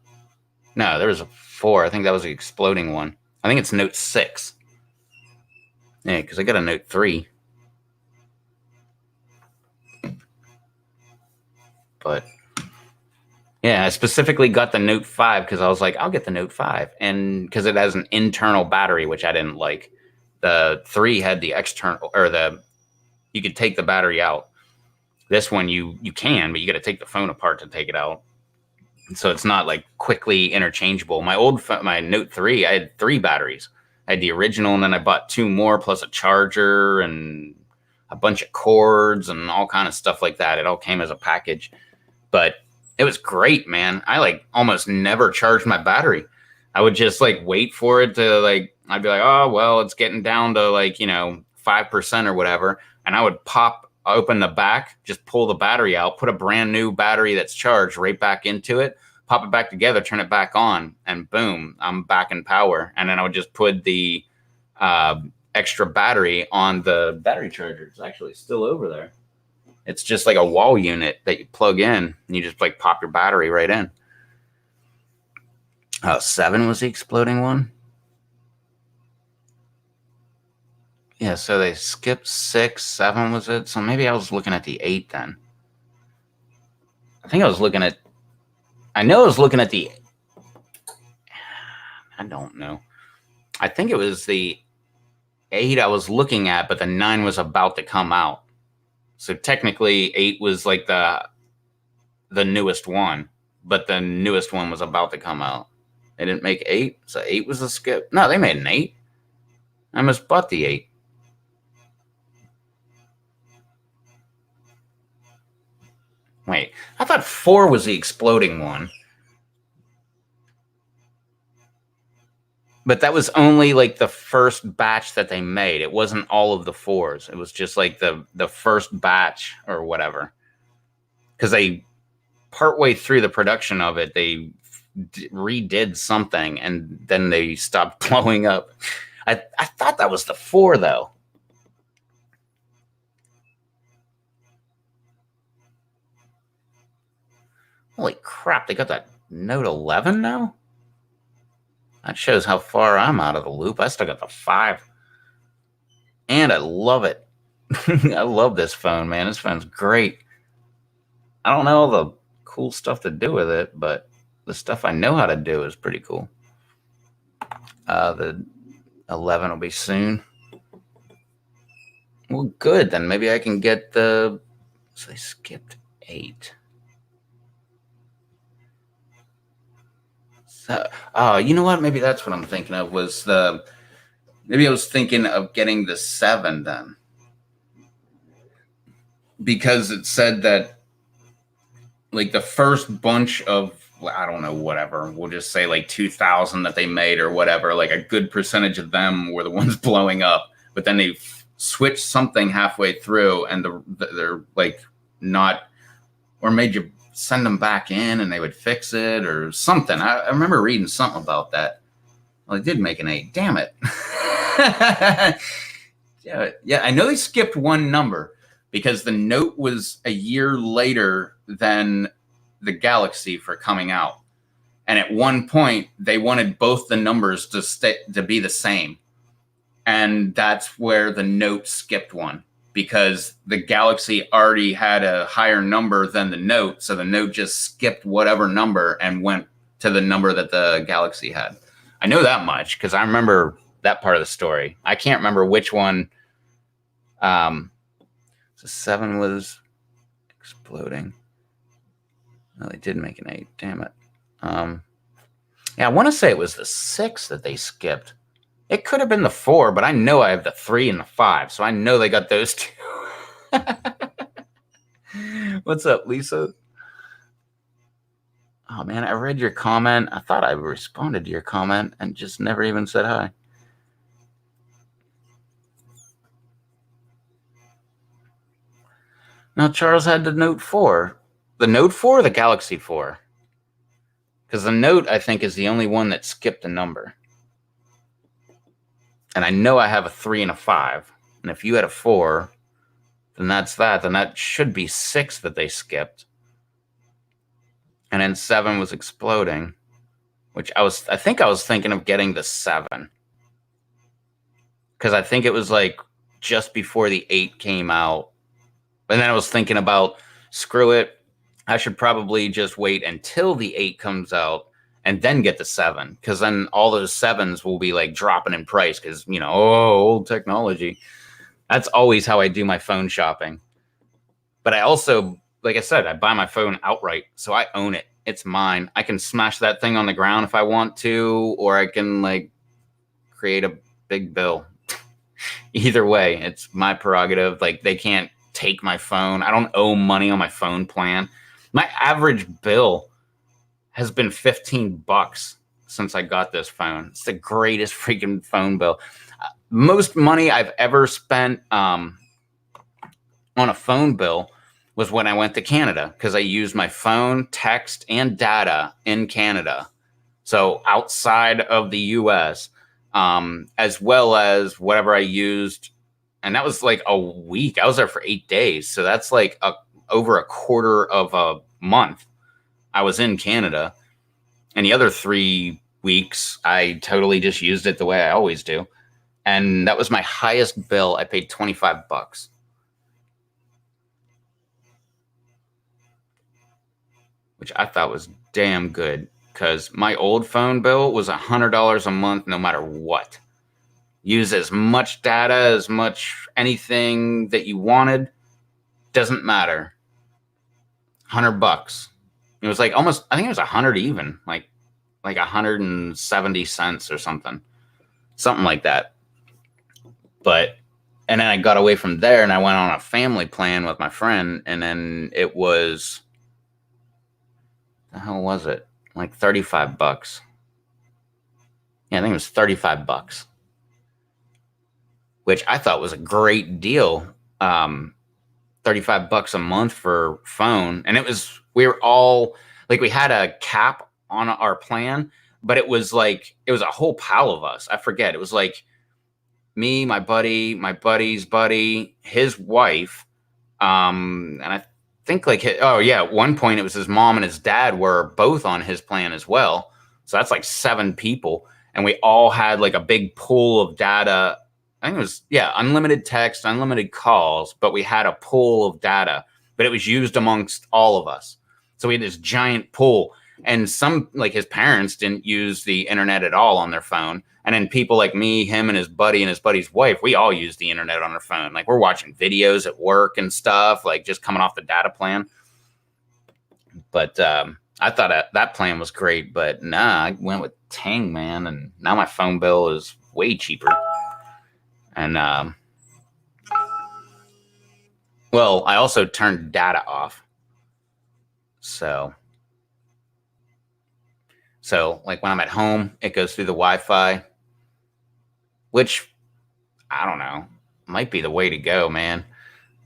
No, there was a 4. I think that was the exploding one. I think it's Note 6. Yeah, because I got a Note 3. But yeah, I specifically got the Note 5 because I was like, I'll get the Note 5. And because it has an internal battery, which I didn't like. The 3 had the external, or you could take the battery out. This one you can, but you got to take the phone apart to take it out. So it's not like quickly interchangeable. My Note 3, I had 3 batteries. I had the original, and then I bought 2 more plus a charger and a bunch of cords and all kind of stuff like that. It all came as a package, but it was great, man. I like almost never charged my battery. I would just like wait for it to like, I'd be like, oh, well, it's getting down to like, 5% or whatever. And I would open the back, just pull the battery out, put a brand new battery that's charged right back into it, pop it back together, turn it back on, and boom, I'm back in power. And then I would just put the extra battery on the battery charger. It's actually still over there. It's just like a wall unit that you plug in, and you just like pop your battery right in. 7 was the exploding one. Yeah, so they skipped 6, 7 was it? So maybe I was looking at the 8 then. I think I was looking at, I know I was looking at the, I don't know. I think it was the 8 I was looking at, but the 9 was about to come out. So technically 8 was like the newest one, but the newest one was about to come out. They didn't make 8, so 8 was a skip. No, they made an 8. I must bought the 8. Wait, I thought 4 was the exploding one. But that was only like the first batch that they made. It wasn't all of the 4s. It was just like the first batch or whatever. Because they, partway through the production of it, they redid something and then they stopped blowing up. I thought that was the 4 though. Holy crap, they got that Note 11 now? That shows how far I'm out of the loop. I still got the 5. And I love it. I love this phone, man. This phone's great. I don't know all the cool stuff to do with it, but the stuff I know how to do is pretty cool. The 11 will be soon. Well, good. Then maybe I can get the... So they skipped 8. You know what? Maybe that's what I'm thinking of was the... Maybe I was thinking of getting the 7 then. Because it said that like the first bunch of, I don't know, whatever, we'll just say like 2,000 that they made or whatever, like a good percentage of them were the ones blowing up. But then they switched something halfway through and they're like not, or made you send them back in and they would fix it or something. I remember reading something about that. Well, they did make an 8. Damn it. Yeah, I know they skipped one number because the Note was a year later than the Galaxy for coming out. And at one point, they wanted both the numbers to be the same. And that's where the Note skipped one. Because the Galaxy already had a higher number than the Note, so the Note just skipped whatever number and went to the number that the Galaxy had. I know that much because I remember that part of the story. I can't remember which one. So 7 was exploding. No, they did make an 8. Damn it. Yeah, I want to say it was the 6 that they skipped. It could have been the 4, but I know I have the 3 and the 5, so I know they got those 2. What's up, Lisa? Oh, man, I read your comment. I thought I responded to your comment and just never even said hi. Now, Charles had the Note 4. The Note 4 or the Galaxy 4? Because the Note, I think, is the only one that skipped a number. And I know I have a 3 and a 5. And if you had a 4, then that's that. Then that should be 6 that they skipped. And then 7 was exploding, which I think I was thinking of getting the 7. Because I think it was like just before the 8 came out. And then I was thinking about, screw it, I should probably just wait until the 8 comes out and then get the 7. Because then all those 7s will be like dropping in price because, old technology. That's always how I do my phone shopping. But I also, like I said, I buy my phone outright. So I own it. It's mine. I can smash that thing on the ground if I want to, or I can like create a big bill. Either way, it's my prerogative. Like, they can't take my phone. I don't owe money on my phone plan. My average bill has been $15 since I got this phone. It's the greatest freaking phone bill. Most money I've ever spent on a phone bill was when I went to Canada, because I used my phone, text, and data in Canada. So outside of the US, as well as whatever I used. And that was like a week. I was there for 8 days. So that's like over a quarter of a month I was in Canada. And the other 3 weeks, I totally just used it the way I always do. And that was my highest bill. I paid $25, which I thought was damn good, because my old phone bill was $100 a month no matter what. Use as much data, as much anything that you wanted, doesn't matter. $100. It was like almost, I think it was 100 even, like 170 cents or something like that. But, and then I got away from there and I went on a family plan with my friend, and then it was, the hell was it? Like $35. Yeah, I think it was $35, which I thought was a great deal. $35 a month for phone. And it was, we were all like, we had a cap on our plan, but it was like, it was a whole pile of us. I forget. It was like me, my buddy, my buddy's buddy, his wife. And I think like, oh yeah, at one point it was his mom and his dad were both on his plan as well. So that's like 7 people. And we all had like a big pool of data. I think it was, yeah, unlimited text, unlimited calls, but we had a pool of data, but it was used amongst all of us. So we had this giant pool, and some, like his parents, didn't use the internet at all on their phone. And then people like me, him and his buddy's wife, we all use the internet on our phone. Like, we're watching videos at work and stuff, like just coming off the data plan. But I thought that plan was great, but nah, I went with Tang, man. And now my phone bill is way cheaper. And, well, I also turned data off. So like when I'm at home, it goes through the Wi-Fi, which, I don't know, might be the way to go, man.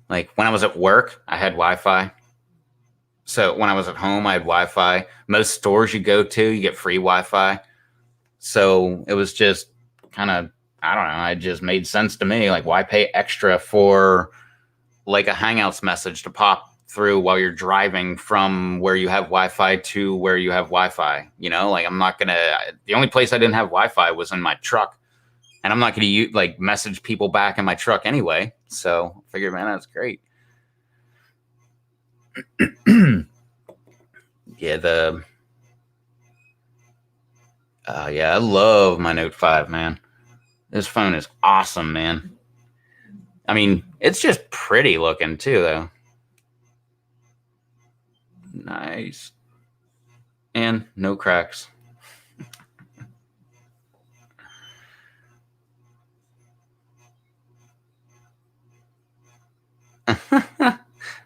Like when I was at work, I had Wi-Fi. So when I was at home, I had Wi-Fi. Most stores you go to, you get free Wi-Fi. So it was just kind of, I don't know, it just made sense to me. Like, why pay extra for like a Hangouts message to pop through while you're driving from where you have Wi-Fi to where you have Wi-Fi? You know, like, I'm not going to, the only place I didn't have Wi-Fi was in my truck, and I'm not going to like message people back in my truck anyway. So I figured, man, that's great. Yeah, yeah, I love my Note 5, man. This phone is awesome, man. I mean, it's just pretty looking too, though. Nice. And no cracks.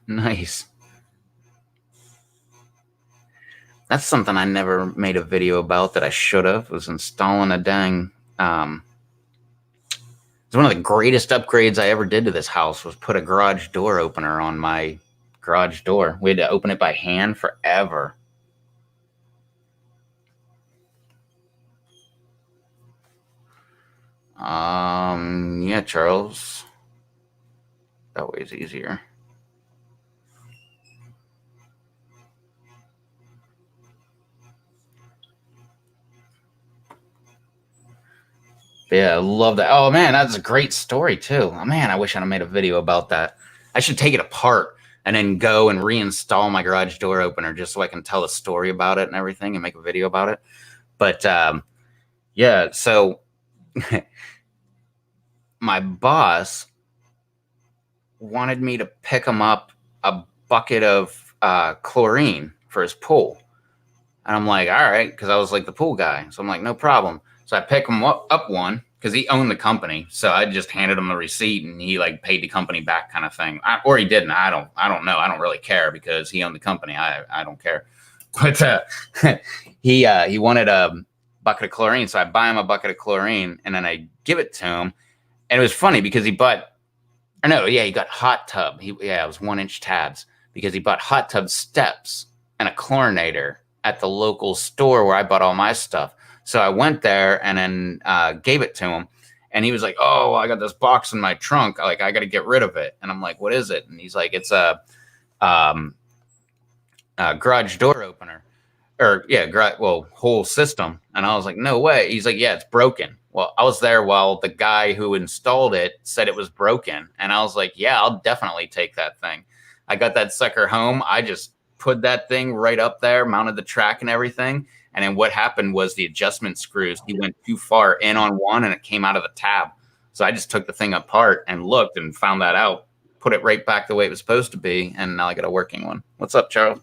Nice. That's something I never made a video about that I should have, was installing a dang, it's one of the greatest upgrades I ever did to this house, was put a garage door opener on my garage door. We had to open it by hand forever. Yeah, Charles. That way's easier. Yeah, I love that. Oh man, that's a great story too. Oh, man, I wish I'd have made a video about that. I should take it apart and then go and reinstall my garage door opener, just so I can tell a story about it and everything and make a video about it. But yeah, so my boss wanted me to pick him up a bucket of chlorine for his pool. And I'm like, all right, because I was like the pool guy. So I'm like, no problem. So I pick him up one, because he owned the company. So I just handed him the receipt and he like paid the company back kind of thing. Or he didn't. I don't know. I don't really care because he owned the company. I don't care. But he wanted a bucket of chlorine. So I buy him a bucket of chlorine and then I give it to him. And it was funny because he got hot tub. It was 1-inch tabs because he bought hot tub steps and a chlorinator at the local store where I bought all my stuff. So I went there and then gave it to him. And he was like, oh, I got this box in my trunk. Like, I got to get rid of it. And I'm like, what is it? And he's like, it's a garage door opener. Or, whole system. And I was like, no way. He's like, yeah, it's broken. Well, I was there while the guy who installed it said it was broken. And I was like, yeah, I'll definitely take that thing. I got that sucker home. I just put that thing right up there, mounted the track and everything. And then what happened was the adjustment screws, he went too far in on one and it came out of the tab. So I just took the thing apart and looked and found that out, put it right back the way it was supposed to be. And now I got a working one. What's up, Charles?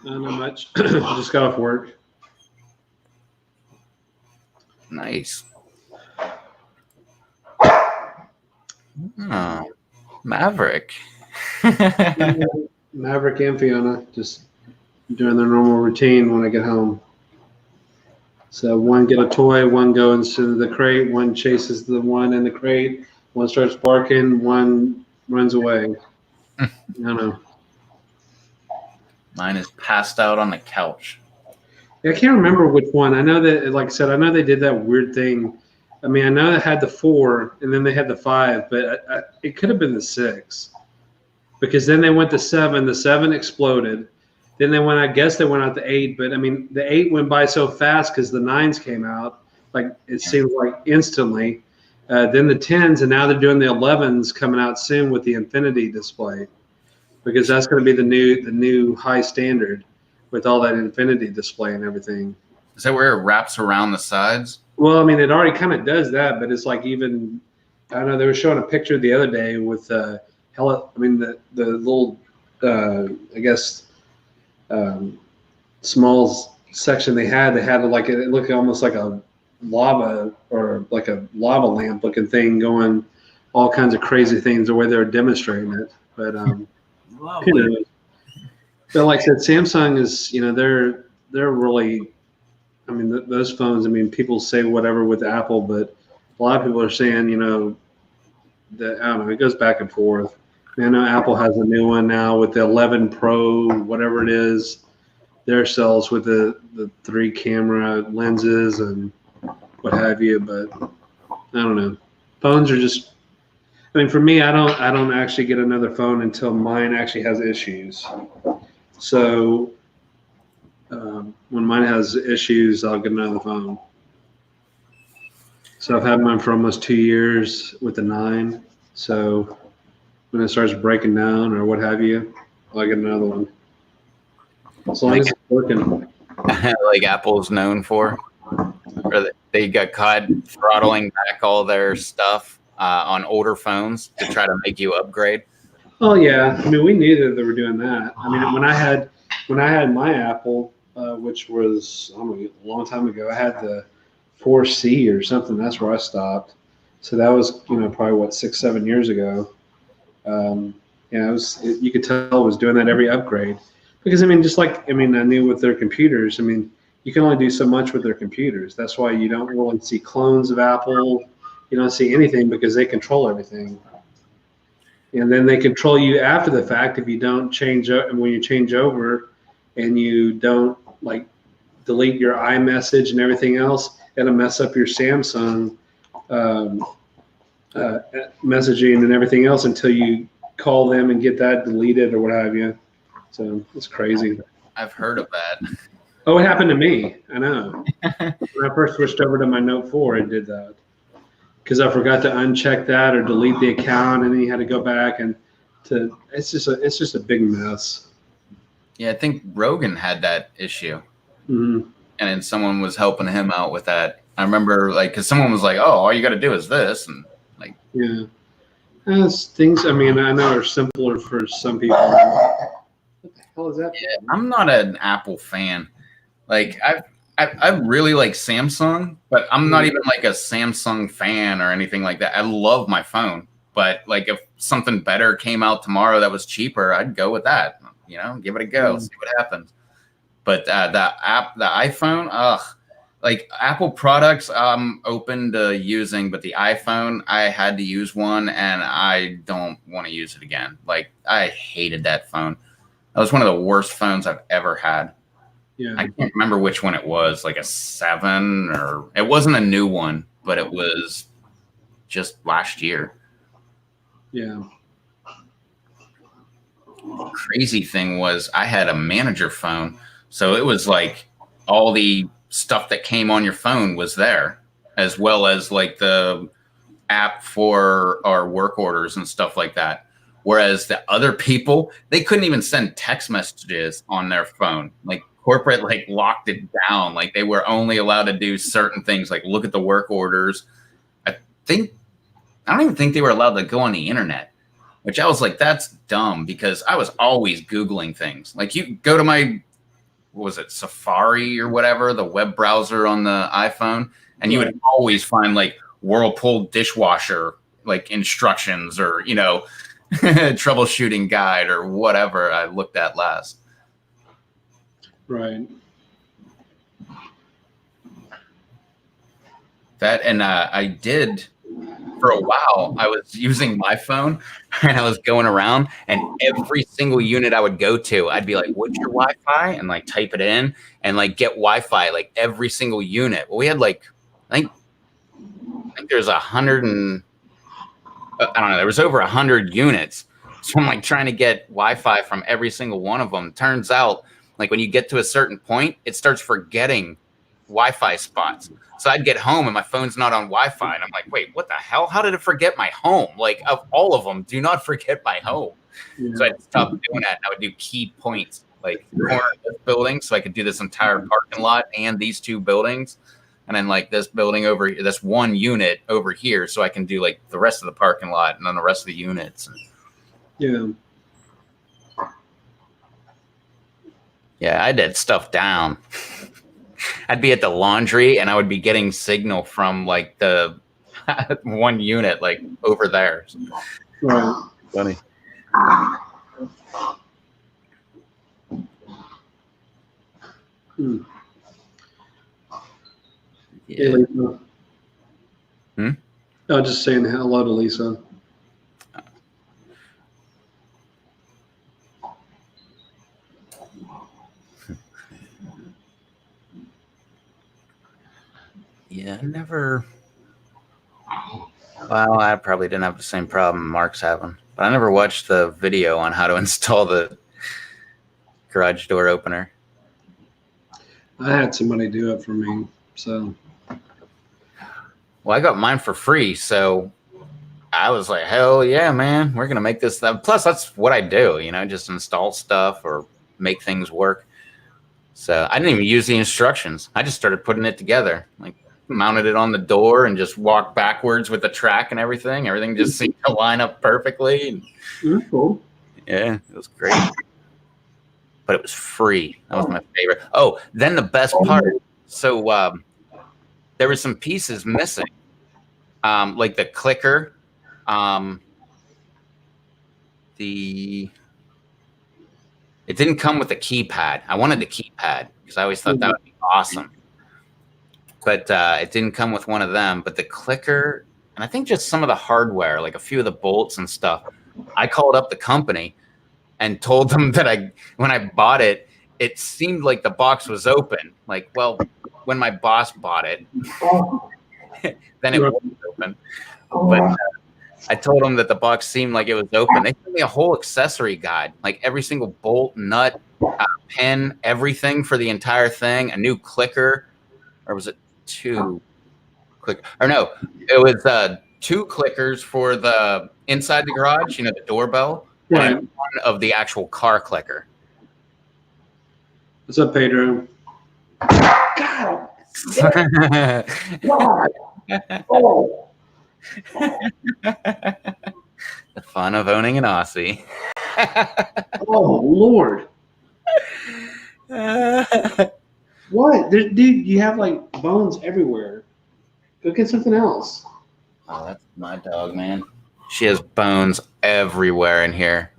Not much. I just got off work. Nice. Oh, Maverick. Maverick and Fiona just doing their normal routine when I get home. So one get a toy, one goes into the crate, one chases the one in the crate, one starts barking, one runs away. I don't know. Mine is passed out on the couch. Yeah, I can't remember which one. I know that, like I said, I know they did that weird thing. I mean, I know they had the 4 and then they had the 5, but it could have been the 6 because then they went to 7. The 7 exploded. Then I guess they went out to 8, but I mean, the 8 went by so fast because the 9s came out. Like it seemed like instantly. Then the 10s, and now they're doing the 11s coming out soon with the Infinity display, because that's going to be the new high standard with all that Infinity display and everything. Is that where it wraps around the sides? Well, I mean, it already kind of does that, but it's like even I don't know. They were showing a picture the other day with the little I guess. Small section they had like it looked almost like a lava or like a lava lamp looking thing going all kinds of crazy things the way they were demonstrating it. But but like I said, Samsung is, they're really, I mean, those phones, I mean, people say whatever with Apple, but a lot of people are saying, that, I don't know, it goes back and forth. I know Apple has a new one now with the 11 Pro, whatever it is, their cells with the 3 camera lenses and what have you. But I don't know. Phones are just, I mean, for me, I don't actually get another phone until mine actually has issues. So when mine has issues, I'll get another phone. So I've had mine for almost 2 years with the 9. So when it starts breaking down or what have you, I'll get another one. As long as it's working. Like Apple's known for, or they got caught throttling back all their stuff on older phones to try to make you upgrade. Oh yeah, I mean, we knew that they were doing that. I mean, when I had my Apple, which was I don't know, a long time ago, I had the 4C or something. That's where I stopped. So that was probably what 6-7 years ago. You could tell it was doing that every upgrade, because I mean, I knew with their computers, I mean, you can only do so much with their computers. That's why you don't really see clones of Apple. You don't see anything because they control everything. And then they control you after the fact if you don't change up, and when you change over and you don't like delete your iMessage and everything else, it'll mess up your Samsung messaging and everything else until you call them and get that deleted or what have you. So it's crazy. I've heard of that. Oh, it happened to me. I know. When I first switched over to my Note 4, it did that. Because I forgot to uncheck that or delete the account, and then you had to go back it's just a big mess. Yeah, I think Rogan had that issue. Mm-hmm. And then someone was helping him out with that. I remember, because someone was like, "Oh, all you got to do is this," and yeah, things. I mean, I know are simpler for some people. What the hell is that? Yeah, I'm not an Apple fan. I really like Samsung, but I'm not even like a Samsung fan or anything like that. I love my phone, but like if something better came out tomorrow that was cheaper, I'd go with that. You know, give it a go, see what happens. But the iPhone, ugh, like Apple products, I'm open to using, but the iPhone, I had to use one, and I don't want to use it again. Like I hated that phone. That was one of the worst phones I've ever had. Yeah. I can't remember which one it was, like a 7, or it wasn't a new one, but it was just last year. Yeah. Crazy thing was I had a manager phone, so it was like all the stuff that came on your phone was there, as well as like the app for our work orders and stuff like that. Whereas the other people, they couldn't even send text messages on their phone. Like corporate like locked it down. Like they were only allowed to do certain things, like look at the work orders. I think I don't even think they were allowed to go on the internet, which I was like, that's dumb, because I was always Googling things. Like you go to my, what was it, Safari or whatever, the web browser on the iPhone, and you would always find like Whirlpool dishwasher, like instructions, or, you know, troubleshooting guide or whatever I looked at last. Right. That, and I did for a while. I was using my phone and I was going around, and every single unit I would go to, I'd be like, what's your Wi-Fi? And like type it in and like get Wi-Fi, like every single unit. Well, we had like, I think there's 100 and I don't know, there was over 100 units. So I'm like trying to get Wi-Fi from every single one of them. Turns out, like when you get to a certain point, it starts forgetting Wi-Fi spots. So I'd get home and my phone's not on Wi-Fi, and I'm like, wait, what the hell? How did it forget my home? Like, of all of them, do not forget my home. Yeah. So I'd stop doing that, and I would do key points, like corner of this building, so I could do this entire parking lot and these two buildings, and then like this building over here, this one unit over here, so I can do like the rest of the parking lot and then the rest of the units. Yeah. Yeah, I did stuff down. I'd be at the laundry and I would be getting signal from like the one unit like over there. Right. Funny. Hmm. Yeah. Hey, Lisa. Hmm? I was just saying hello to Lisa. Yeah, never. Well, I probably didn't have the same problem Mark's having, but I never watched the video on how to install the garage door opener. I had somebody do it for me, so. Well, I got mine for free, so I was like, hell yeah, man, we're gonna make this. Plus, that's what I do, you know, just install stuff or make things work. So I didn't even use the instructions. I just started putting it together, like mounted it on the door and just walked backwards with the track and everything. Everything just seemed to line up perfectly. Cool. Yeah, it was great. But it was free. That was my favorite. Oh, then the best part. So there were some pieces missing, like the clicker. It didn't come with a keypad. I wanted the keypad because I always thought that would be awesome. But it didn't come with one of them. But the clicker, and I think just some of the hardware, like a few of the bolts and stuff, I called up the company and told them that when I bought it, it seemed like the box was open. Like, well, when my boss bought it, then it wasn't open. But I told them that the box seemed like it was open. They gave me a whole accessory guide, like every single bolt, nut, pin, everything for the entire thing, a new clicker, or was it 2 click? Or no, it was 2 clickers for the inside the garage, you know, the doorbell, right, and one of the actual car clicker. What's up, Pedro? God. God. Oh. The fun of owning an Aussie. Oh, Lord. What? Dude, you have like bones everywhere. Go get something else. Oh, that's my dog, man. She has bones everywhere in here.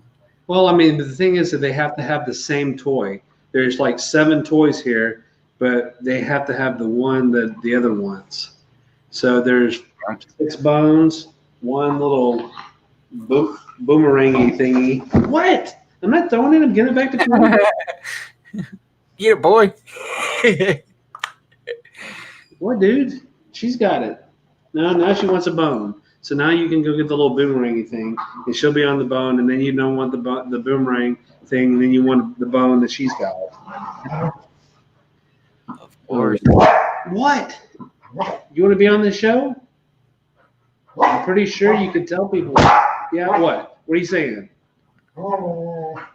Well, I mean, the thing is that they have to have the same toy. There's like 7 toys here, but they have to have the one that the other wants. So there's 6 bones, one little boomerangy thingy. What? I'm not throwing it. I'm giving it back to Chloe. Yeah, boy. What, dude? She's got it. No, now she wants a bone. So now you can go get the little boomerangy thing, and she'll be on the bone, and then you don't want the boomerang thing, and then you want the bone that she's got. Of course. What? You want to be on this show? I'm pretty sure you could tell people. Yeah, what? What are you saying?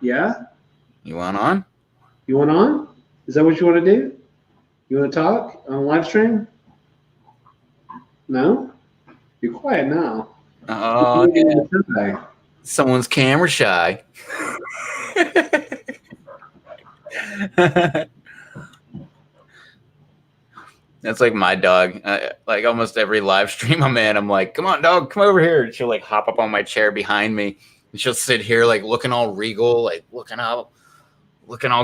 Yeah? You want on? You want on? Is that what you want to do? You want to talk on live stream? No? You're quiet now. Oh, yeah. Someone's camera shy. That's like my dog. Like almost every live stream I'm in, I'm like, "Come on, dog, come over here." And she'll like hop up on my chair behind me, and she'll sit here like looking all regal, like looking all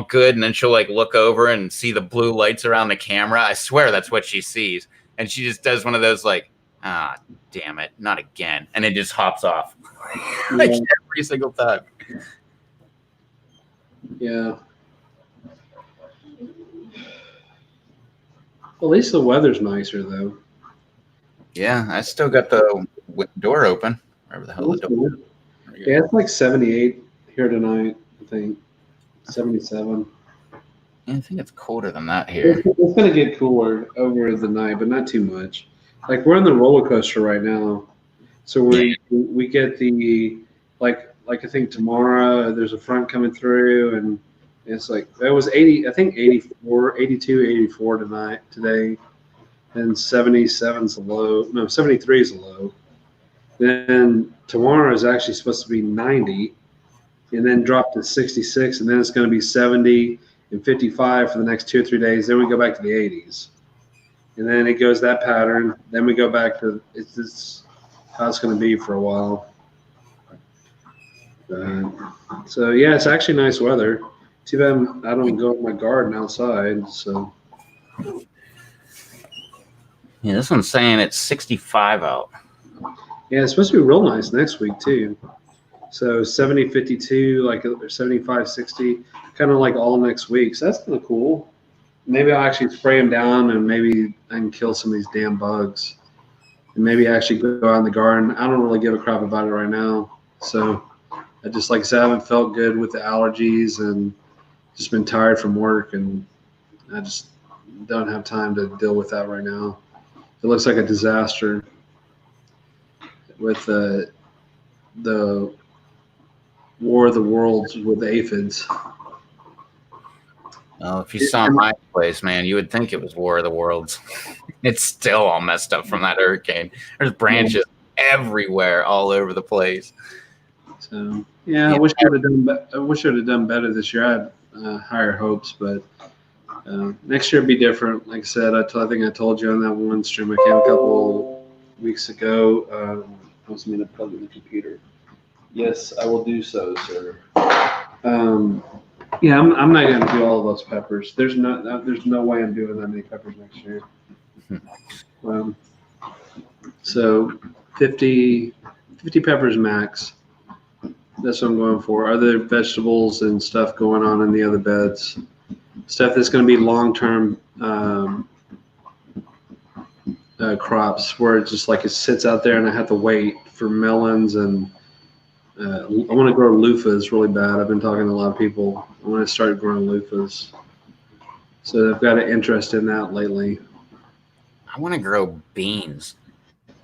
good, and then she'll like look over and see the blue lights around the camera. I swear that's what she sees, and she just does one of those like, "Ah, damn it, not again," and it just hops off like every single time. Yeah. At least the weather's nicer, though. Yeah, I still got the door open. Wherever the hell the door. Yeah, it's like 78 here tonight, I think. 77. Yeah, I think it's colder than that here. It's going to get cooler over the night, but not too much. Like we're in the roller coaster right now, so we get the like I think tomorrow there's a front coming through, and it's like it was 80, I think 84, 82, 84 today, and 77 is the low. No, 73 is the low. Then tomorrow is actually supposed to be 90, and then drop to 66, and then it's going to be 70 and 55 for the next 2 or 3 days. Then we go back to the 80s. And then it goes that pattern. Then we go back to it's how it's going to be for a while. So yeah, it's actually nice weather. Too bad I don't go in my garden outside. So yeah, this one's saying it's 65 out. yeah, it's supposed to be real nice next week too. So 70, 52, like 75, 60, kind of like all next week. So that's kind of cool. Maybe I'll actually spray them down, and maybe I can kill some of these damn bugs. And maybe actually go out in the garden. I don't really give a crap about it right now. So I just, like I said, I haven't felt good with the allergies and just been tired from work, and I just don't have time to deal with that right now. It looks like a disaster with the War of the Worlds with aphids. Oh, if you saw my place, man, you would think it was War of the Worlds. It's still all messed up from that hurricane. There's branches everywhere, all over the place. So yeah, I wish I would have done better this year. I had higher hopes, but next year it'd be different. Like I said, I think I told you on that one stream I came a couple weeks ago. I was going to plug in the computer. Yes, I will do so, sir. Yeah, I'm not going to do all of those peppers. There's no way I'm doing that many peppers next year. So 50 peppers max. That's what I'm going for. Other vegetables and stuff going on in the other beds. Stuff that's going to be long-term crops, where it's just like it sits out there and I have to wait for melons, and I want to grow loofahs really bad. I've been talking to a lot of people. I want to start growing loofahs. So I've got an interest in that lately. I want to grow beans.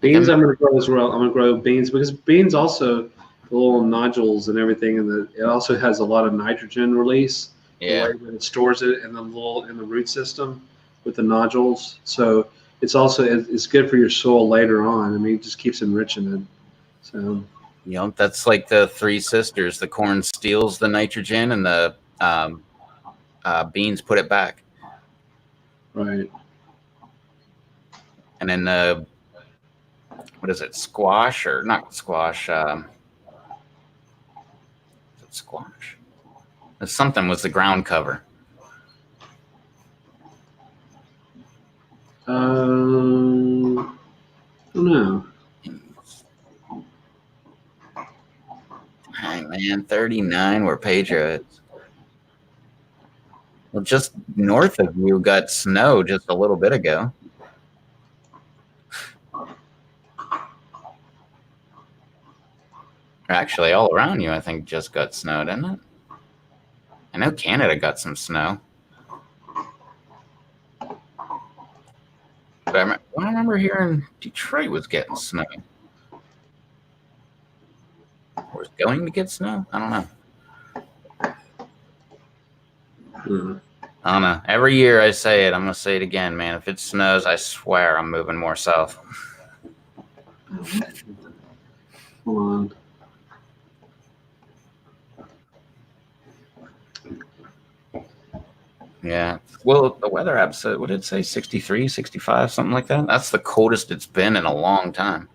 Beans I'm going to grow as well. I'm going to grow beans because beans also, the little nodules and everything, and it also has a lot of nitrogen release. Yeah. The way that it stores it in the root system with the nodules. So it's good for your soil later on. I mean, it just keeps enriching it. So. That's like the three sisters. The corn steals the nitrogen, and the beans put it back. Right. And then what is it? Squash or not squash? Is it squash? Something was the ground cover. I don't know. Hey man, 39 were Patriots. Well, just north of you got snow just a little bit ago. Actually, all around you, I think, just got snow, didn't it? I know Canada got some snow. But I remember hearing Detroit was getting snow. Or was going to get snow? I don't know. I don't know. Every year I say it. I'm going to say it again, man. If it snows, I swear I'm moving more south. Hold on. Yeah. Well, the weather app said, what did it say? 63, 65, something like that? That's the coldest it's been in a long time.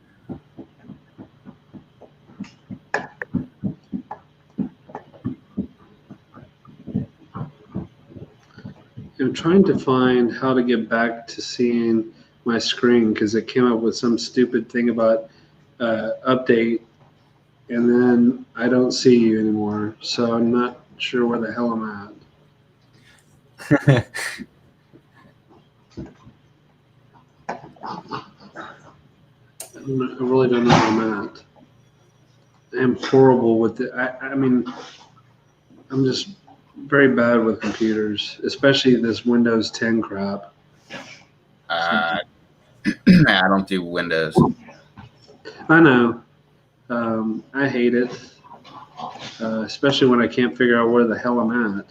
I'm trying to find how to get back to seeing my screen because it came up with some stupid thing about update, and then I don't see you anymore. So I'm not sure where the hell I'm at. I really don't know where I'm at. I am horrible with it. I mean, I'm just very bad with computers, especially this Windows 10 crap. I don't do Windows. I know. I hate it, especially when I can't figure out where the hell I'm at.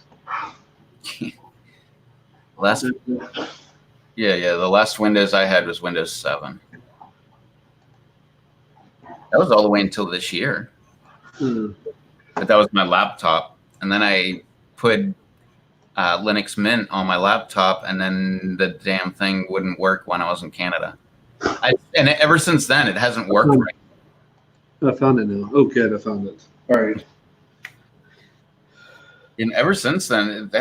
The last Windows I had was Windows 7. That was all the way until this year. But that was my laptop. And then I put Linux Mint on my laptop, and then the damn thing wouldn't work when I was in Canada. And ever since then, it hasn't worked right. I found it now. Oh, good. I found it. All right. And ever since then,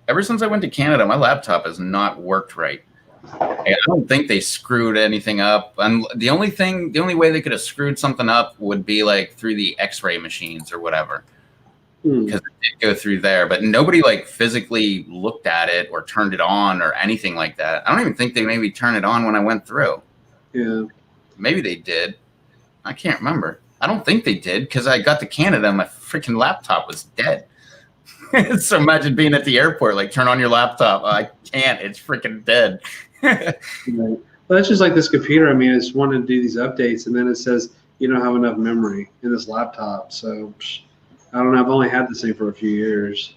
ever since I went to Canada, my laptop has not worked right. I don't think they screwed anything up. And the only way they could have screwed something up would be like through the X-ray machines or whatever, because it did go through there. But nobody like physically looked at it or turned it on or anything like that. I don't even think they maybe turned it on when I went through. Yeah. Maybe they did. I can't remember. I don't think they did because I got to Canada and my freaking laptop was dead. So imagine being at the airport, like turn on your laptop. I can't. It's freaking dead. Right. Well, that's just like this computer. I mean, I just wanted to do these updates, and then it says you don't have enough memory in this laptop. So I don't know. I've only had this thing for a few years.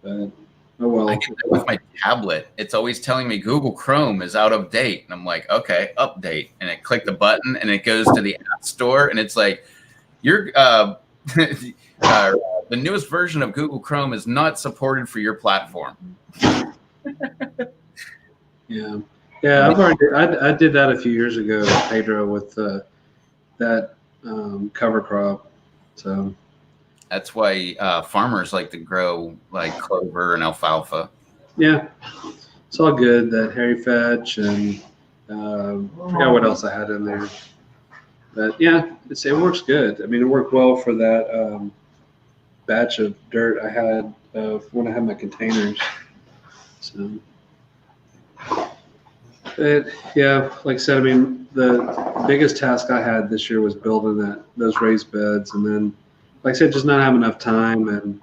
But oh well. I get that with my tablet. It's always telling me Google Chrome is out of date. And I'm like, okay, update. And I click the button and it goes to the App Store. And it's like, the newest version of Google Chrome is not supported for your platform. Yeah. I did that a few years ago, Pedro, with that cover crop. So that's why farmers like to grow like clover and alfalfa. Yeah, it's all good. That hairy fetch and I forgot what else I had in there. But yeah, it works good. I mean, it worked well for that batch of dirt I had when I had my containers. So, but yeah, like I said, I mean, the biggest task I had this year was building those raised beds, and then, like I said, just not having enough time, and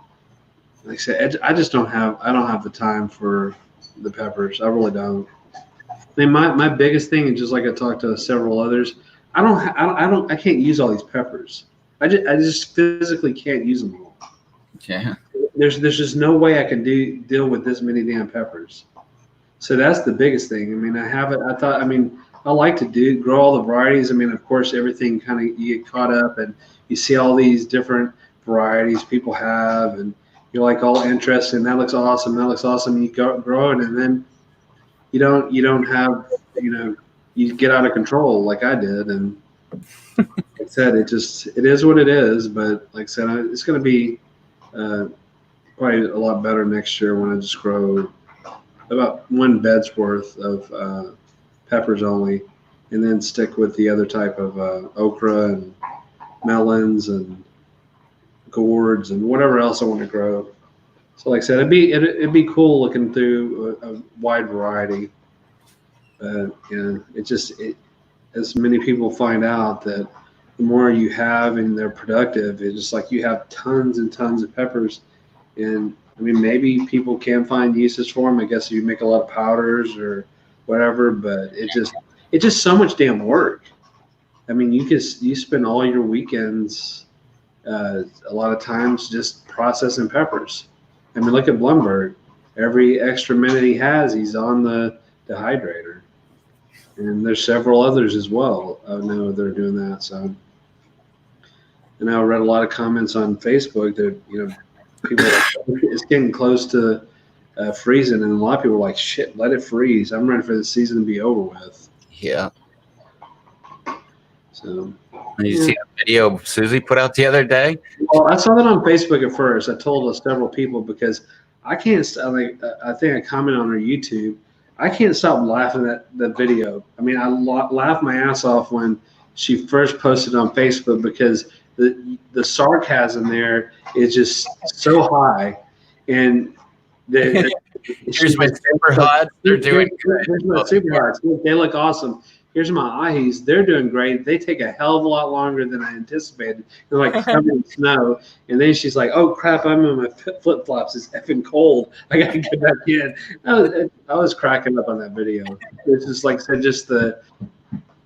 like I said, I don't have the time for the peppers. I really don't. I mean, my biggest thing, and just like I talked to several others, I can't use all these peppers. I just physically can't use them all. Yeah. There's just no way I can deal with this many damn peppers. So that's the biggest thing. I mean, I like to grow all the varieties. I mean, of course, everything kind of, you get caught up and you see all these different varieties people have, and you're like all interested, and that looks awesome. You grow it, and then you don't have, you get out of control like I did. And like I said, it is what it is. But like I said, it's going to be probably a lot better next year when I just grow about 1 bed's worth of peppers only, and then stick with the other type of okra and melons and gourds and whatever else I want to grow. So like I said, it'd be cool looking through a wide variety. As many people find out that the more you have and they're productive, it's just like you have tons and tons of peppers. And I mean, maybe people can find uses for them. I guess if you make a lot of powders or whatever, but it's just so much damn work. I mean, you spend all your weekends a lot of times just processing peppers. I mean, look at Blumberg. Every extra minute he has, he's on the dehydrator. And there's several others as well. I know they're doing that. So, and I read a lot of comments on Facebook that, people, it's getting close to freezing. And a lot of people are like, shit, let it freeze. I'm ready for the season to be over with. Yeah. So. Did you see the video Susie put out the other day? Well, I saw that on Facebook at first. I told several people because I can't. I think I commented on her YouTube. I can't stop laughing at the video. I mean, I laughed my ass off when she first posted on Facebook because the sarcasm there is just so high, and here's my super hot. They're doing good. Here's my super hot. They look awesome. Here's my eyes. They're doing great. They take a hell of a lot longer than I anticipated. They're like covered in snow. And then she's like, oh, crap, I'm in my flip-flops. It's effing cold. I got to get back in. I was cracking up on that video. It's just like I said, just the,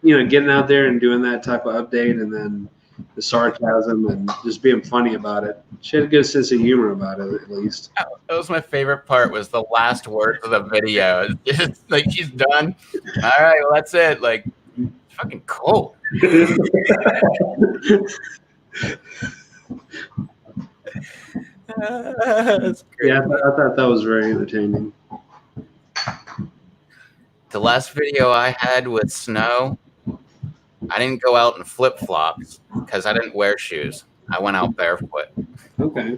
getting out there and doing that type of update and then the sarcasm and just being funny about it. She had a good sense of humor about it, at least. That was my favorite part, was the last words of the video. It's just like, she's done. All right, well, that's it. Like, fucking cold. That's great. Yeah, I thought that was very entertaining. The last video I had with snow, I didn't go out in flip-flops because I didn't wear shoes. I went out barefoot. Okay.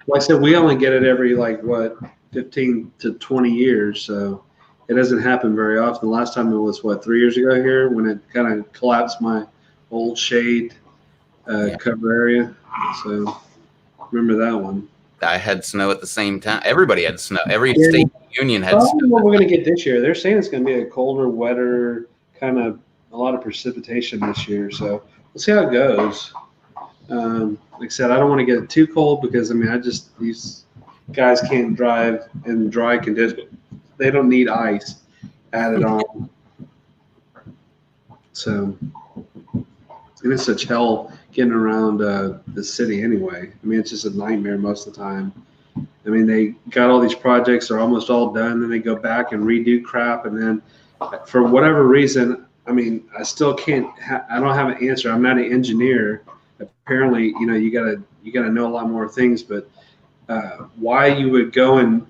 Well, I said we only get it every 15 to 20 years, so it doesn't happen very often. The last time it was 3 years ago here when it kind of collapsed my old shade cover area. So remember that one. I had snow at the same time. Everybody had snow. Every state union had I don't snow. know what we're going to get this year. They're saying it's going to be a colder, wetter, kind of a lot of precipitation this year. So we'll see how it goes. Like I said, I don't want to get it too cold because, these guys can't drive in dry conditions. They don't need ice added on. So, and it's such hell getting around the city anyway. I mean, it's just a nightmare most of the time. I mean, they got all these projects, they're almost all done, then they go back and redo crap, and then for whatever reason, I mean, I still can't. I don't have an answer. I'm not an engineer. Apparently, you gotta know a lot more things. But why you would go and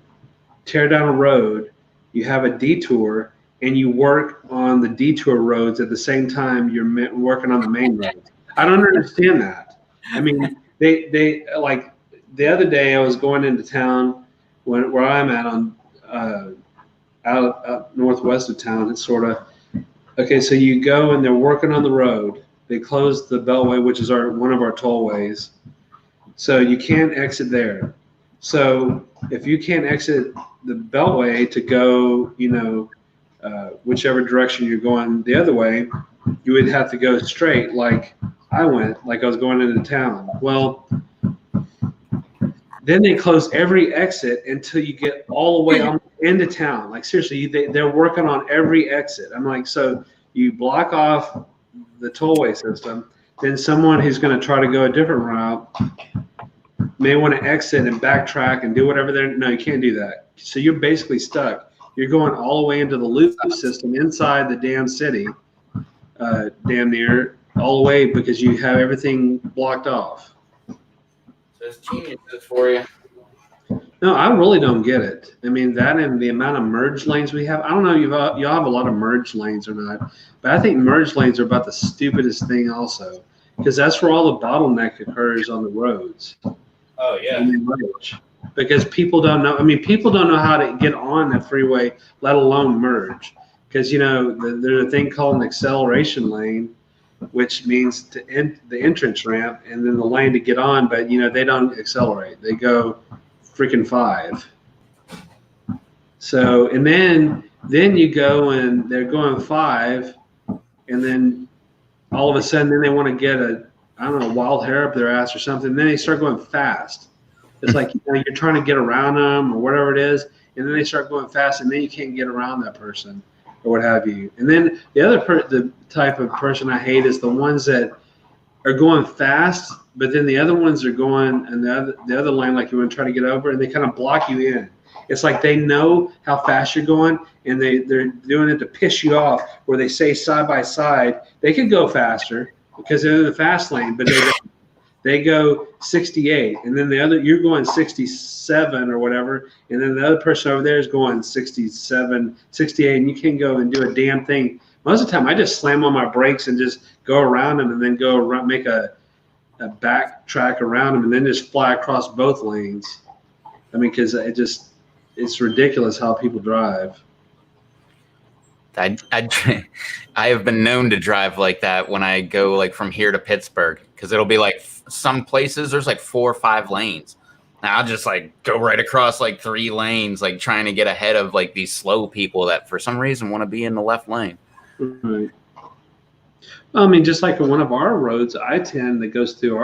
tear down a road, you have a detour, and you work on the detour roads at the same time you're working on the main road. I don't understand that. I mean, they like the other day I was going into town where I'm at on out northwest of town. It's sort of. Okay, so you go and they're working on the road. They closed the Beltway, which is one of our tollways. So you can't exit there. So if you can't exit the Beltway to go, whichever direction you're going the other way, you would have to go straight like I went, like I was going into town. Well, then they close every exit until you get all the way on into town. Like seriously, they're working on every exit. I'm like, so you block off the tollway system, then someone who's going to try to go a different route may want to exit and backtrack and do whatever they're. No, you can't do that. So you're basically stuck. You're going all the way into the loop system inside the damn city, damn near all the way because you have everything blocked off. There's geniuses for you. No, I really don't get it. I mean, that and the amount of merge lanes we have. I don't know if y'all have a lot of merge lanes or not, but I think merge lanes are about the stupidest thing also, because that's where all the bottleneck occurs on the roads. Oh When they merge. Because people don't know. I mean, people don't know how to get on the freeway, let alone merge. Because, there's a thing called an acceleration lane, which means the entrance ramp and then the lane to get on, but, they don't accelerate. They go freaking 5. So, and then you go and they're going 5, and then all of a sudden, then they want to get wild hair up their ass or something. Then they start going fast. It's like, you're trying to get around them or whatever it is, and then they start going fast, and then you can't get around that person or what have you. And then the type of person I hate is the ones that are going fast, but then the other ones are going in the other lane, like you want to try to get over, and they kind of block you in. It's like they know how fast you're going, and they're doing it to piss you off, where they say side by side. They could go faster because they're in the fast lane, but they go 68, and then you're going 67 or whatever, and then the other person over there is going 67, 68, and you can't go and do a damn thing. Most of the time, I just slam on my brakes and just go around them, and then go around, make a back track around them, and then just fly across both lanes. I mean, because it's ridiculous how people drive. I have been known to drive like that when I go like from here to Pittsburgh, because it'll be like some places there's like 4 or 5 lanes. And I'll just like go right across like 3 lanes, like trying to get ahead of like these slow people that for some reason want to be in the left lane. Right. I mean, just like one of our roads, I-10 that goes through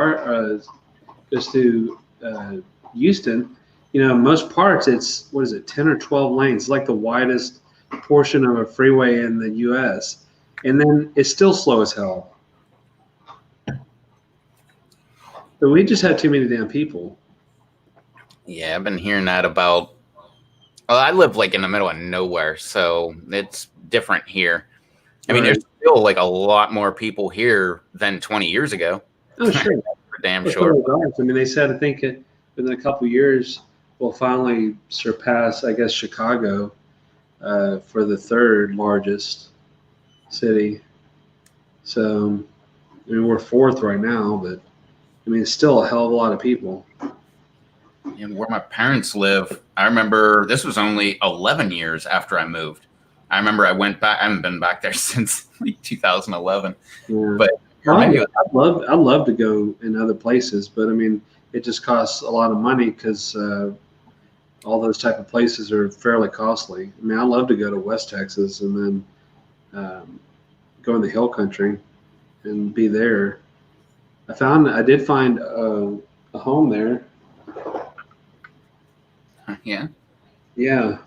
Houston. Most parts it's 10 or 12 lanes. It's like the widest portion of a freeway in the U.S. And then it's still slow as hell. So we just had too many damn people. Yeah, I've been hearing that about. Well, I live like in the middle of nowhere, so it's different here. I mean, there's still like a lot more people here than 20 years ago. Oh, sure. For damn sure. I mean, they said, I think within a couple of years, we'll finally surpass, I guess, Chicago for the 3rd largest city. So, I mean, we're 4th right now, but I mean, it's still a hell of a lot of people. And where my parents live, I remember this was only 11 years after I moved. I remember I went back. I haven't been back there since like 2011. Yeah. But I'd love to go in other places, but I mean, it just costs a lot of money because all those type of places are fairly costly. I mean, I'd love to go to West Texas and then go in the hill country and be there. I did find a home there. Yeah. Yeah.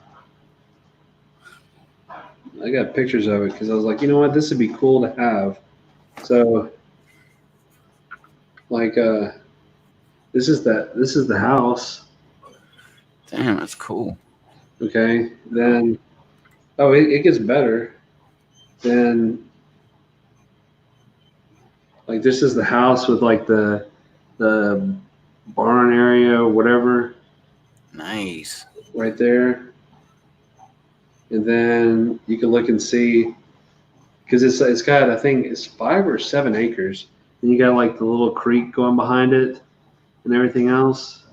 I got pictures of it because I was like, you know what, this would be cool to have. So, like, this is the house. Damn, that's cool. Okay, then, it gets better. Then, like, this is the house with like the barn area, whatever. Nice. Right there. And then you can look and see, because it's got, I think it's 5 or 7 acres, and you got like the little creek going behind it and everything else.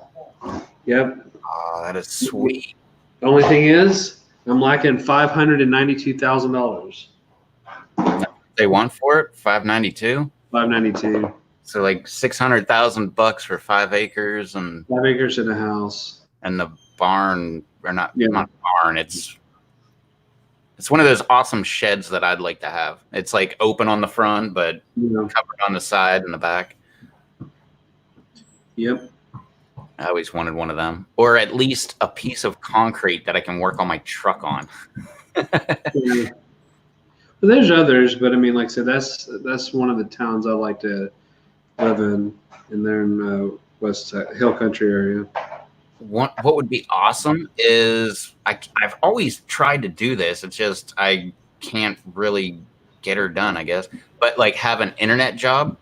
Yep. Oh, that is sweet. The only thing is, I'm lacking $592,000. They want for it $592. $592. So like $600,000 for 5 acres and 5 acres in a house. And the barn, or not, Yeah. not barn. It's one of those awesome sheds that I'd like to have. It's like open on the front, but covered on the side and the back. Yep. I always wanted one of them, or at least a piece of concrete that I can work on my truck on. Yeah. Well, there's others, but I mean, like I said, that's one of the towns I like to live in there in West Hill Country area. What would be awesome is I've always tried to do this. It's just I can't really get her done, I guess. But like have an internet job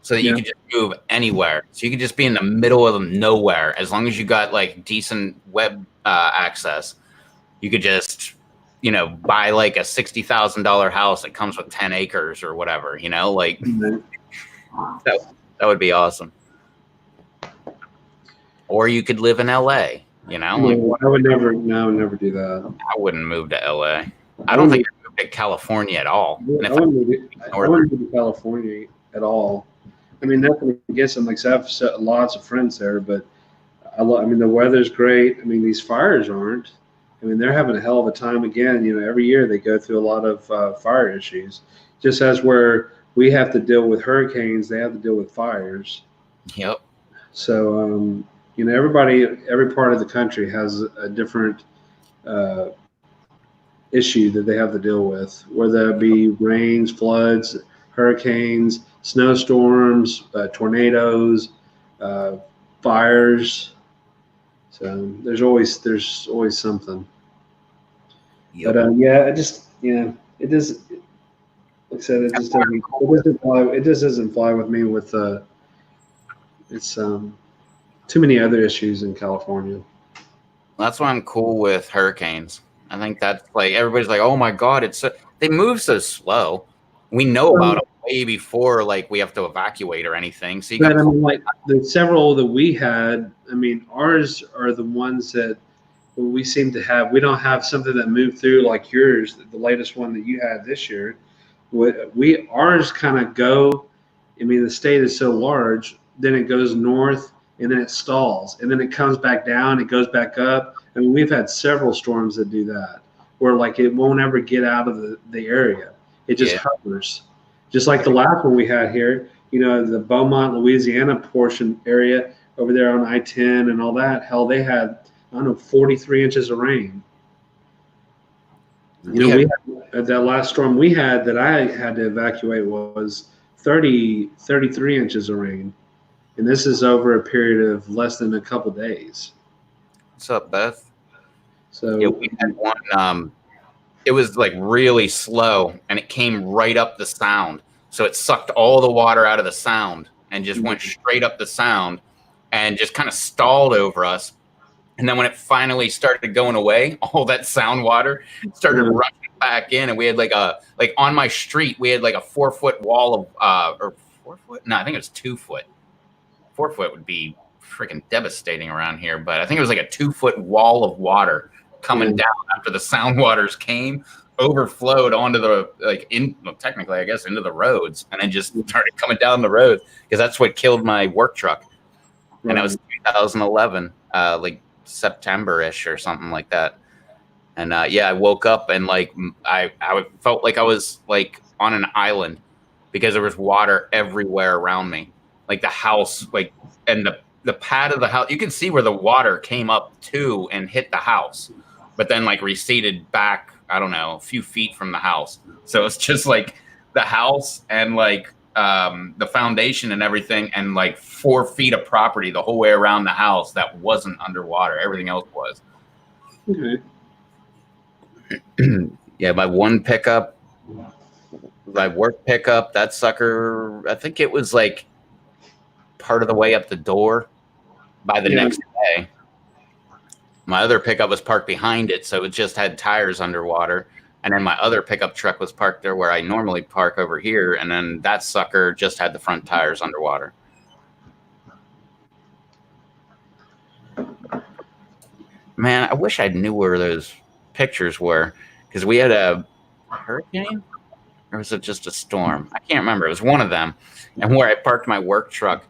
so that you could just move anywhere. So you could just be in the middle of nowhere as long as you got like decent web access. You could just, you know, buy like a $60,000 house that comes with 10 acres or whatever. You know, like that would be awesome. Or you could live in LA. You know, no, I would never do that. I wouldn't move to LA. I don't think I'd move to California at all. I wouldn't move to California at all. I mean, nothing against them. Like I have lots of friends there, but I mean, the weather's great. I mean, these fires aren't. I mean, they're having a hell of a time again. You know, every year they go through a lot of fire issues. Just as where we have to deal with hurricanes, they have to deal with fires. Yep. So, you know, every part of the country has a different issue that they have to deal with, whether it be rains, floods, hurricanes, snowstorms, tornadoes, fires. So there's always something. Yep. But yeah, it just it does. Like I said, it just doesn't fly with me. With it's too many other issues in California. That's why I'm cool with hurricanes. I think that's like everybody's like, oh my god, they move so slow. We know about them way before like we have to evacuate or anything. So I mean, like the several that we had, I mean, ours are the ones that we seem to have. We don't have something that moved through like yours, the latest one that you had this year. Ours kind of go. I mean, the state is so large, then it goes north and then it stalls and then it comes back down, it goes back up. I mean, we've had several storms that do that, where like it won't ever get out of the area. It just hovers. Just like the last one we had here, you know, the Beaumont, Louisiana portion area over there on I-10 and all that, hell, they had, I don't know, 43 inches of rain. You know, we had, that last storm we had that I had to evacuate was 33 inches of rain. And this is over a period of less than a couple days. What's up, Beth? So yeah, we had one. It was like really slow, and it came right up the sound. So it sucked all the water out of the sound and just went straight up the sound, and just kind of stalled over us. And then when it finally started going away, all that sound water started rushing back in, and we had like on my street, we had like a 4-foot wall of or 4 foot? No, I think it was 2 foot. 4 foot would be freaking devastating around here, but I think it was like a 2-foot wall of water coming down after the sound waters came, overflowed onto the technically I guess into the roads, and then just started coming down the roads, because that's what killed my work truck. And it was 2011, like September-ish or something like that. And I woke up and like I felt like I was like on an island, because there was water everywhere around me. Like the house, like, and the pad of the house, you can see where the water came up to and hit the house, but then like receded back, I don't know, a few feet from the house. So it's just like the house and like the foundation and everything, and like 4 feet of property the whole way around the house that wasn't underwater. Everything else was. Okay. Yeah, my one pickup, my work pickup, that sucker, I think it was like part of the way up the door by the next day. My other pickup was parked behind it, so it just had tires underwater. And then my other pickup truck was parked there where I normally park over here, and then that sucker just had the front tires underwater. Man, I wish I knew where those pictures were, because we had a hurricane, or was it just a storm? I can't remember. It was one of them. And where I parked my work truck,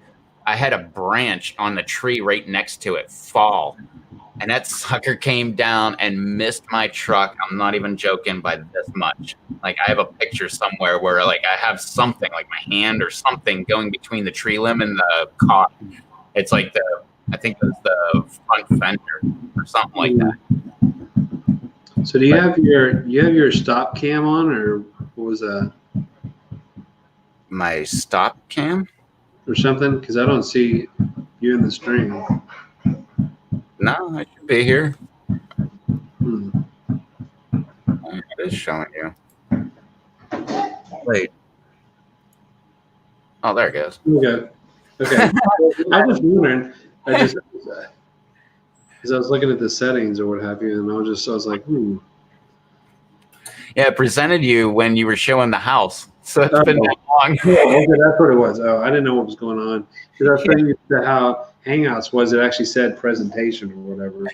I had a branch on the tree right next to it fall, and that sucker came down and missed my truck. I'm not even joking, by this much. Like, I have a picture somewhere where like I have something like my hand or something going between the tree limb and the car. It's like I think it was the front fender or something like that. So do you have your stop cam on, or what was that? My stop cam? Or something? Because I don't see you in the stream. No, I should be here. Hmm. It is showing you. Wait. Oh, there it goes. Okay. Okay. I was wondering. I just because I was looking at the settings or what have you, and I was like, Yeah, it presented you when you were showing the house. So it's been that long. Yeah, okay, that's what it was. Oh, I didn't know what was going on. Because I was thinking to how Hangouts was. It actually said presentation or whatever.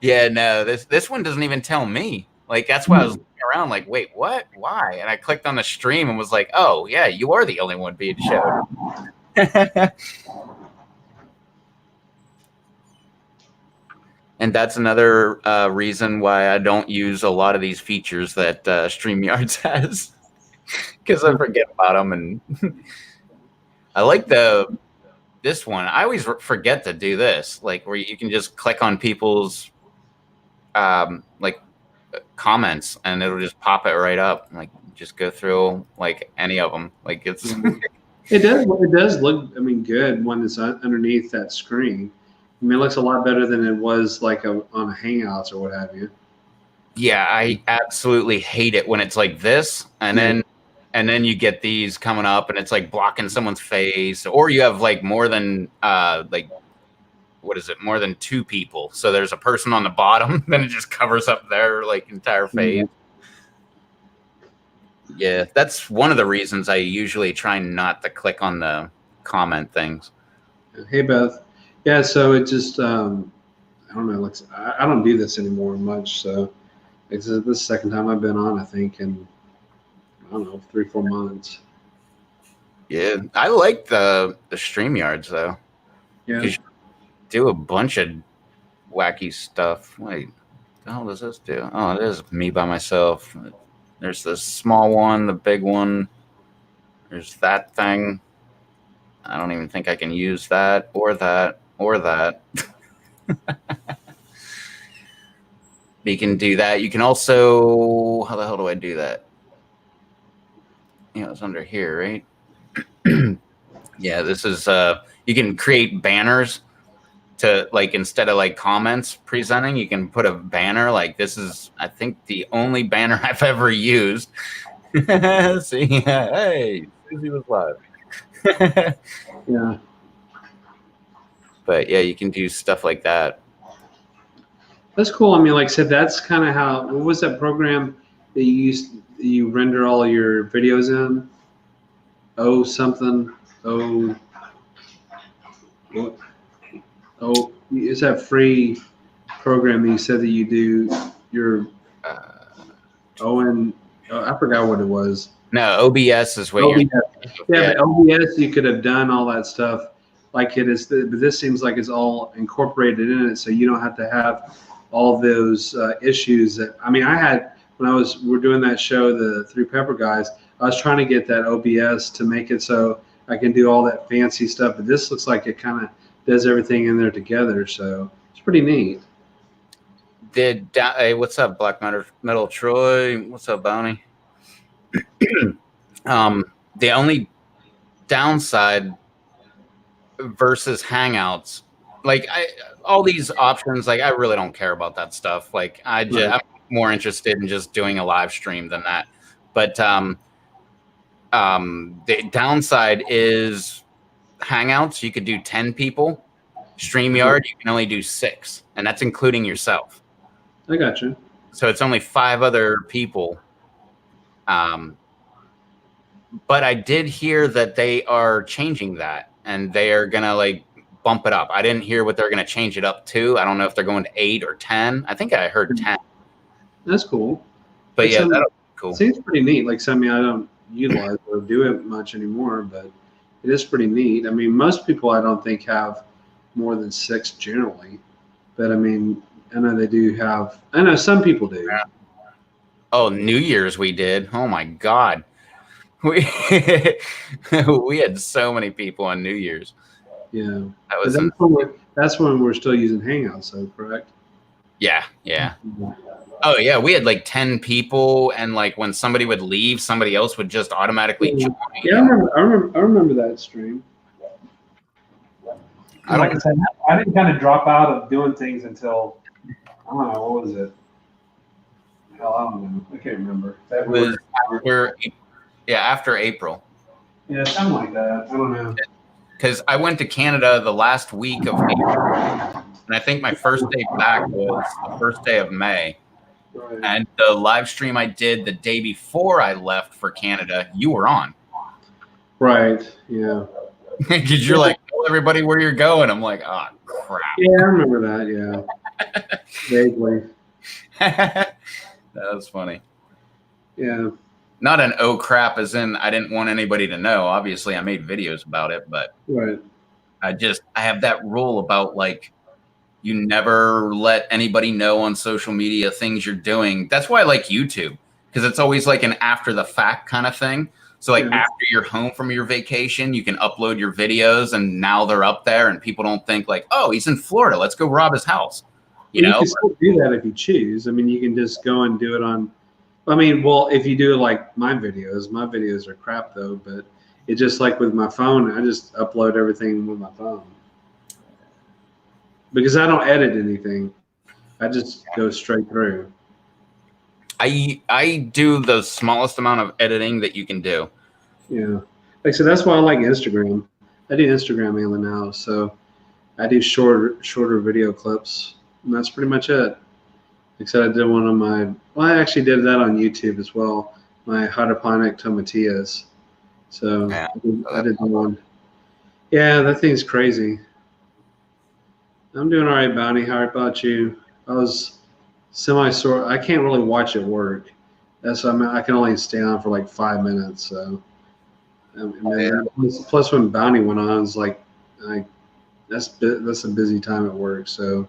Yeah, no, this one doesn't even tell me. Like that's why I was looking around, like, wait, what? Why? And I clicked on the stream and was like, oh yeah, you are the only one being showed. And that's another reason why I don't use a lot of these features that StreamYards has, because I forget about them. And I like this one. I always forget to do this, like where you can just click on people's like comments, and it'll just pop it right up. Like just go through like any of them. Like it's It does look. I mean, good when it's underneath that screen. I mean, it looks a lot better than it was like on a Hangouts or what have you. Yeah, I absolutely hate it when it's like this, and then you get these coming up, and it's like blocking someone's face, or you have like more than like what is it? More than two people. So there's a person on the bottom, then it just covers up their like entire face. Yeah, that's one of the reasons I usually try not to click on the comment things. Hey Beth, yeah. So it just I don't know. Like I don't do this anymore much. So it's the second time I've been on. I think in I don't know 3-4 months. Yeah, I like the StreamYards though. Yeah. You do a bunch of wacky stuff. Wait, what the hell does this do? Oh, it is me by myself. There's the small one, the big one. There's that thing. I don't even think I can use that or that or that. You can do that. You can also, how the hell do I do that? It's under here, right? Yeah, this is, you can create banners to like, instead of like comments presenting, you can put a banner. Like this is, I think, the only banner I've ever used. See, hey, Susie was live. Yeah. But yeah, you can do stuff like that. That's cool. I mean, like I said, that's kind of how. What was that program that you used? You render all your videos in? Oh, something. Oh, what? Oh, is that free program that you said that you do your? I forgot what it was. No, OBS is what OBS. you're. Yeah, but OBS, you could have done all that stuff like it is. But this seems like it's all incorporated in it, so you don't have to have all those issues that I mean I had when we're doing that show, the Three Pepper Guys. I was trying to get that OBS to make it so I can do all that fancy stuff, but this looks like it kind of does everything in there together, so it's pretty neat. Hey, what's up, Black Metal Troy? What's up, Bounty? The only downside versus Hangouts, like all these options, like I really don't care about that stuff. Like I'm more interested in just doing a live stream than that. But the downside is Hangouts, you could do 10 people. StreamYard, you can only do 6, and that's including yourself. I got you. So it's only 5 other people. But I did hear that they are changing that, and they are gonna like bump it up. I didn't hear what they're gonna change it up to. I don't know if they're going to 8 or 10. I think I heard 10. That's cool. But yeah, that'll be cool. Seems pretty neat. Like something I don't utilize or do it much anymore, but it is pretty neat. I mean, most people I don't think have more than 6 generally, but I mean, I know they do have. I know some people do. Yeah. Oh, New Year's we did. Oh my God, we had so many people on New Year's. Yeah, that was that's when we're still using Hangouts, so correct? Yeah. Oh yeah, we had like 10 people, and like when somebody would leave, somebody else would just automatically join. Yeah, I remember that stream. Like I said, I didn't kind of drop out of doing things until I don't know, what was it? Hell, I don't know. I can't remember. It was after April. Yeah, something like that. I don't know. Because I went to Canada the last week of April, and I think my first day back was the first day of May. Right. And the live stream I did the day before I left for Canada, you were on. Right. Yeah. Because you're like, tell everybody where you're going. I'm like, oh, crap. Yeah, I remember that. Yeah. Vaguely. That was funny. Yeah. Not an oh crap as in I didn't want anybody to know. Obviously, I made videos about it, but Right. I have that rule about like you never let anybody know on social media things you're doing. That's why I like YouTube, because it's always like an after the fact kind of thing. So like after you're home from your vacation, you can upload your videos and now they're up there and people don't think like, oh, he's in Florida, let's go rob his house. You know, can still do that if you choose. I mean, you can just go and do it on. I mean, well, if you do it like my videos are crap though. But it's just like with my phone, I just upload everything with my phone because I don't edit anything. I just go straight through. I do the smallest amount of editing that you can do. Yeah, like so that's why I like Instagram. I do Instagram mainly now, so I do shorter video clips, and that's pretty much it. Like I said, I did one of my. Well, I actually did that on YouTube as well. My hydroponic tomatillas. So Yeah, I did the one. Yeah, that thing's crazy. I'm doing all right, Bounty. How about you? I was semi-sore. I can't really watch it work. That's I mean, I can only stay on for like 5 minutes. So, plus when Bounty went on, it's like that's a busy time at work. So,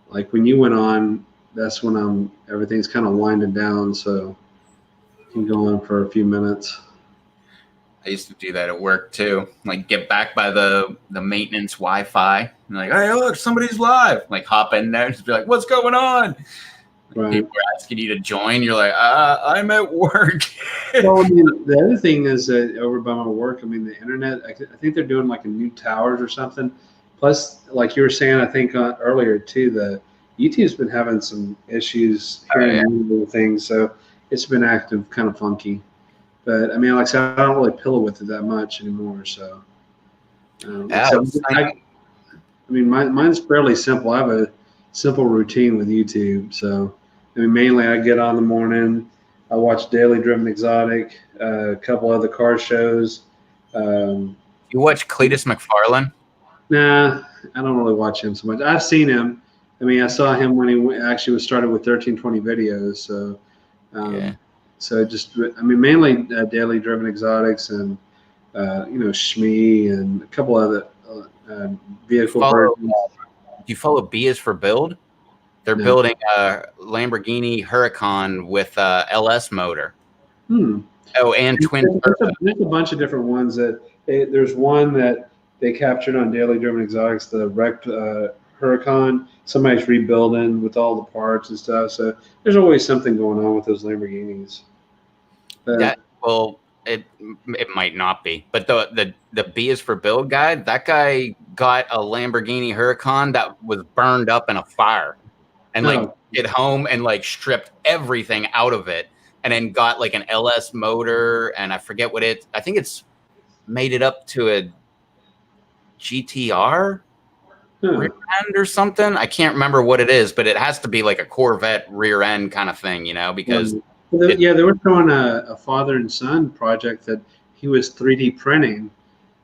like when you went on, that's when everything's kind of winding down. So, you can go on for a few minutes. I used to do that at work too. Like get back by the maintenance Wi-Fi and like, hey, look, somebody's live. Like hop in there and just be like, what's going on? Right. People are asking you to join. You're like, I'm at work. Well, I mean, the other thing is that over by my work, I mean, the internet, I think they're doing like a new towers or something. Plus, like you were saying, I think earlier too, the YouTube's been having some issues here and little things. So it's been active kind of funky. But I mean, like I said, I don't really pillow with it that much anymore. So, I mean, mine's fairly simple. I have a simple routine with YouTube. So, I mean, mainly I get on in the morning, I watch Daily Driven Exotic, a couple other car shows. You watch Cletus McFarlane? Nah, I don't really watch him so much. I've seen him. I mean, I saw him when he actually was started with 1320 videos. So, So just, I mean, mainly Daily Driven Exotics and, Shmee and a couple other vehicle versions. Do you follow B is for Build? They're building a Lamborghini Huracan with a LS motor. Oh, and twin. There's a bunch of different ones that there's one that they captured on Daily Driven Exotics, the wrecked Huracan. Somebody's rebuilding with all the parts and stuff. So there's always something going on with those Lamborghinis. It might not be, but the B is for Build guy. That guy got a Lamborghini Huracan that was burned up in a fire, and like get home and like stripped everything out of it, and then got like an LS motor, and I forget what I think it's made it up to a GTR rear end or something. I can't remember what it is, but it has to be like a Corvette rear end kind of thing, because they were showing a father and son project that he was 3D printing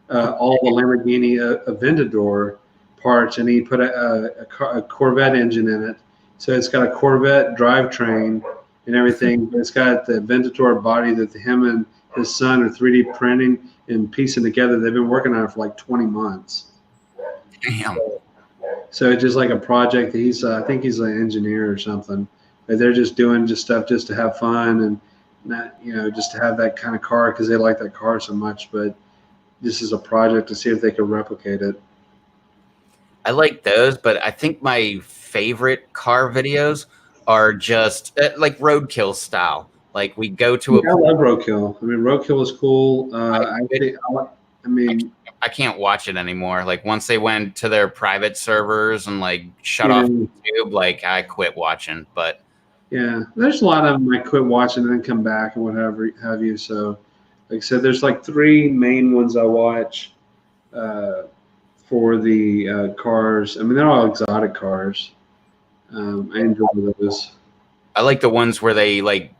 all the Lamborghini Aventador parts, and he put a Corvette engine in it. So it's got a Corvette drivetrain and everything. But it's got the Aventador body that him and his son are 3D printing and piecing together. They've been working on it for like 20 months. Damn. So it's just like a project that I think he's an engineer or something. But they're just doing stuff just to have fun and not, just to have that kind of car because they like that car so much. But this is a project to see if they can replicate it. I like those, but I think my favorite car videos are just like roadkill style. Like we go to I love roadkill. I mean, roadkill is cool. I can't watch it anymore. Like once they went to their private servers and like shut off YouTube, like I quit watching. But yeah, there's a lot of them I quit watching and then come back and whatever have you. So Like I said, there's like three main ones I watch for the cars. I mean, they're all exotic cars. I enjoy those. I like the ones where they like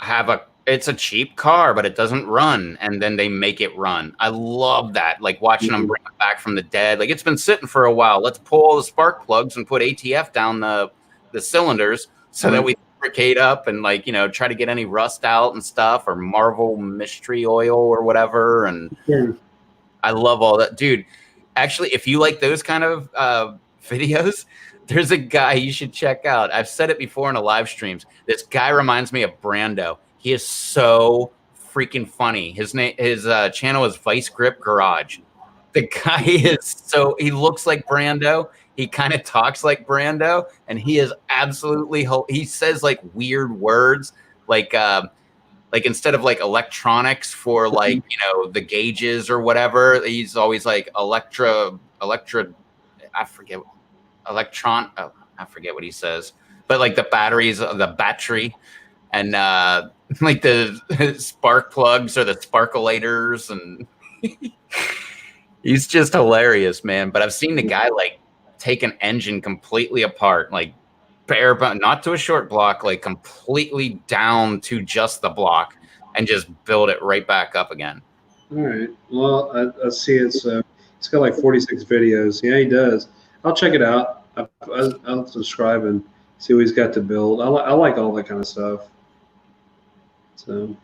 have it's a cheap car, but it doesn't run, and then they make it run. I love that. Like watching them bring it back from the dead. Like it's been sitting for a while. Let's pull all the spark plugs and put ATF down the cylinders so that we lubricate up and like, you know, try to get any rust out and stuff, or Marvel mystery oil or whatever. And I love all that, dude. Actually, if you like those kind of videos, there's a guy you should check out. I've said it before in the live streams. This guy reminds me of Brando. He is so freaking funny. His channel is Vice Grip Garage. The guy is he looks like Brando. He kind of talks like Brando, and he is absolutely. He says like weird words, like instead of like electronics for like, you know, the gauges or whatever, he's always like electra. I forget. I forget what he says, but like the battery, and like the spark plugs or the sparkulators, and he's just hilarious, man. But I've seen the guy like take an engine completely apart, like not to a short block, like completely down to just the block, and just build it right back up again. All right. Well, I see it's got like 46 videos. Yeah, he does. I'll check it out. I'll subscribe and see what he's got to build. I like all that kind of stuff. So.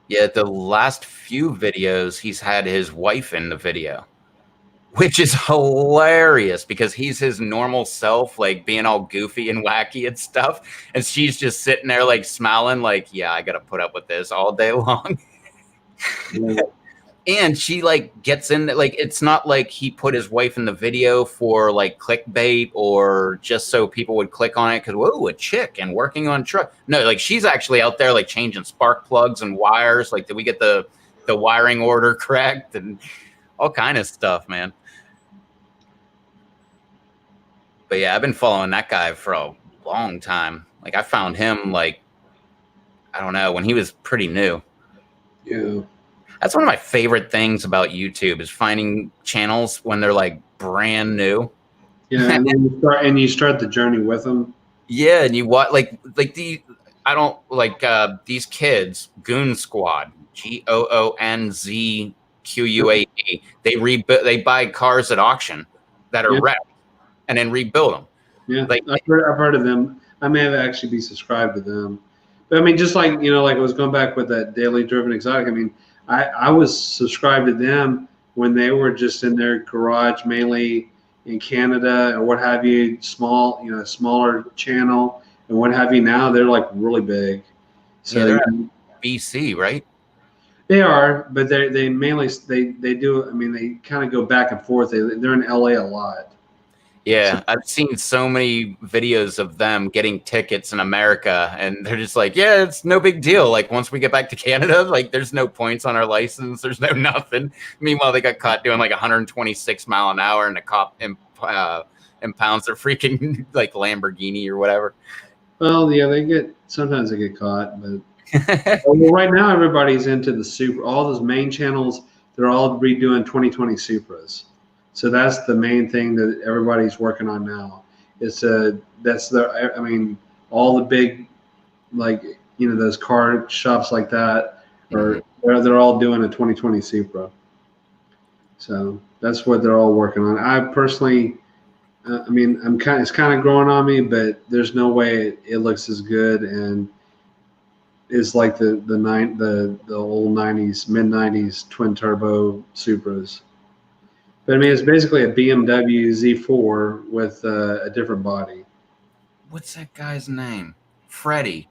Yeah, the last few videos, he's had his wife in the video, which is hilarious because he's his normal self, like being all goofy and wacky and stuff. And she's just sitting there like smiling, like, yeah, I got to put up with this all day long. Yeah. And she like gets in, like, it's not like he put his wife in the video for like clickbait or just so people would click on it because, whoa, a chick and working on truck. No, like she's actually out there like changing spark plugs and wires. Like, did we get the wiring order correct and all kind of stuff, man. But yeah, I've been following that guy for a long time. Like I found him like, I don't know, when he was pretty new. Yeah. That's one of my favorite things about YouTube is finding channels when they're like brand new. Yeah, and then you start the journey with them. Yeah, and you watch like these kids, Goon Squad, GOONZQUAD. They buy cars at auction that are wrecked and then rebuild them. Yeah, like I've heard of them. I may have actually be subscribed to them. But I mean, just like, you know, like I was going back with that Daily Driven Exotic. I mean, I was subscribed to them when they were just in their garage, mainly in Canada or what have you, smaller channel and what have you. Now they're like really big. So they're BC, right? They are, but they mainly they do. I mean, they kind of go back and forth. They're in LA a lot. Yeah, I've seen so many videos of them getting tickets in America, and they're just like, yeah, it's no big deal. Like, once we get back to Canada, like, there's no points on our license. There's no nothing. Meanwhile, they got caught doing like 126 mile an hour, and the cop impounds their freaking like Lamborghini or whatever. Well, yeah, sometimes they get caught, but well, right now everybody's into the Supra. All those main channels, they're all redoing 2020 Supras. So that's the main thing that everybody's working on now. I mean, all the big, like, you know, those car shops like that they're all doing a 2020 Supra. So that's what they're all working on. I personally, I mean, it's kind of growing on me, but there's no way it looks as good and is like the old 90s, mid 90s twin turbo Supras. But I mean, it's basically a BMW Z4 with a different body. What's that guy's name? Freddie.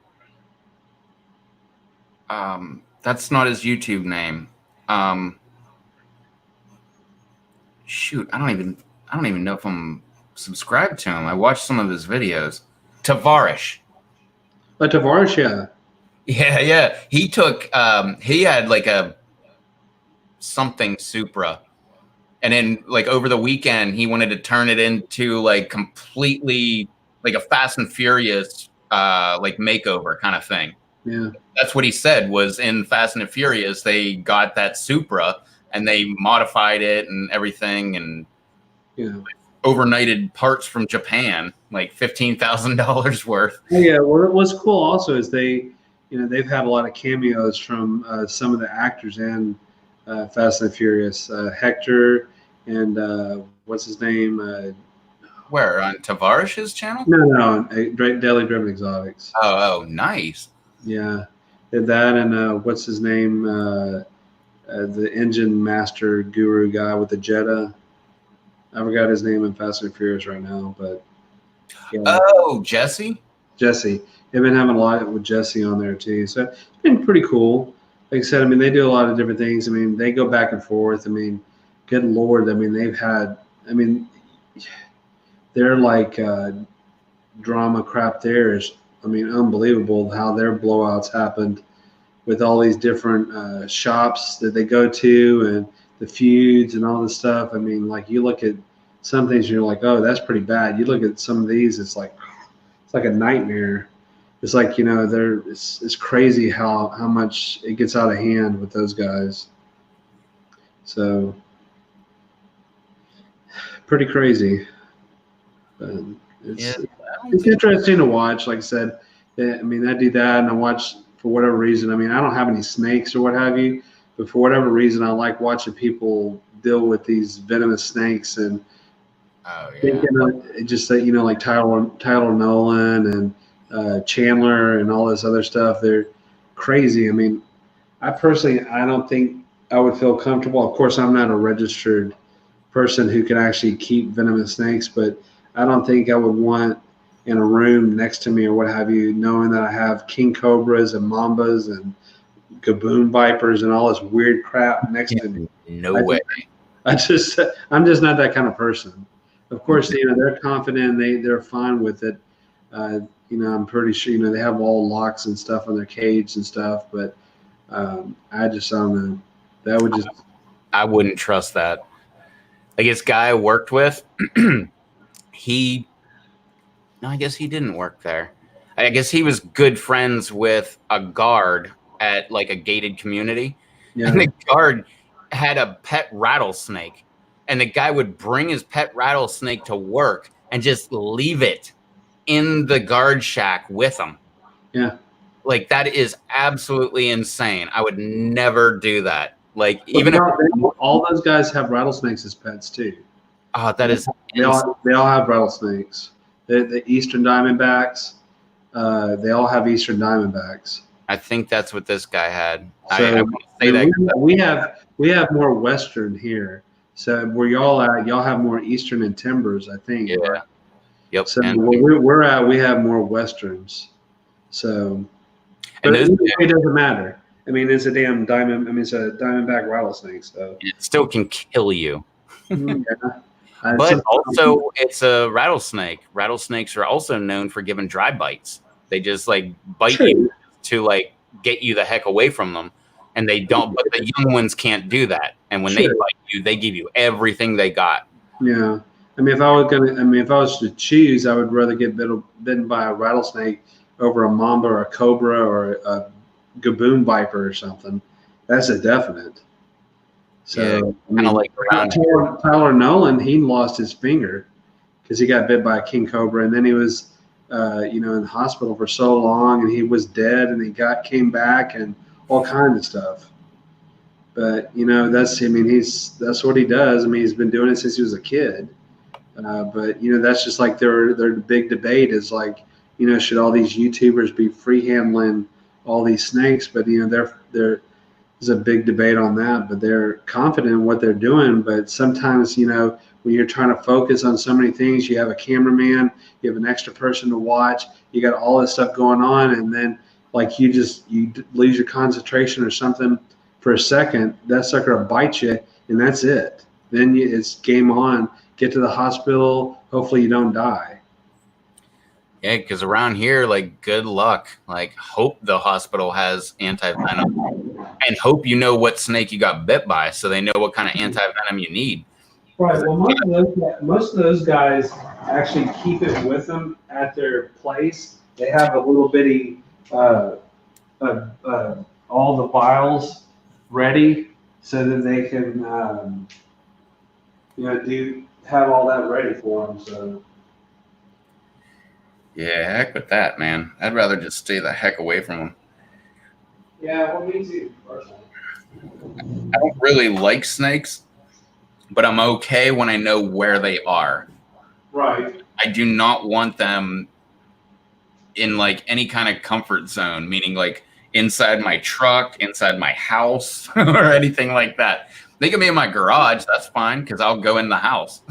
That's not his YouTube name. Shoot, I don't even know if I'm subscribed to him. I watched some of his videos. Tavarish. Tavarish, yeah. Yeah. He took he had like a something Supra. And then like over the weekend, he wanted to turn it into like completely like a Fast and Furious like makeover kind of thing. Yeah. That's what he said was in Fast and the Furious, they got that Supra and they modified it and everything and Yeah. overnighted parts from Japan, like $15,000 worth. Yeah. What's cool also is they've had a lot of cameos from some of the actors in Fast and Furious. Hector and what's his name? Where on Tavarish's channel? No, Daily Driven Exotics. Oh, nice. Yeah, did that and what's his name? The engine master guru guy with the Jetta. I forgot his name in Fast and Furious right now, but yeah. Oh, Jesse. Jesse. They've been having a lot with Jesse on there too, so it's been pretty cool. Like I said, I mean, they do a lot of different things. I mean, they go back and forth. I mean, good Lord, I mean, they're like drama crap there is, I mean, unbelievable how their blowouts happened with all these different shops that they go to and the feuds and all this stuff. I mean, like you look at some things and you're like, oh, that's pretty bad. You look at some of these, it's like a nightmare. It's like, it's crazy how much it gets out of hand with those guys. So pretty crazy. But it's interesting to watch. Like I said, I mean, I do that and I watch for whatever reason. I mean, I don't have any snakes or what have you, but for whatever reason, I like watching people deal with these venomous snakes and just that, like Tyler Nolan and Chandler and all this other stuff. They're crazy. I mean, I don't think I would feel comfortable. Of course, I'm not a registered person who can actually keep venomous snakes, but I don't think I would want in a room next to me or what have you, knowing that I have king cobras and mambas and gaboon vipers and all this weird crap next to me. No way. I'm just not that kind of person. Of course, they're confident, they're fine with it. I'm pretty sure, they have all locks and stuff on their cage and stuff, but I don't know. That would just. I wouldn't trust that. Like this guy I worked with, I guess he didn't work there. I guess he was good friends with a guard at like a gated community. Yeah. And the guard had a pet rattlesnake. And the guy would bring his pet rattlesnake to work and just leave it in the guard shack with him. Yeah. Like that is absolutely insane. I would never do that. Like all those guys have rattlesnakes as pets too. Oh, that is. They all have rattlesnakes. The Eastern Diamondbacks. They all have Eastern Diamondbacks. I think that's what this guy had. So I want to say that we have more Western here. So where y'all have more Eastern and Timbers, I think. Yeah. Right? Yep. So where we're at, we have more Westerns. So, but it doesn't matter. I mean, it's a damn diamond. I mean, it's a diamondback rattlesnake. So it still can kill you. Yeah. But also, it's a rattlesnake. Rattlesnakes are also known for giving dry bites. They just like bite you to like get you the heck away from them, and they don't. But the young ones can't do that. And when they bite you, they give you everything they got. Yeah, I mean, if I was to choose, I would rather get bitten by a rattlesnake over a mamba or a cobra or a gaboon viper or something. That's a definite. So kind of like around Tyler Nolan, he lost his finger because he got bit by a king cobra, and then he was, in the hospital for so long, and he was dead, and he came back, and all kinds of stuff. But that's what he does. I mean, he's been doing it since he was a kid. But that's just like their big debate is like, should all these YouTubers be free handling all these snakes? But there's a big debate on that, but they're confident in what they're doing. But sometimes, when you're trying to focus on so many things, you have a cameraman, you have an extra person to watch, you got all this stuff going on, and then like you lose your concentration or something for a second, that sucker will bite you, and that's it. Then it's game on. Get to the hospital. Hopefully you don't die. Yeah, because around here, like, good luck. Like, hope the hospital has anti-venom, and hope you know what snake you got bit by, so they know what kind of anti-venom you need. Right. Well, most of those guys actually keep it with them at their place. They have a little bitty all the vials ready so that they can, have all that ready for them. So Yeah, heck with that, man. I'd rather just stay the heck away from them. yeah, well, me too, personally. I don't really like snakes, but I'm okay when I know where they are. Right. I do not want them in like any kind of comfort zone, meaning like inside my truck, inside my house, or anything like that. They can be in my garage. That's fine because I'll go in the house.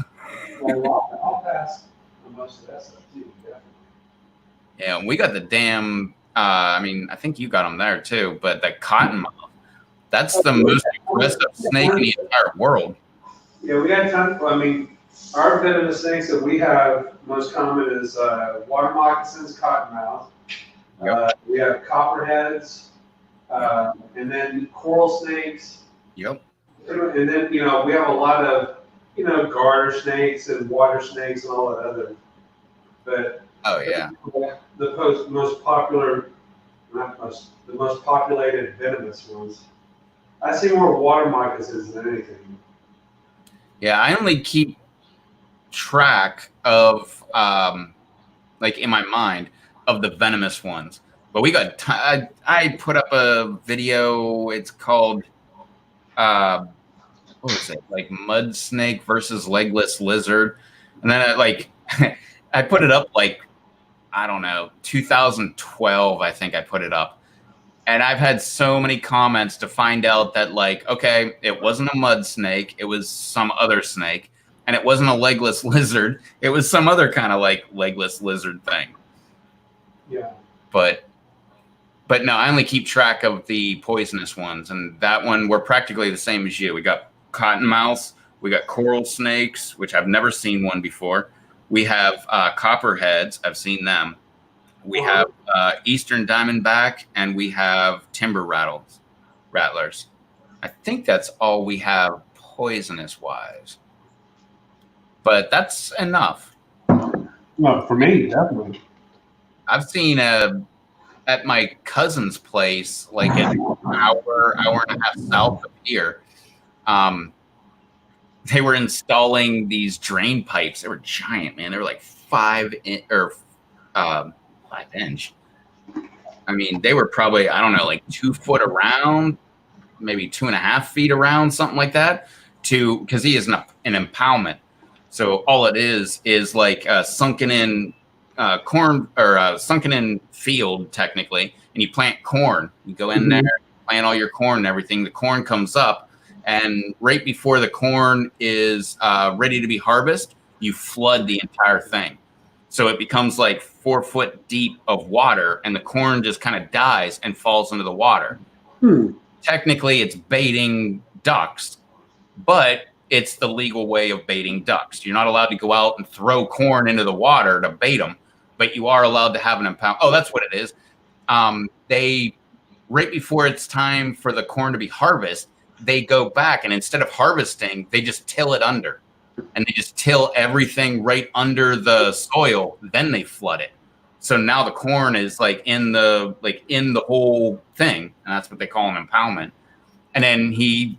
Well, I'll pass on most of that stuff too. Definitely. Yeah, we got the damn. I mean, I think you got them there too, but the cottonmouth. That's the most aggressive snake in the entire world. Yeah, we had time. I mean, our venomous snakes that we have most common is water moccasins, cottonmouth. Yep. We have copperheads, and then coral snakes. Yep. And then we have a lot of garter snakes and water snakes and all that other. But Oh yeah. the most popular, the most populated venomous ones. I see more water moccasins than anything. Yeah, I only keep track of, like in my mind, of the venomous ones. But we got, I put up a video, it's called, what was it? Like mud snake versus legless lizard. And then I put it up like, I don't know, 2012, I think I put it up. And I've had so many comments to find out that, like, okay, it wasn't a mud snake. It was some other snake. And it wasn't a legless lizard. It was some other kind of, like, legless lizard thing. Yeah. But no, I only keep track of the poisonous ones. And that one, we're practically the same as you. We got cottonmouths. We got coral snakes, which I've never seen one before. We have copperheads. I've seen them. We have eastern diamondback, and we have timber rattlers. I think that's all we have poisonous-wise. But that's enough. No, for me, definitely. I've seen at my cousin's place, like an hour and a half south of here, they were installing these drain pipes. They were giant, man. They were like 5 inch. I mean, they were probably, I don't know, like 2 foot around, maybe 2.5 feet around, something like that. Because he is an impoundment. So all it is like a sunken in corn or a sunken in field, technically, and you plant corn. You go in there, plant all your corn and everything. The corn comes up, and right before the corn is ready to be harvested, you flood the entire thing. So it becomes like 4 foot deep of water, and the corn just kind of dies and falls into the water. Technically, it's baiting ducks, but it's the legal way of baiting ducks. You're not allowed to go out and throw corn into the water to bait them, but you are allowed to have an impound. Oh, that's what it is. They, right before it's time for the corn to be harvested, they go back, and instead of harvesting, they just till it under. And they just till everything right under the soil, then they flood it. So now the corn is like in the whole thing, and that's what they call an impoundment. And then he's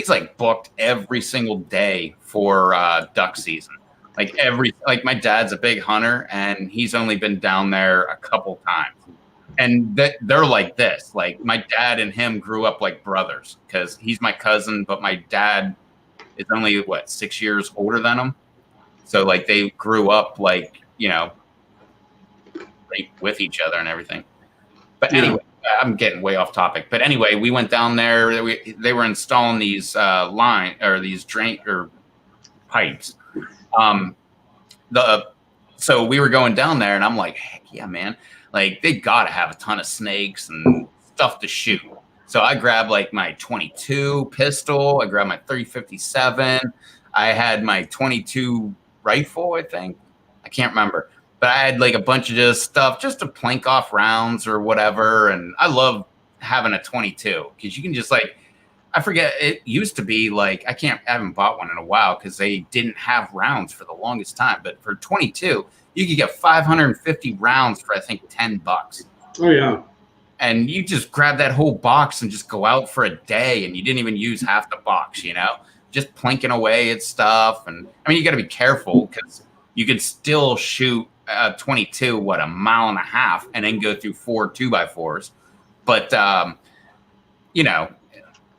like booked every single day for duck season. Like my dad's a big hunter, and he's only been down there a couple times. And they're like this. Like my dad and him grew up like brothers, because he's my cousin, but my dad is only 6 years older than him. So like they grew up like, right with each other and everything. But anyway, I'm getting way off topic. But anyway, we went down there. They were installing these these drain or pipes. So we were going down there, and I'm like, heck yeah, man! Like they gotta have a ton of snakes and stuff to shoot. So I grabbed like my 22 pistol. I grabbed my 357. I had my 22 rifle, I think. I can't remember. But I had like a bunch of just stuff just to plank off rounds or whatever. And I love having a 22 because you can just like, I forget, it used to be like, I haven't bought one in a while because they didn't have rounds for the longest time. But for 22, you could get 550 rounds for, I think, $10. Oh yeah. And you just grab that whole box and just go out for a day, and you didn't even use half the box, just plinking away at stuff. And I mean, you got to be careful because you could still shoot 22, a mile and a half, and then go through 4 2x4s. But,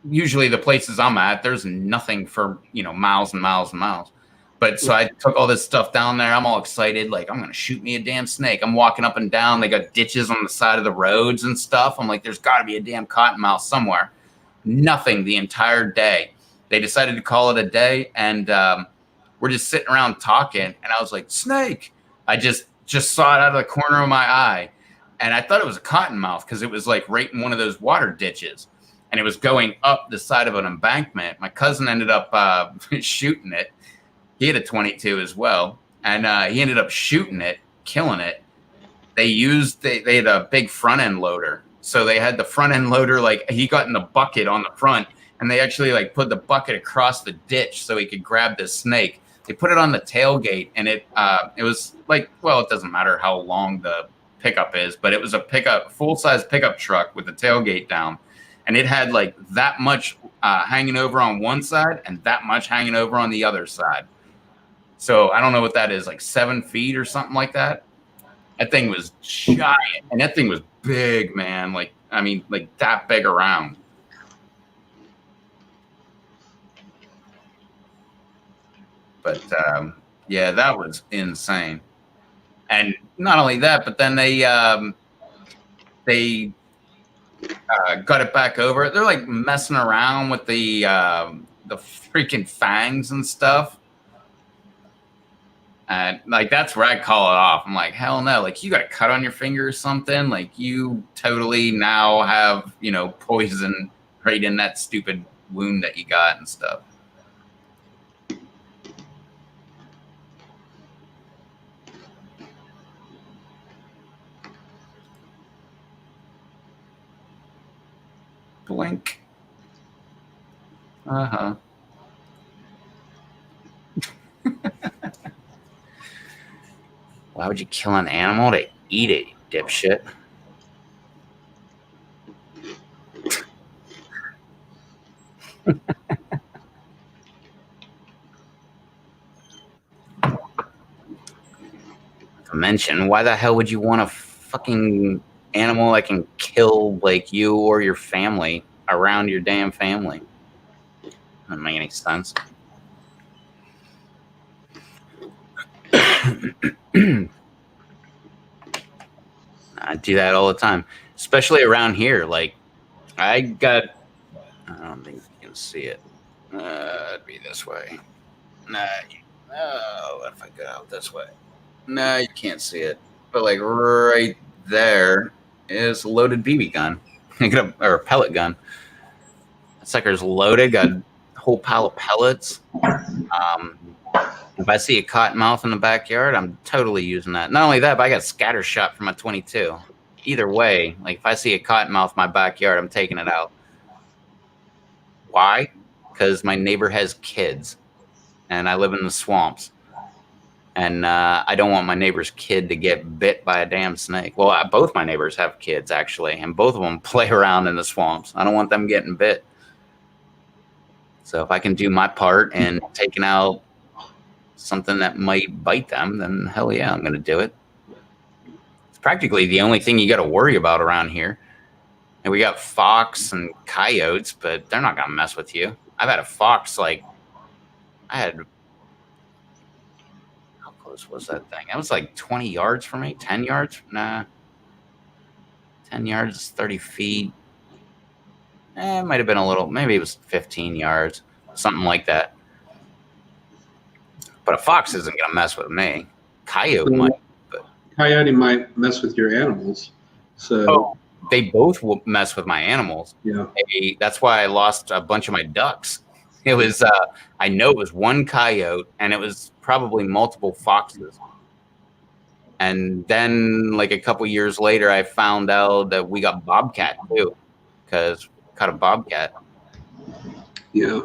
usually the places I'm at, there's nothing for, miles and miles and miles. But so I took all this stuff down there. I'm all excited. Like, I'm going to shoot me a damn snake. I'm walking up and down. They got ditches on the side of the roads and stuff. I'm like, there's got to be a damn cottonmouth somewhere. Nothing the entire day. They decided to call it a day. And we're just sitting around talking. And I was like, snake. I just saw it out of the corner of my eye. And I thought it was a cottonmouth because it was like right in one of those water ditches. And it was going up the side of an embankment. My cousin ended up shooting it. He had a 22 as well, and he ended up shooting it, killing it. They had a big front end loader, so they had the front end loader, like he got in the bucket on the front, and they actually like put the bucket across the ditch so he could grab this snake. They put it on the tailgate, and it was like, well, it doesn't matter how long the pickup is, but it was a full size pickup truck with the tailgate down, and it had like that much hanging over on one side and that much hanging over on the other side. So I don't know what that is, like 7 feet or something like that. That thing was giant, and that thing was big, man. Like that big around. But yeah, that was insane. And not only that, but then they got it back over. They're like messing around with the freaking fangs and stuff. And like, that's where I call it off. I'm like, hell no, like you got a cut on your finger or something. Like you totally now have, poison right in that stupid wound that you got and stuff. Blink. Uh-huh. Why would you kill an animal to eat it, you dipshit? To mention, why the hell would you want a fucking animal that can kill like you or your family around your damn family? Doesn't make any sense. I do that all the time, especially around here. Like, I don't think you can see it. It'd be this way. What if I go out this way? No, you can't see it. But like right there is a loaded BB gun, or a pellet gun. That sucker's loaded. Got a whole pile of pellets. If I see a cottonmouth in the backyard, I'm totally using that. Not only that, but I got scatter shot from a 22. Either way, like if I see a cottonmouth in my backyard, I'm taking it out. Why? Because my neighbor has kids, and I live in the swamps, and I don't want my neighbor's kid to get bit by a damn snake. Well, both my neighbors have kids, actually, and both of them play around in the swamps. I don't want them getting bit. So if I can do my part in taking out something that might bite them, then hell yeah, I'm going to do it. It's practically the only thing you got to worry about around here. And we got fox and coyotes, but they're not going to mess with you. I've had a fox, how close was that thing? That was like 20 yards from me, 10 yards? Nah. 10 yards is 30 feet. It might have been a little, maybe it was 15 yards, something like that. But a fox isn't going to mess with me. Coyote might. But Coyote might mess with your animals. So they both will mess with my animals. Yeah. That's why I lost a bunch of my ducks. It was, I know it was one coyote, and it was probably multiple foxes. And then, like a couple years later, I found out that we got bobcat too, because we caught a bobcat. Yeah.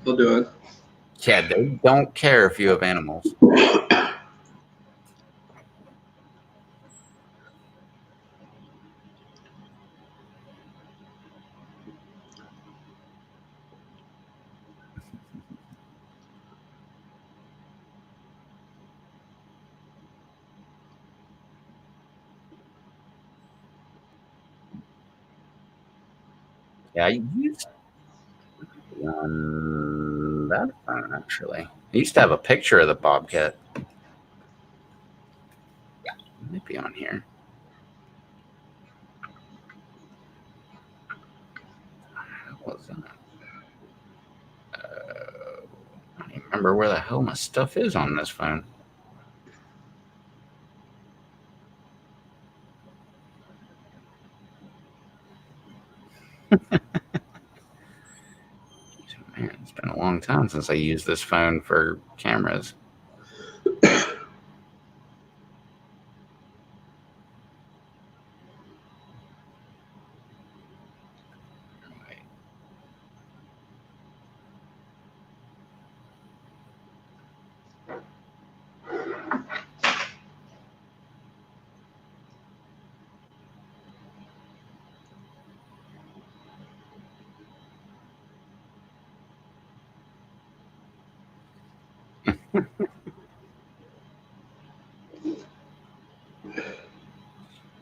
They'll do it. Yeah, they don't care if you have animals. Yeah, I used that phone actually. I used to have a picture of the Bobcat. It might be on here. What was that? I don't even remember where the hell my stuff is on this phone. Man, it's been a long time since I used this phone for cameras.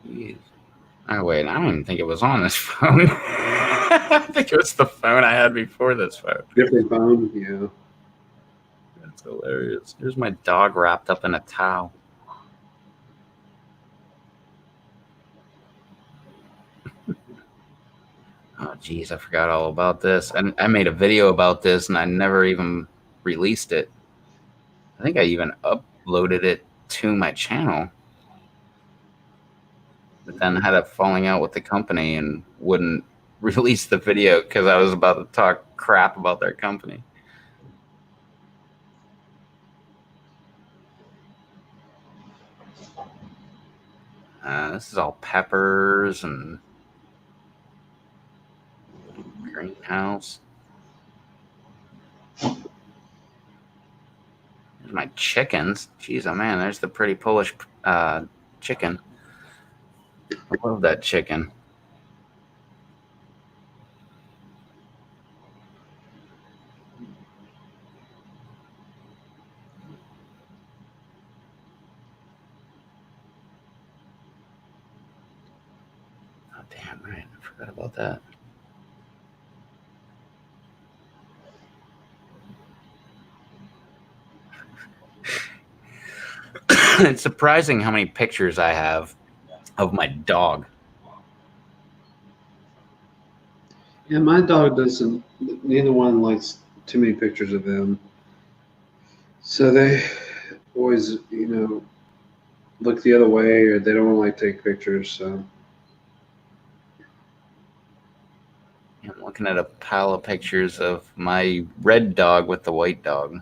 Jeez. Oh wait, I don't even think it was on this phone. I think it was the phone I had before this phone. Different phone, yeah. That's hilarious. Here's my dog wrapped up in a towel. Oh geez, I forgot all about this. And I made a video about this and I never even released it. I think I even uploaded it to my channel. But then I had a falling out with the company and wouldn't release the video because I was about to talk crap about their company. This is all peppers and greenhouse. There's my chickens. Jeez, oh man, there's the pretty Polish chicken. I love that chicken. Oh, damn right. I forgot about that. It's surprising how many pictures I have of my dog. Yeah, my dog doesn't. Neither one likes too many pictures of them. So they always, look the other way, or they don't like to take pictures. So I'm looking at a pile of pictures of my red dog with the white dog.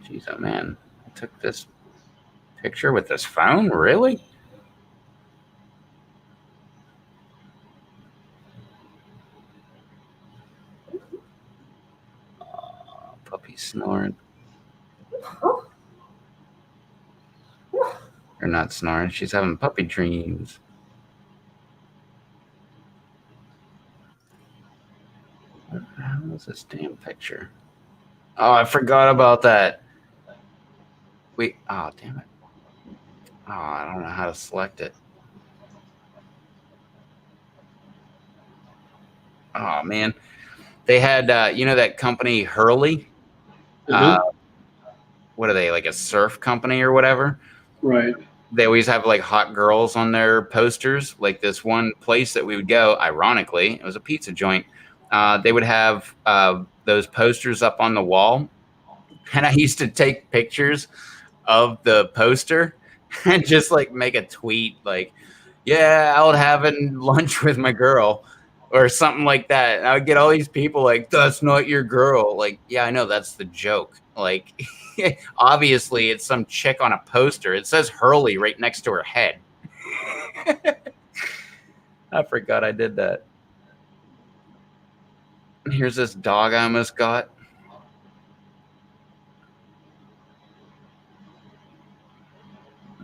Jeez, oh man, I took this picture with this phone? Really? Oh, puppy snoring. Or not snoring, she's having puppy dreams. What the hell is this damn picture? Oh, I forgot about that. Wait, oh, damn it. Oh, I don't know how to select it. Oh, man. They had, you know that company Hurley? What are they, like a surf company or whatever? Right. They always have like hot girls on their posters. Like this one place that we would go, ironically, it was a pizza joint. They would have those posters up on the wall. And I used to take pictures of the poster and just like make a tweet like, yeah, out having lunch with my girl or something like that. And I would get all these people like, that's not your girl. Like, yeah, I know, that's the joke. Like, obviously it's some chick on a poster. It says Hurley right next to her head. I forgot I did that. Here's this dog I almost got.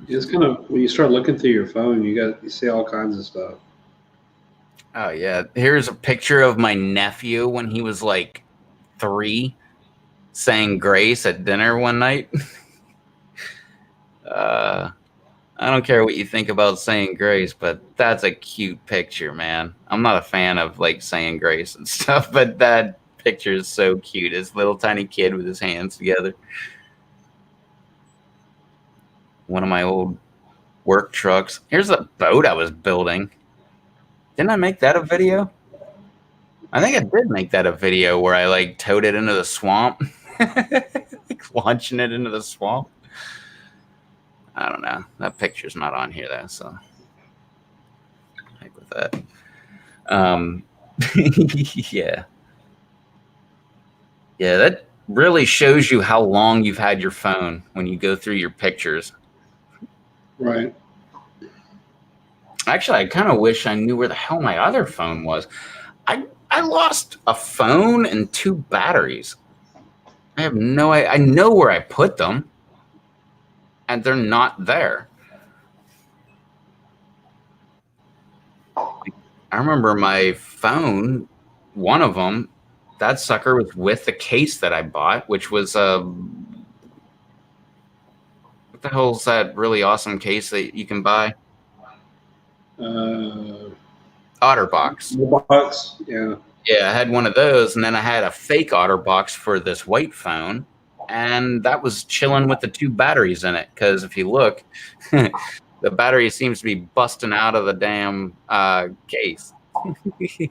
It's kind of, when you start looking through your phone, you see all kinds of stuff. Oh yeah, here's a picture of my nephew when he was like 3, saying grace at dinner one night. I don't care what you think about saying grace, but that's a cute picture, man. I'm not a fan of like saying grace and stuff, but that picture is so cute. This little tiny kid with his hands together. One of my old work trucks. Here's a boat I was building. Didn't I make that a video? I think I did make that a video where I like towed it into the swamp. Like, launching it into the swamp. I don't know. That picture's not on here though, so heck with that. Yeah. Yeah, that really shows you how long you've had your phone when you go through your pictures. Right. Actually, I kind of wish I knew where the hell my other phone was. I lost a phone and 2 batteries. I have no idea. I know where I put them, and they're not there. I remember my phone, one of them, that sucker was with the case that I bought, which was what the hell's that really awesome case that you can buy? OtterBox. Box. Yeah. Yeah, I had one of those, and then I had a fake OtterBox for this white phone, and that was chilling with the 2 batteries in it. Because if you look, the battery seems to be busting out of the damn case.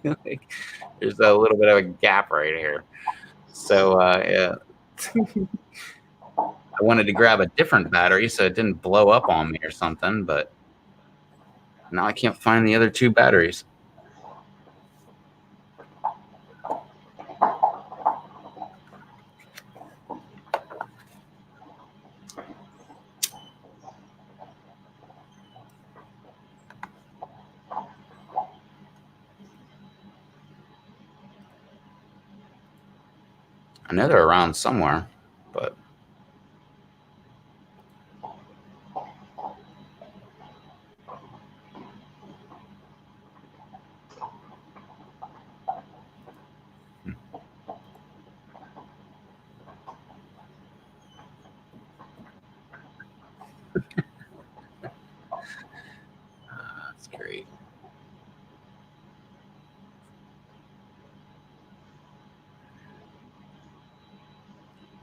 Like, there's a little bit of a gap right here. So yeah, I wanted to grab a different battery so it didn't blow up on me or something, but now I can't find the other 2 batteries. I know they're around somewhere, but that's great.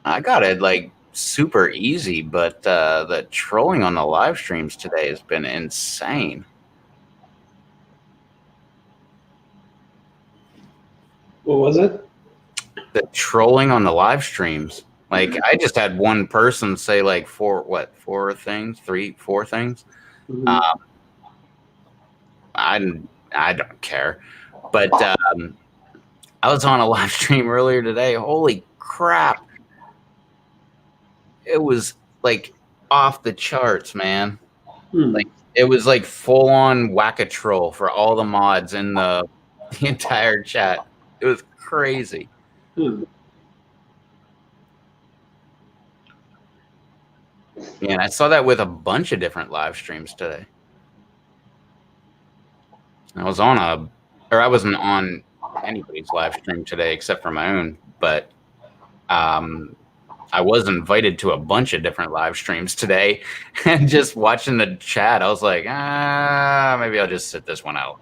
I got it like super easy, but the trolling on the live streams today has been insane. What was it? The trolling on the live streams. Like, I just had one person say like 4 things, 4 things. Mhm. I don't care, but I was on a live stream earlier today. Holy crap! It was like off the charts, man. Like, it was like full on whack-a-troll for all the mods in the entire chat. It was crazy. Hmm. Yeah, and I saw that with a bunch of different live streams today. I wasn't on anybody's live stream today except for my own, but I was invited to a bunch of different live streams today, and just watching the chat, I was like, maybe I'll just sit this one out.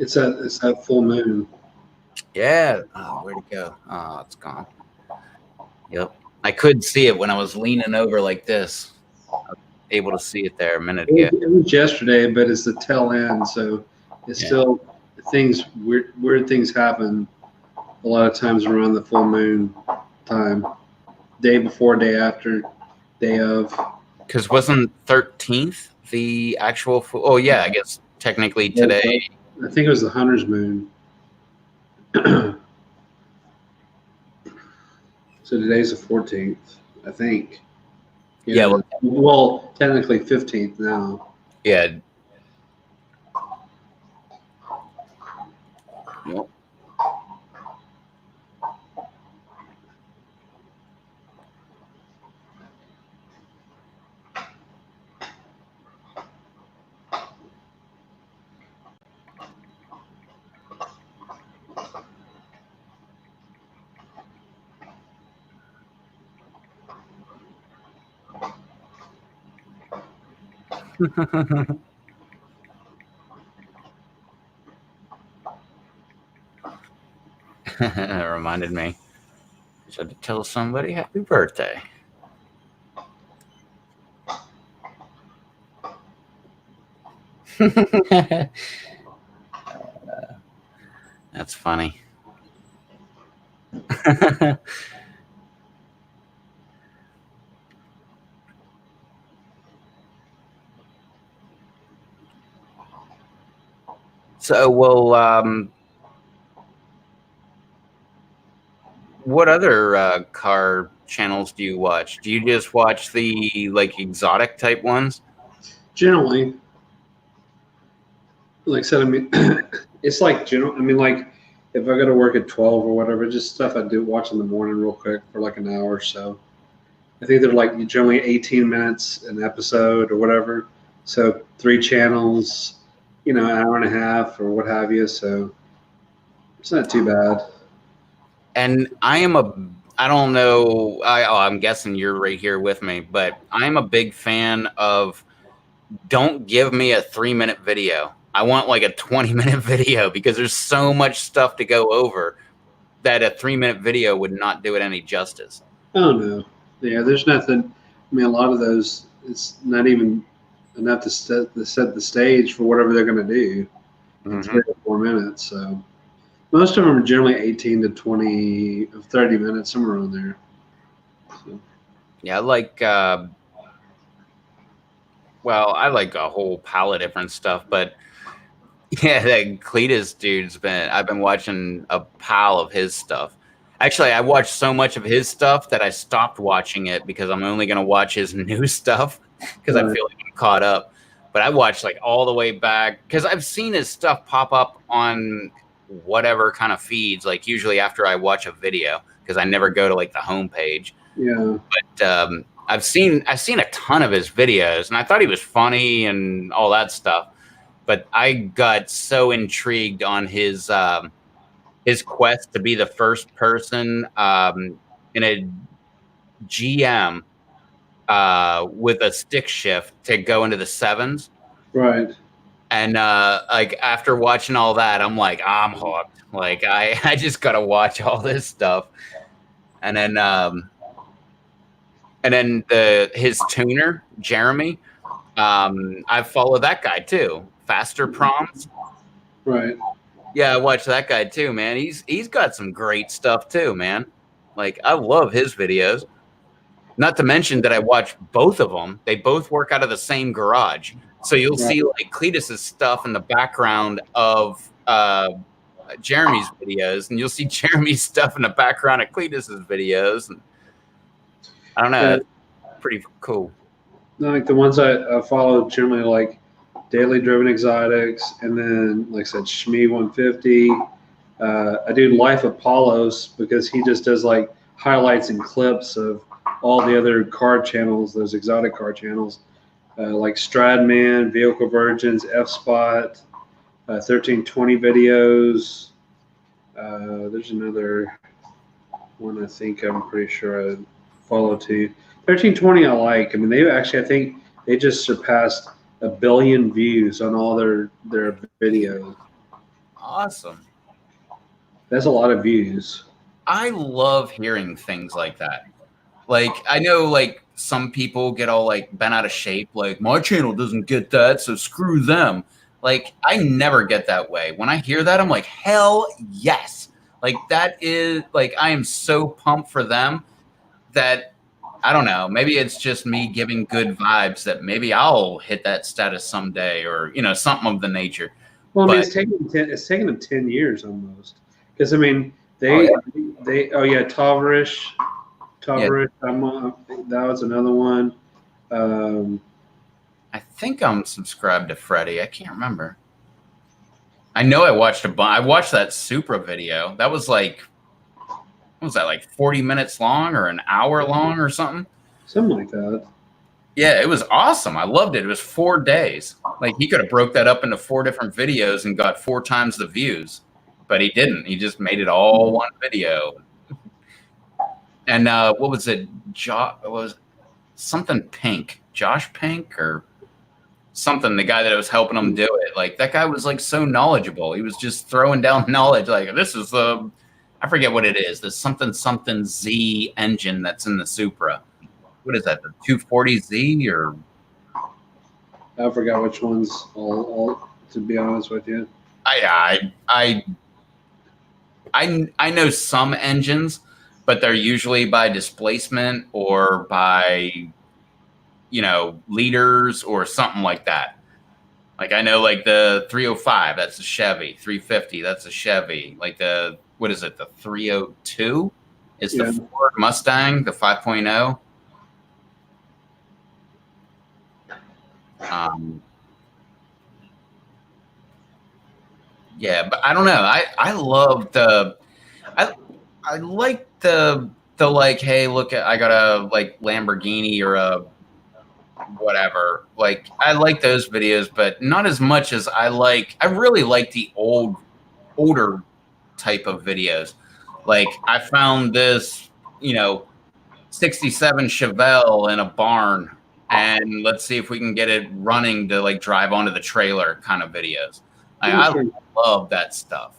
It's that full moon. Yeah. Oh, where'd it go? Oh, it's gone. Yep. I could see it when I was leaning over like this. I was able to see it there a minute ago. It was yesterday, but it's the tail end, so it's still weird things happen a lot of times around the full moon time, day before, day after, day of. Because wasn't 13th the actual? Oh yeah, I guess technically today. I think it was the hunter's moon. So today's the 14th, I think. Yeah. Well, technically 15th now. Yeah. Yep. That reminded me. I had to tell somebody happy birthday. That's funny. So, well, what other car channels do you watch? Do you just watch the like exotic type ones? Generally, like I said, I mean, it's like general. I mean, like if I go to work at 12 or whatever, just stuff I do watch in the morning real quick for like an hour or so. I think they're like generally 18 minutes an episode or whatever. So 3 channels, an hour and a half or what have you. So it's not too bad. And I don't know, I'm guessing you're right here with me, but I'm a big fan of don't give me a 3-minute video. I want like a 20-minute video because there's so much stuff to go over that a 3-minute video would not do it any justice. Oh, no. Yeah, there's nothing. I mean, a lot of those, it's not even enough to set the stage for whatever they're going to do in 3 or 4 minutes. So most of them are generally 18 to 20, 30 minutes, somewhere around there. So. Yeah, I like I like a whole pile of different stuff, but yeah, that Cletus dude's I've been watching a pile of his stuff. Actually, I watched so much of his stuff that I stopped watching it because I'm only going to watch his new stuff because I feel like I'm caught up. But I watched like all the way back because I've seen his stuff pop up on whatever kind of feeds, like usually after I watch a video because I never go to like the homepage. Yeah. But I've seen a ton of his videos and I thought he was funny and all that stuff. But I got so intrigued on his quest to be the first person in a GM with a stick shift to go into the 7s. Right. And like after watching all that, I'm like, I'm hooked. Like I just gotta watch all this stuff. And then his tuner, Jeremy, I follow that guy too. Faster Proms. Right. Yeah, I watch that guy too, man. He's got some great stuff too, man. Like I love his videos. Not to mention that I watch both of them. They both work out of the same garage. So you'll see like Cletus's stuff in the background of Jeremy's videos, and you'll see Jeremy's stuff in the background of Cletus's videos. And I don't know, it's pretty cool. Like the ones I follow generally like Daily Driven Exotics, and then like I said, Shmee 150. I do Life Apollos because he just does like highlights and clips of all the other car channels, those exotic car channels, like Stradman, Vehicle Virgins, F-Spot, 1320 videos. There's another one I think I'm pretty sure I follow too. 1320 I like. I mean, I think they just surpassed 1 billion views on all their videos. Awesome. That's a lot of views. I love hearing things like that. Like, I know, like, some people get all, like, bent out of shape. Like, my channel doesn't get that, so screw them. Like, I never get that way. When I hear that, I'm like, hell yes. Like, that is, like, I am so pumped for them that, I don't know, maybe it's just me giving good vibes that maybe I'll hit that status someday or, something of the nature. Well, I mean, it's taken them 10 years almost. Because, I mean, Tavarish. Yeah. That was another one. I think I'm subscribed to Freddie. I can't remember. I know I watched that Supra video. That was like, what was that, like 40 minutes long or an hour long or something? Something like that. Yeah, it was awesome. I loved it. It was 4 days. Like he could have broke that up into 4 different videos and got 4 times the views, but he didn't. He just made it all one video. And what was it? It was something Pink, Josh Pink, or something, the guy that was helping him do it, like that guy was like so knowledgeable. He was just throwing down knowledge. Like, this is the, I forget what it is. The something Z engine that's in the Supra. What is that? The 240Z or? I forgot which ones. All to be honest with you. I know some engines, but they're usually by displacement or by, you know, liters or something like that. Like I know like the 305, that's a Chevy. 350, that's a Chevy. Like the, what is it? The 302 is the Ford Mustang, the 5.0. Yeah, but I don't know. I love the, I like the like, hey, look at, I got a like Lamborghini or a whatever. Like I like those videos, but not as much as I really like the older type of videos. Like I found this, you know, 67 Chevelle in a barn, and let's see if we can get it running to like drive onto the trailer kind of videos. I love that stuff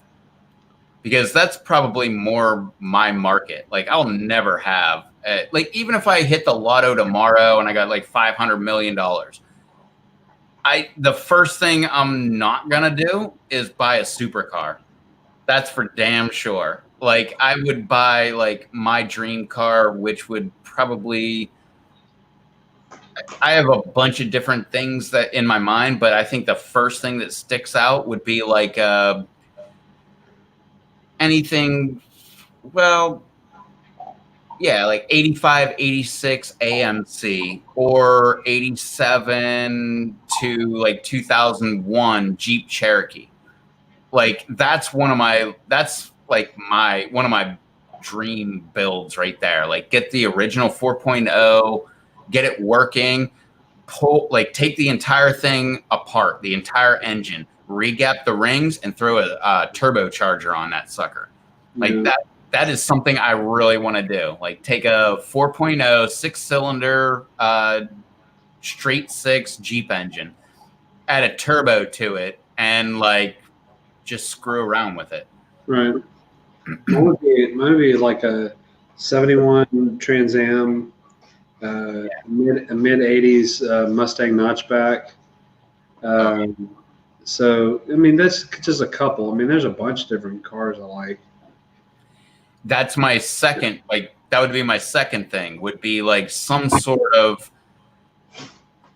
because that's probably more my market. Like I'll never have like, even if I hit the lotto tomorrow and I got like $500 million, the first thing I'm not gonna do is buy a supercar. That's for damn sure. Like I would buy like my dream car, which would probably, I have a bunch of different things that in my mind, but I think the first thing that sticks out would be like anything, well, yeah, like 85, 86 AMC or 87 to like 2001 Jeep Cherokee. Like that's one of my dream builds right there. Like get the original 4.0, get it working, take the entire thing apart, the entire engine, regap the rings and throw a turbocharger on that sucker. Like that is something I really want to do. Like take a 4.0 6-cylinder straight six Jeep engine, add a turbo to it, and like just screw around with it. Right. Mine would be like a 71 Trans Am, mid 80s Mustang notchback. So I mean that's just a couple. I mean there's a bunch of different cars I like. That's my second, like that would be my second thing, would be like some sort of,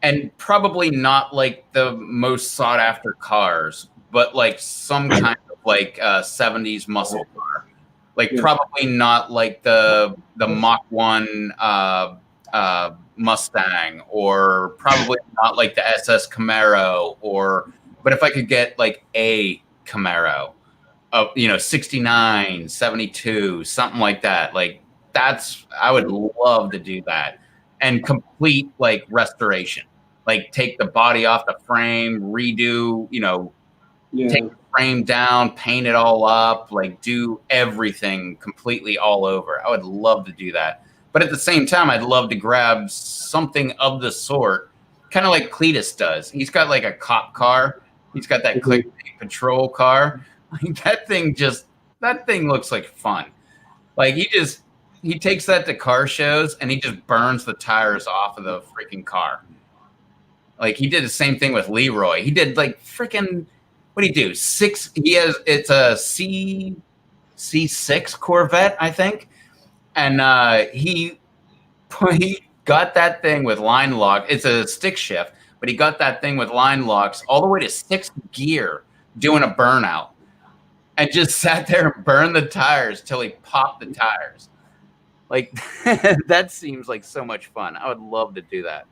and probably not like the most sought after cars, but like some kind of like 70s muscle car. Like probably not like the Mach 1 Mustang, or probably not like the SS Camaro, but if I could get like a Camaro of, you know, 69, 72, something like that. Like I would love to do that, and complete like restoration, like take the body off the frame, redo, you know, take the frame down, paint it all up, like do everything completely all over. I would love to do that. But at the same time, I'd love to grab something of the sort, kind of like Cletus does. He's got like a cop car. He's got that Click Patrol car. Like that thing looks like fun. Like he takes that to car shows and he just burns the tires off of the freaking car. Like he did the same thing with Leroy. He did like freaking, what do you do? It's a C6 Corvette, I think. And he got that thing with line lock. It's a stick shift, but he got that thing with line locks all the way to 6th gear doing a burnout, and just sat there and burned the tires till he popped the tires. Like that seems like so much fun. I would love to do that.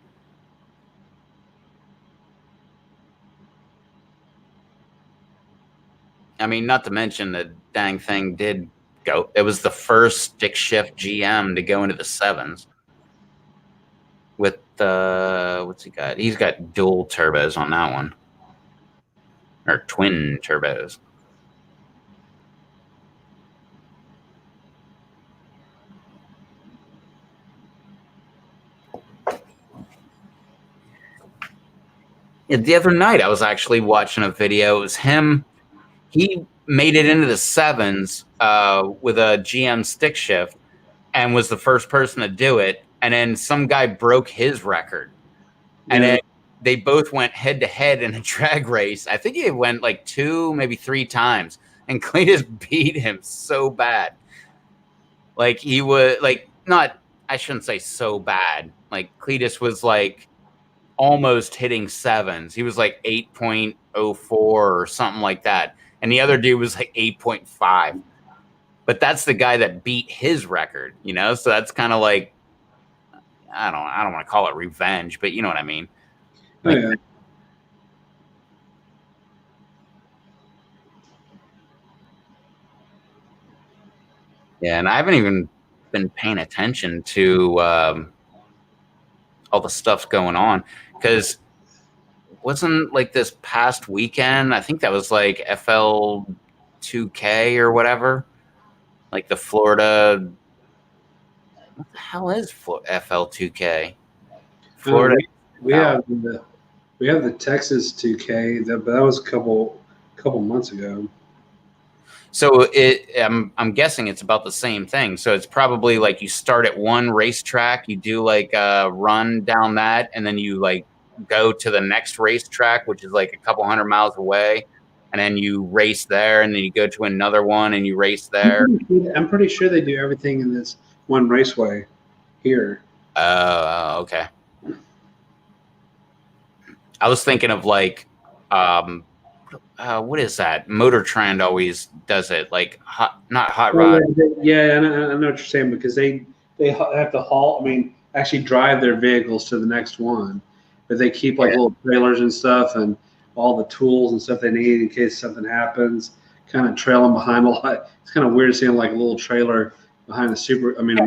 I mean, not to mention the dang thing did go. It was the first stick shift GM to go into the 7s. With what's he got? He's got dual turbos on that one, or twin turbos. The other night I was actually watching a video. It was him. He made it into the sevens with a GM stick shift and was the first person to do it. And then some guy broke his record. And then they both went head to head in a drag race. I think it went like 2, maybe 3 times. And Cletus beat him so bad. Like he was like, not, I shouldn't say so bad. Like Cletus was like almost hitting sevens. He was like 8.04 or something like that. And the other dude was like 8.5. But that's the guy that beat his record, you know? So that's kind of like, I don't want to call it revenge, but you know what I mean? Like, yeah. Yeah, and I haven't even been paying attention to all the stuff's going on because wasn't like this past weekend. I think that was like FL2K or whatever, like the Florida. What the hell is FL2K? Florida. We have the Texas 2K. But that was a couple months ago. So I'm guessing it's about the same thing. So it's probably like you start at one racetrack, you do like a run down that, and then you like go to the next racetrack, which is like a couple 100 miles away, and then you race there, and then you go to another one and you race there. I'm pretty sure they do everything in this one raceway here. Okay. I was thinking of like what is that? Motor Trend always does it, like not Hot Rod. Yeah, I know what you're saying because they have to haul. I mean, actually drive their vehicles to the next one, but they keep like little trailers and stuff and all the tools and stuff they need in case something happens. Kind of trailing behind a lot. It's kind of weird seeing like a little trailer behind a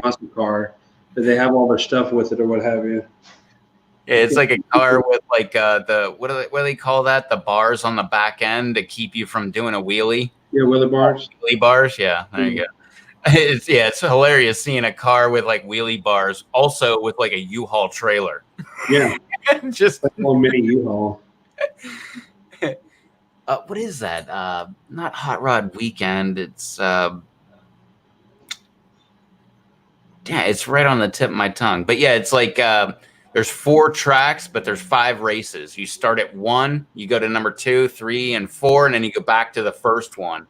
muscle car, but they have all their stuff with it or what have you. Yeah, it's like a car with like the what do they call that? The bars on the back end to keep you from doing a wheelie. Yeah, wheelie bars. Wheelie bars, yeah. There you go. It's hilarious seeing a car with like wheelie bars, also with like a U-Haul trailer. Yeah, just like a little mini U-Haul. What is that? Not Hot Rod Weekend. It's it's right on the tip of my tongue. But yeah, it's like there's 4 tracks, but there's 5 races. You start at 1, you go to number 2, 3, and 4, and then you go back to the first one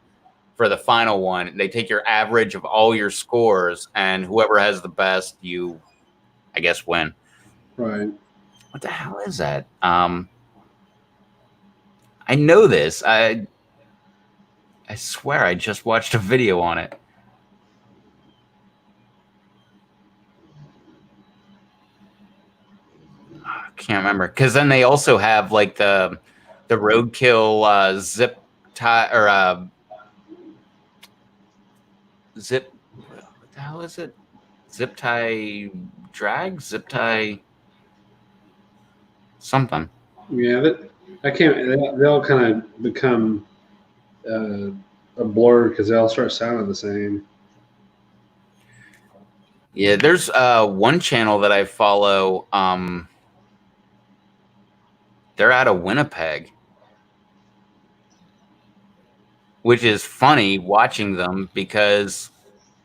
for the final one. They take your average of all your scores, and whoever has the best, you, I guess, win. Right. What the hell is that? I know this. I swear I just watched a video on it. Can't remember because then they also have like the roadkill zip tie or zip. What the hell is it? Zip tie drag, zip tie something. Yeah, I can't. They'll kind of become a blur because they all start sounding the same. Yeah, there's one channel that I follow. They're out of Winnipeg, which is funny watching them because,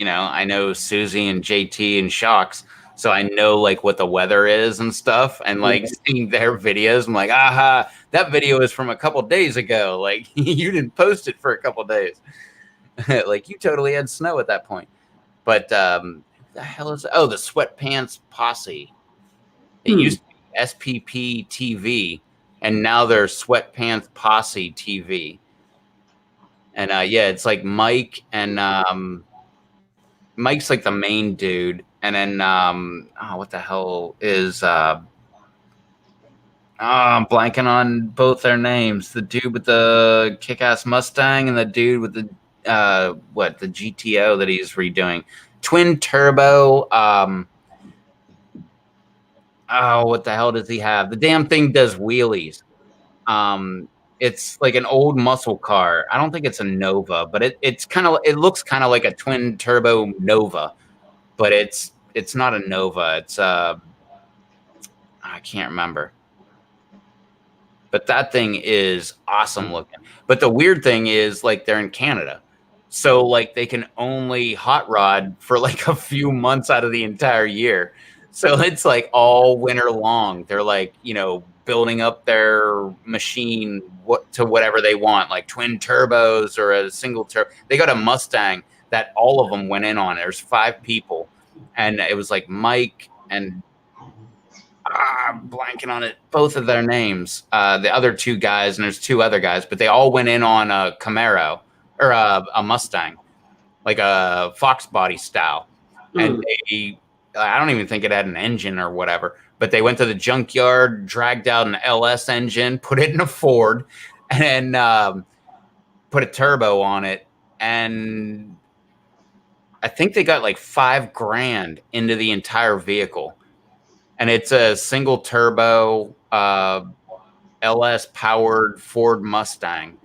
you know, I know Susie and JT and Shocks, so I know like what the weather is and stuff. And like seeing their videos, I'm like, aha, that video is from a couple days ago. Like you didn't post it for a couple days. Like you totally had snow at that point. But the hell is the Sweatpants Posse? It used to be SPP TV. And now they're Sweatpants Posse TV. And yeah, it's like Mike and Mike's like the main dude. And then what the hell is I'm blanking on both their names. The dude with the kick-ass Mustang and the dude with the the GTO that he's redoing. Twin turbo. What the hell does he have? The damn thing does wheelies. It's like an old muscle car. I don't think it's a Nova, but it looks kind of like a twin turbo Nova, but it's not a Nova. It's I can't remember. but that thing is awesome looking. But the weird thing is, like, they're in Canada, so like they can only hot rod for like a few months out of the entire year. So it's like all winter long. They're like, building up their machine to whatever they want, like twin turbos or a single turbo. They got a Mustang that all of them went in on. There's 5 people, and it was like Mike and I'm blanking on it, both of their names. The other 2 guys, and there's 2 other guys, but they all went in on a Camaro or a Mustang, like a Fox body style. And I don't even think it had an engine or whatever, but they went to the junkyard, dragged out an LS engine, put it in a Ford, and put a turbo on it. And I think they got like $5,000 into the entire vehicle. And it's a single turbo LS powered Ford Mustang.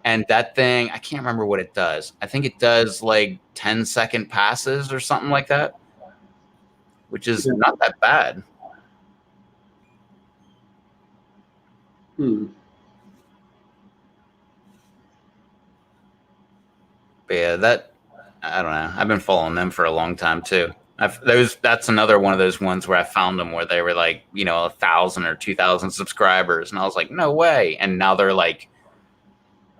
And that thing, I can't remember what it does. I think it does like 10-second passes or something like that, which is not that bad. But yeah, I don't know. I've been following them for a long time too. That's another one of those ones where I found them where they were like, 1,000 or 2,000 subscribers, and I was like, no way. And now they're like,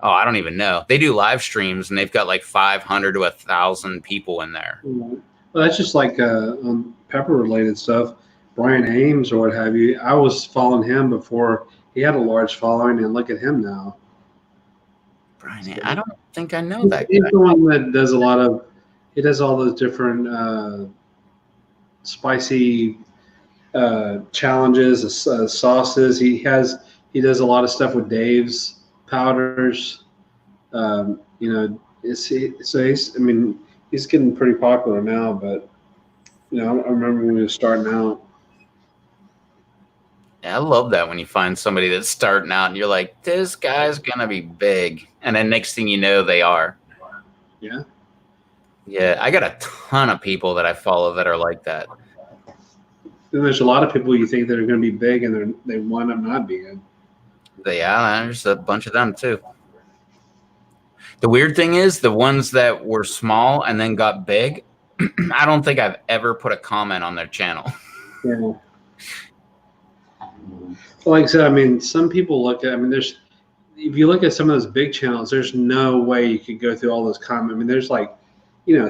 oh, I don't even know. They do live streams and they've got like 500 to 1,000 people in there. Well, that's just like on pepper related stuff. Brian Ames or what have you. I was following him before he had a large following, and look at him now. Brian, I don't think I know that guy. He's the one that does he does all those different spicy challenges, sauces. He does a lot of stuff with Dave's powders. He's getting pretty popular now, but I remember when he was starting out. Yeah, I love that when you find somebody that's starting out and you're like, this guy's gonna be big, and then next thing you know, they are. Yeah. Yeah, I got a ton of people that I follow that are like that. Then there's a lot of people you think that are going to be big, and they wind up not being. Yeah, there's a bunch of them too. The weird thing is, the ones that were small and then got big, I don't think I've ever put a comment on their channel. Yeah. Like I said, some people look at. If you look at some of those big channels, there's no way you could go through all those comments. There's like,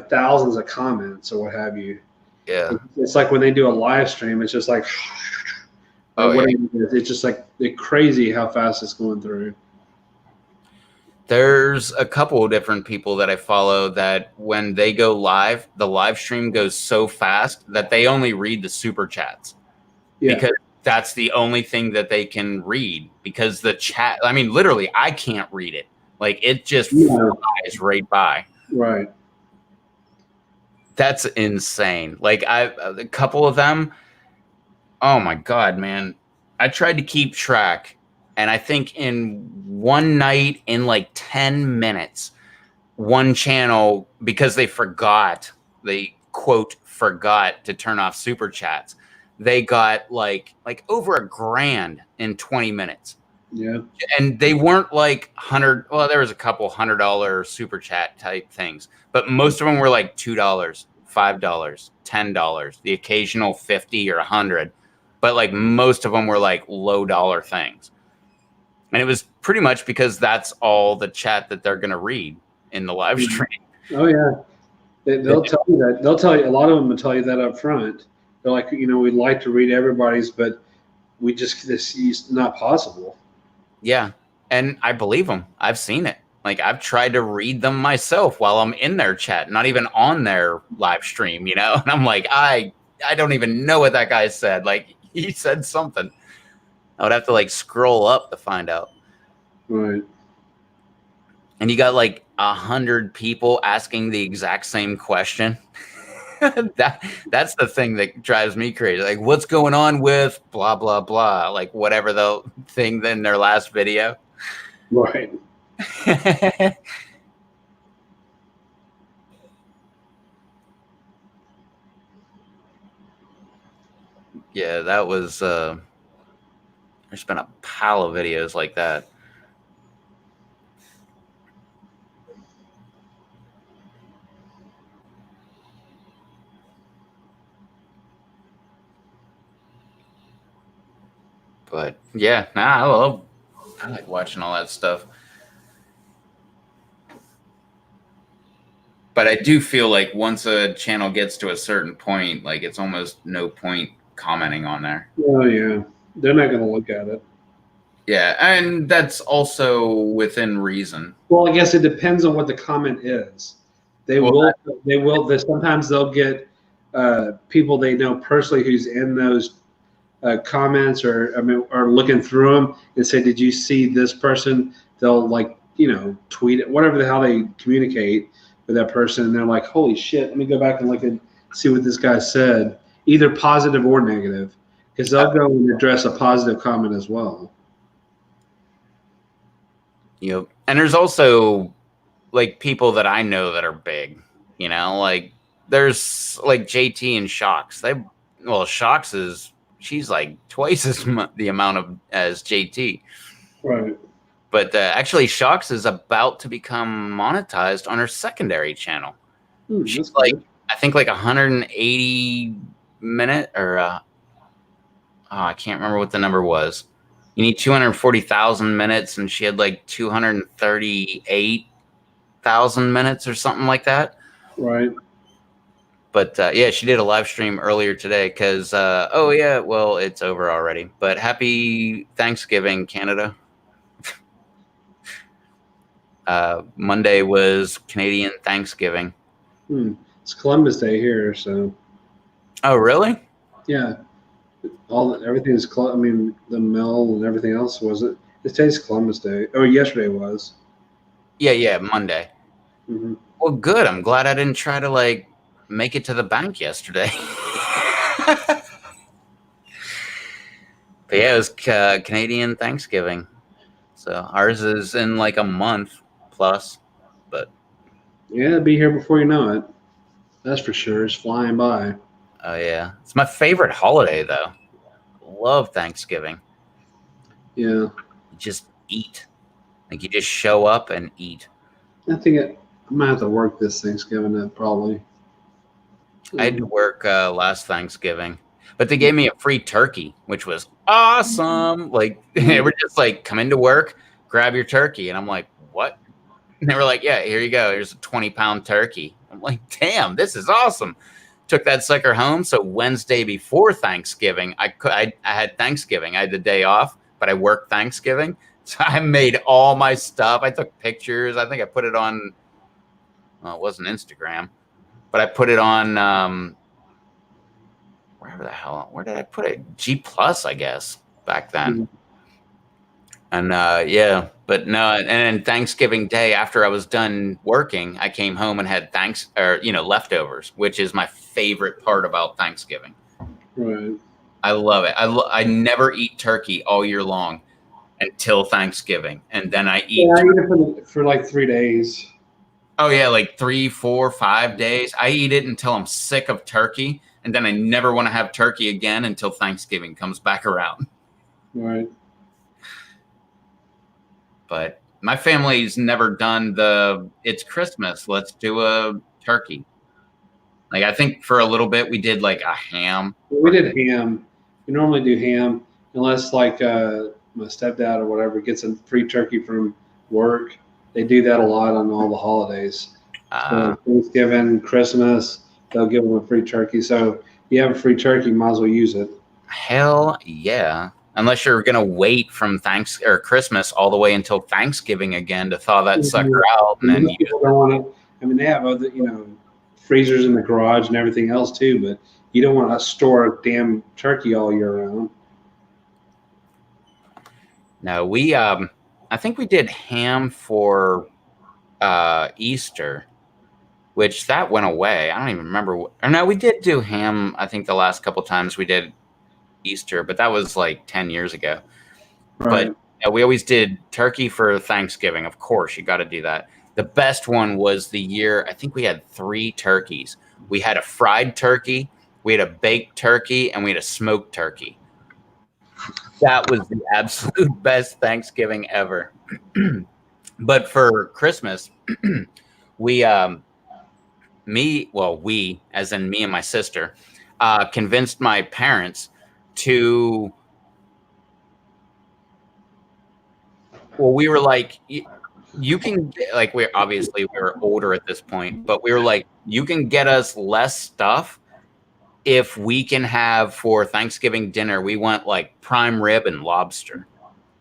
thousands of comments or what have you. Yeah. It's like when they do a live stream, it's just like, it's just like it's crazy how fast it's going through. There's a couple of different people that I follow that when they go live, the live stream goes so fast that they only read the super chats. Yeah. Because that's the only thing that they can read, because the chat, literally, I can't read it. Like, it just flies right by. Right. That's insane. Like, a couple of them, oh my God, man. I tried to keep track, and I think in one night, in like 10 minutes, one channel, because they quote, forgot to turn off super chats, they got like over $1,000 in 20 minutes. Yeah. And they weren't like there was a couple $100 super chat type things, but most of them were like $2, $5, $10, the occasional 50 or 100. But like most of them were like low dollar things. And it was pretty much because that's all the chat that they're going to read in the live stream. Oh yeah. They'll tell you that. They'll tell you, a lot of them will tell you that up front. They're like, we'd like to read everybody's, but it's not possible. Yeah. And I believe them. I've seen it. Like, I've tried to read them myself while I'm in their chat, not even on their live stream, And I'm like, I don't even know what that guy said. Like, he said something. I would have to like scroll up to find out. Right. And you got like 100 people asking the exact same question. That's the thing that drives me crazy. Like, what's going on with blah, blah, blah, like whatever the thing in their last video. Right. Yeah, that was There's been a pile of videos like that. But yeah, I like watching all that stuff. But I do feel like once a channel gets to a certain point, like it's almost no point commenting on there. Oh yeah, they're not going to look at it. Yeah, and that's also within reason. Well, I guess it depends on what the comment is. They Well, will. Sometimes they'll get people they know personally who's in those comments, or looking through them and say, "Did you see this person?" They'll tweet it, whatever the hell they communicate with that person, and they're like, "Holy shit! Let me go back and look and see what this guy said, either positive or negative," because they'll go and address a positive comment as well. And there's also like people that I know that are big, like there's like JT and Shocks. Shocks she's like twice the amount as JT. Right. But actually Shocks is about to become monetized on her secondary channel. She's like, I think like 180 minute or I can't remember what the number was. You need 240,000 minutes, and she had like 238,000 minutes or something like that. Right. But yeah, she did a live stream earlier today because, it's over already. But happy Thanksgiving, Canada. Monday was Canadian Thanksgiving. It's Columbus Day here, so. Oh, really? Yeah. Everything is I mean, the mill and everything else wasn't. Today's Columbus Day. Oh, yesterday was. Yeah, Monday. Mm-hmm. Well, good. I'm glad I didn't try to like make it to the bank yesterday. But yeah, it was Canadian Thanksgiving. So ours is in like a month plus. But yeah, it'll be here before you know it. That's for sure. It's flying by. Oh yeah, it's my favorite holiday though. Love Thanksgiving. Yeah. You just eat. Like you just show up and eat. I think I might have to work this Thanksgiving probably. I had to work last Thanksgiving, but they gave me a free turkey, which was awesome. Like they were just like, come into work, grab your turkey. And I'm like, what? And they were like, yeah, here you go. Here's a 20-pound turkey. I'm like, damn, this is awesome. Took that sucker home. So Wednesday before Thanksgiving, I had Thanksgiving. I had the day off, but I worked Thanksgiving. So I made all my stuff. I took pictures. I think I put it on, well, it wasn't Instagram, but I put it on, where did I put it? G+, I guess, back then. And yeah, but no, and then Thanksgiving Day, after I was done working, I came home and had leftovers, which is my favorite part about Thanksgiving. Right. I love it. I never eat turkey all year long until Thanksgiving, and then I eat. Yeah, I eat it for like 3 days. Oh yeah, like 3, 4, 5 days. I eat it until I'm sick of turkey, and then I never want to have turkey again until Thanksgiving comes back around. Right. But my family's never done it's Christmas, let's do a turkey. Like I think for a little bit we did like a ham. We did ham. We normally do ham unless like my stepdad or whatever gets a free turkey from work. They do that a lot on all the holidays. So Thanksgiving, Christmas, they'll give them a free turkey. So you have a free turkey, might as well use it. Hell yeah. Unless you're gonna wait from Christmas all the way until Thanksgiving again to thaw that sucker out, and then people don't want to. I mean, they have other, freezers in the garage and everything else too, but you don't want to store a damn turkey all year round. No, we I think we did ham for Easter, which that went away. I don't even remember. Or no, we did do ham. I think the last couple times we did Easter, but that was like 10 years ago. Right. But we always did turkey for Thanksgiving. Of course, you got to do that. The best one was the year, I think we had 3 turkeys. We had a fried turkey, we had a baked turkey, and we had a smoked turkey. That was the absolute best Thanksgiving ever. But for Christmas, we we, as in me and my sister, convinced my parents to. Well, we were like, you can like we were older at this point, but we were like, you can get us less stuff if we can have for Thanksgiving dinner. We want like prime rib and lobster,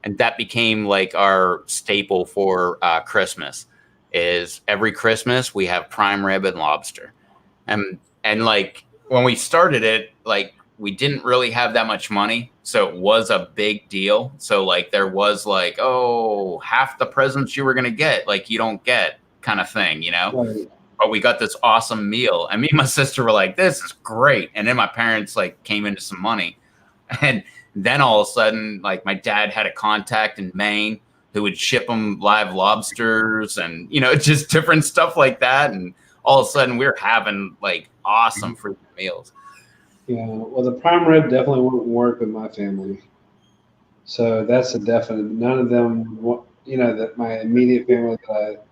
and that became like our staple for Christmas. Is every Christmas we have prime rib and lobster, and like when we started it, like we didn't really have that much money, so it was a big deal. So like there was like, oh, half the presents you were gonna get, like you don't get, kind of thing, you know. Right. But we got this awesome meal, and me and my sister were like, this is great. And then my parents like came into some money, and then all of a sudden, like my dad had a contact in Maine who would ship them live lobsters and, you know, just different stuff like that. And all of a sudden we were having like awesome freaking meals. Yeah. Well, the prime rib definitely wouldn't work with my family. So that's a definite. None of them, you know, that my immediate family that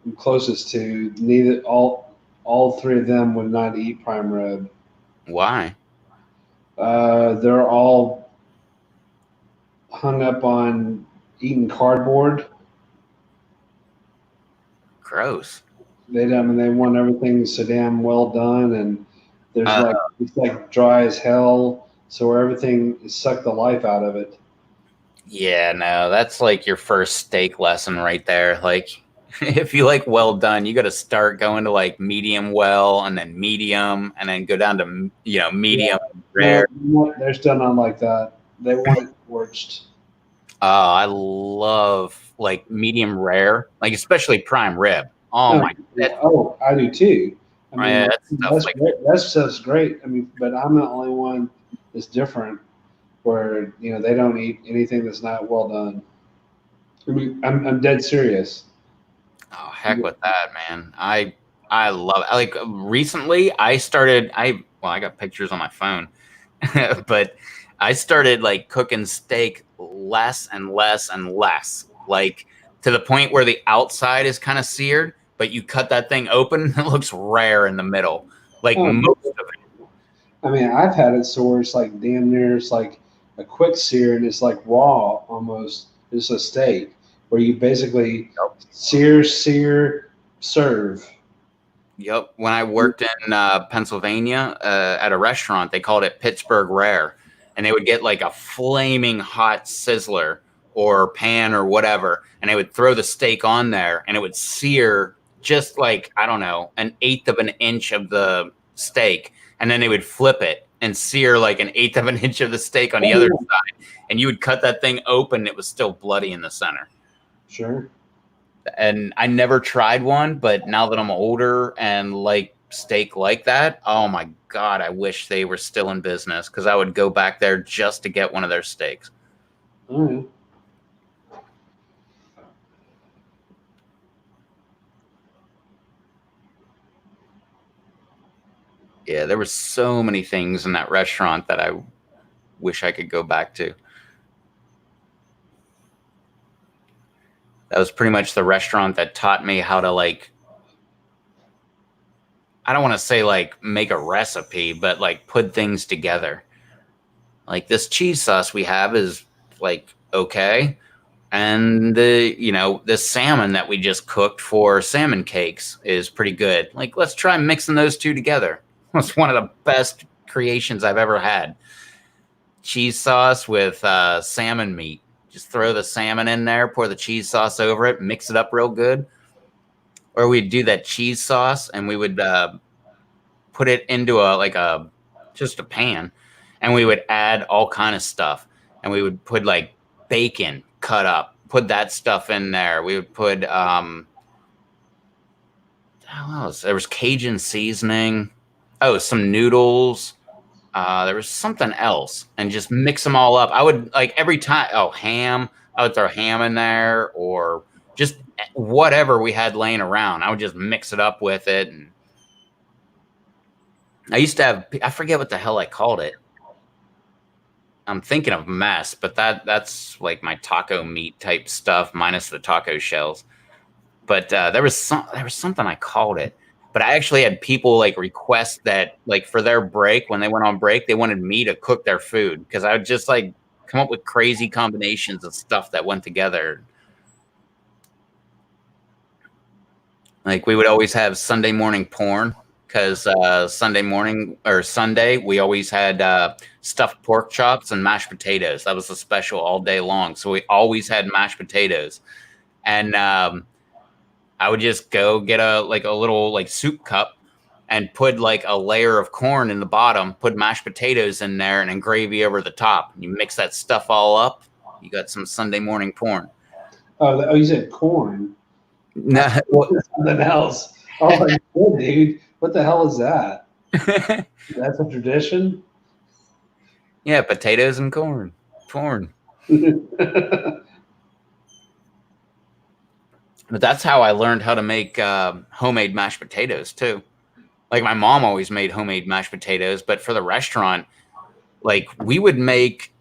I'm closest to, neither all three of them would not eat prime rib. Why? They're all hung up on eating cardboard. Gross. I mean, they want everything so damn well done, and there's like it's like dry as hell, so where everything sucked the life out of it. Yeah, no, that's like your first steak lesson right there. Like, if you like well done, you got to start going to like medium well, and then go down to, you know, medium rare. No, they're still not like that. They want it scorched. I love like medium rare, like especially prime rib. Oh my god. Oh, I do too. I mean, Yeah, that's great. That stuff's great. I mean, but I'm the only one that's different, where you know they don't eat anything that's not well done. I mean, I'm dead serious. Oh, heck with that, man. I love it. Like recently I got pictures on my phone. But I started like cooking steak less and less and less. Like to the point where the outside is kind of seared, but you cut that thing open, it looks rare in the middle. Like Oh, most of it. I mean, I've had it so where it's like damn near it's like a quick sear and it's like raw almost. It's a steak where you basically sear, serve. Yep. When I worked in Pennsylvania at a restaurant, they called it Pittsburgh Rare, and they would get like a flaming hot sizzler or pan or whatever, and they would throw the steak on there, and it would sear just like, I don't know, an eighth of an inch of the steak, and then they would flip it and sear like an eighth of an inch of the steak on the other side, and you would cut that thing open, and it was still bloody in the center. Sure. And I never tried one, but now that I'm older and like steak like that, oh my god, I wish they were still in business, because I would go back there just to get one of their steaks. All right. Yeah, there were so many things in that restaurant that I wish I could go back to. That was pretty much the restaurant that taught me how to, like, I don't want to say like make a recipe, but like put things together. Like this cheese sauce we have is like okay, and this salmon that we just cooked for salmon cakes is pretty good. Like let's try mixing those two together. It's one of the best creations I've ever had. Cheese sauce with salmon meat. Just throw the salmon in there, pour the cheese sauce over it, mix it up real good. Or we'd do that cheese sauce and we would put it into just a pan, and we would add all kind of stuff. And we would put like bacon cut up, put that stuff in there. We would put what else? There was Cajun seasoning. Oh, some noodles. There was something else, and just mix them all up. I would like every time. Oh, ham. I would throw ham in there, or just whatever we had laying around. I would just mix it up with it. And I used to have, I forget what the hell I called it. I'm thinking of mess, but that's like my taco meat type stuff minus the taco shells. But there was something I called it. But I actually had people like request that like for their break when they went on break, they wanted me to cook their food because I would just like come up with crazy combinations of stuff that went together. Like we would always have Sunday morning porn because Sunday morning or Sunday we always had stuffed pork chops and mashed potatoes. That was a special all day long. So we always had mashed potatoes, and I would just go get a little like soup cup and put like a layer of corn in the bottom, put mashed potatoes in there, and then gravy over the top. You mix that stuff all up. You got some Sunday morning porn. Oh, you said corn. No, well, Something else. Oh my god, dude. What the hell is that? That's a tradition? yeah, potatoes and corn. Corn. But that's how I learned how to make homemade mashed potatoes too. Like my mom always made homemade mashed potatoes, but for the restaurant, like we would make.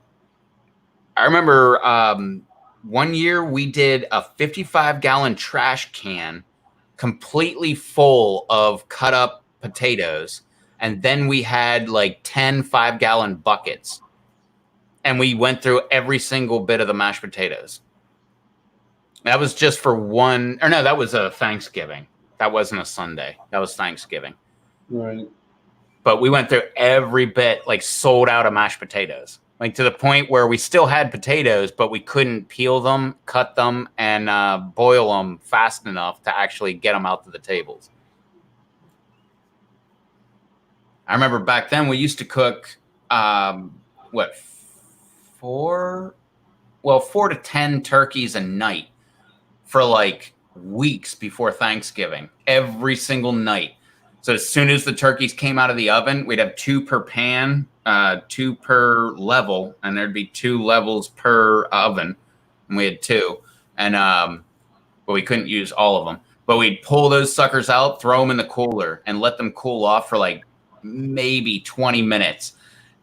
I remember one year we did a 55-gallon trash can completely full of cut up potatoes, and then we had like 10 5-gallon buckets, and we went through every single bit of the mashed potatoes. That was just for one, or no, that was a Thanksgiving. That wasn't a Sunday. That was Thanksgiving. Right. But we went through every bit, like sold out of mashed potatoes, like to the point where we still had potatoes, but we couldn't peel them, cut them, and boil them fast enough to actually get them out to the tables. I remember back then we used to cook, what, 4 to 10 turkeys a night for like weeks before Thanksgiving, every single night. So as soon as the turkeys came out of the oven, we'd have 2 per pan, 2 per level, and there'd be 2 levels per oven. And we had 2, and but we couldn't use all of them. But we'd pull those suckers out, throw them in the cooler, and let them cool off for like maybe 20 minutes,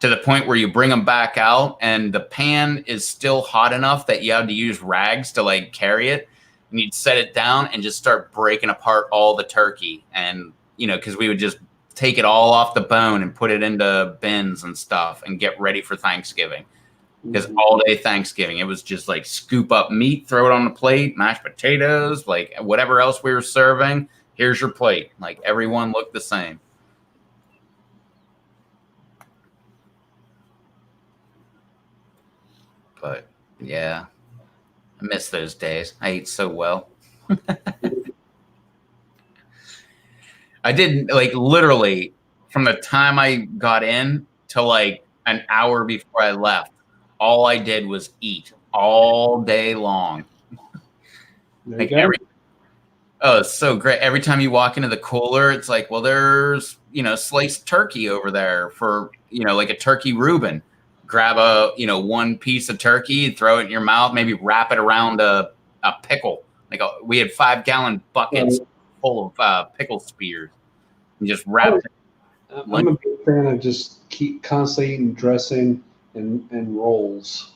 to the point where you bring them back out, and the pan is still hot enough that you have to use rags to like carry it. And you'd set it down and just start breaking apart all the turkey. And, you know, because we would just take it all off the bone and put it into bins and stuff and get ready for Thanksgiving. Because all day Thanksgiving, it was just like scoop up meat, throw it on the plate, mashed potatoes, like whatever else we were serving. Here's your plate. Like everyone looked the same. But yeah, I miss those days. I ate so well. I did like literally from the time I got in to like an hour before I left. All I did was eat all day long. Like oh, it's so great. Every time you walk into the cooler, it's like, well, there's, you know, sliced turkey over there for, you know, like a turkey Reuben. Grab a, you know, one piece of turkey, throw it in your mouth, maybe wrap it around a pickle. Like we had 5-gallon buckets full of pickle spears, and just wrap it. I'm a big fan of just keep constantly eating dressing and rolls.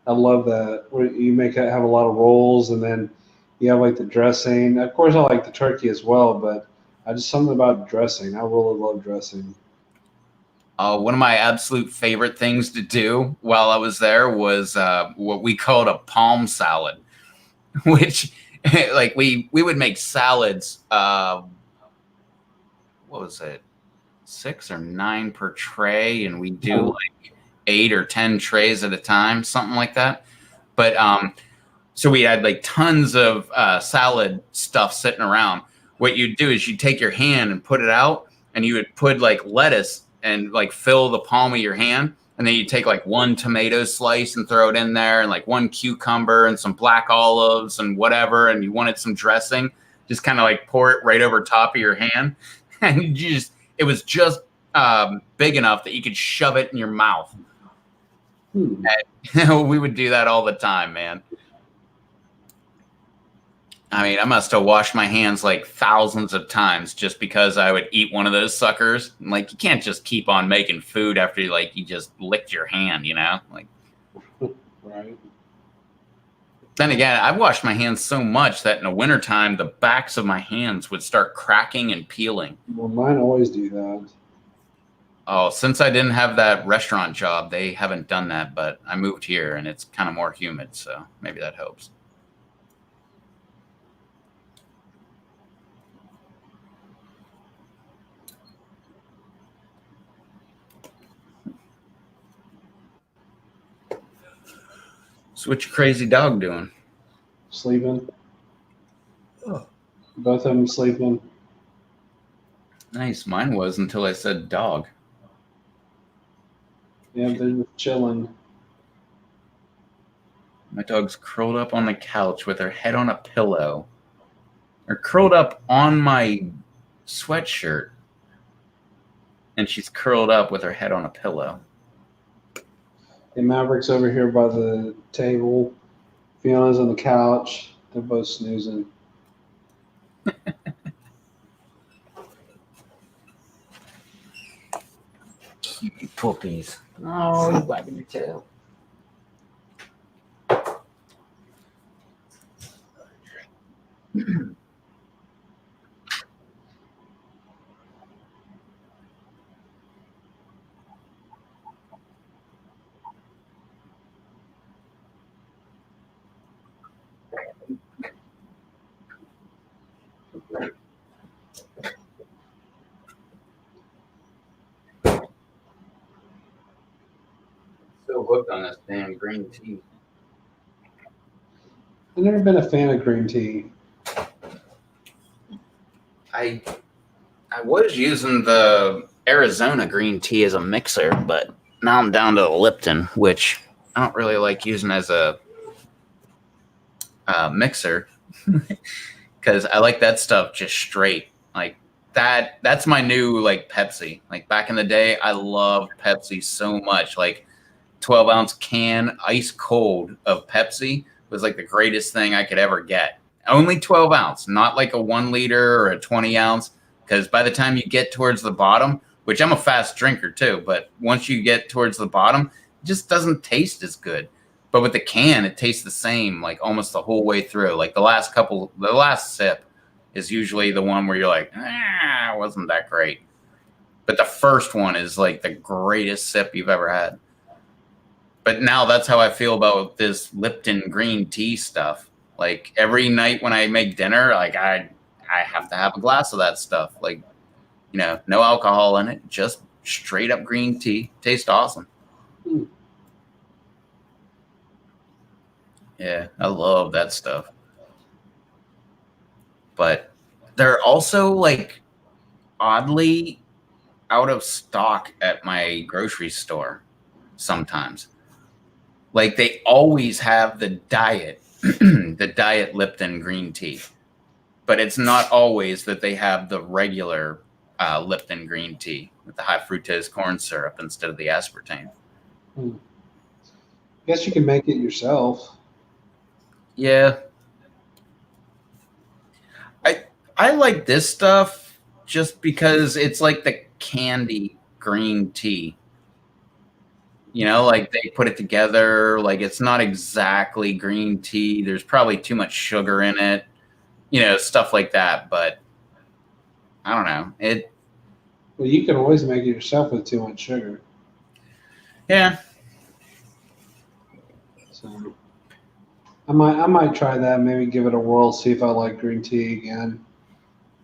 I love that. Where you have a lot of rolls, and then you have like the dressing. Of course, I like the turkey as well, but I just something about dressing. I really love dressing. One of my absolute favorite things to do while I was there was what we called a palm salad, which like we would make salads. What was it? 6 or 9 per tray, and we do like 8 or 10 trays at a time, something like that. But so we had like tons of salad stuff sitting around. What you'd do is you'd take your hand and put it out, and you would put like lettuce and like fill the palm of your hand. And then you take like 1 tomato slice and throw it in there, and like 1 cucumber and some black olives and whatever. And you wanted some dressing, just kind of like pour it right over top of your hand. And it was just big enough that you could shove it in your mouth. And, we would do that all the time, man. I mean, I must have washed my hands like thousands of times just because I would eat one of those suckers. Like, you can't just keep on making food after you just licked your hand, Like, Right. then again, I've washed my hands so much that in the wintertime, the backs of my hands would start cracking and peeling. Well, mine always do that. Oh, since I didn't have that restaurant job, they haven't done that, but I moved here and it's kind of more humid, so maybe that helps. So what your crazy dog doing? Sleeping. Oh. Both of them sleeping. Nice. Mine was until I said dog. Yeah, they're just chilling. My dog's curled up on the couch with her head on a pillow. Or curled up on my sweatshirt. And she's curled up with her head on a pillow. And Maverick's over here by the table. Fiona's on the couch. They're both snoozing. Cute puppies. Oh, he's wagging your tail. So hooked on this damn green tea. I've never been a fan of green tea. I was using the Arizona green tea as a mixer, but now I'm down to the Lipton, which I don't really like using as a mixer because I like that stuff just straight. Like that's my new like Pepsi. Like back in the day, I loved Pepsi so much. Like 12-ounce can, ice cold of Pepsi was like the greatest thing I could ever get. Only 12 ounce, not like a 1 liter or a 20 ounce. Because by the time you get towards the bottom, which I'm a fast drinker too, but once you get towards the bottom, it just doesn't taste as good. But with the can, it tastes the same, like almost the whole way through. Like the last sip is usually the one where you're like, it wasn't that great. But the first one is like the greatest sip you've ever had. But now that's how I feel about this Lipton green tea stuff. Like every night when I make dinner, like I have to have a glass of that stuff. Like, no alcohol in it, just straight up green tea. Tastes awesome. Mm. Yeah, I love that stuff. But they're also like oddly out of stock at my grocery store sometimes. Like they always have the diet Lipton green tea. But it's not always that they have the regular Lipton green tea with the high fructose corn syrup instead of the aspartame. I guess you can make it yourself. Yeah. I like this stuff just because it's like the candy green tea. Like they put it together, like it's not exactly green tea. There's probably too much sugar in it, stuff like that. But I don't know. Well, you can always make it yourself with too much sugar. Yeah. So I might try that. Maybe give it a whirl. See if I like green tea again.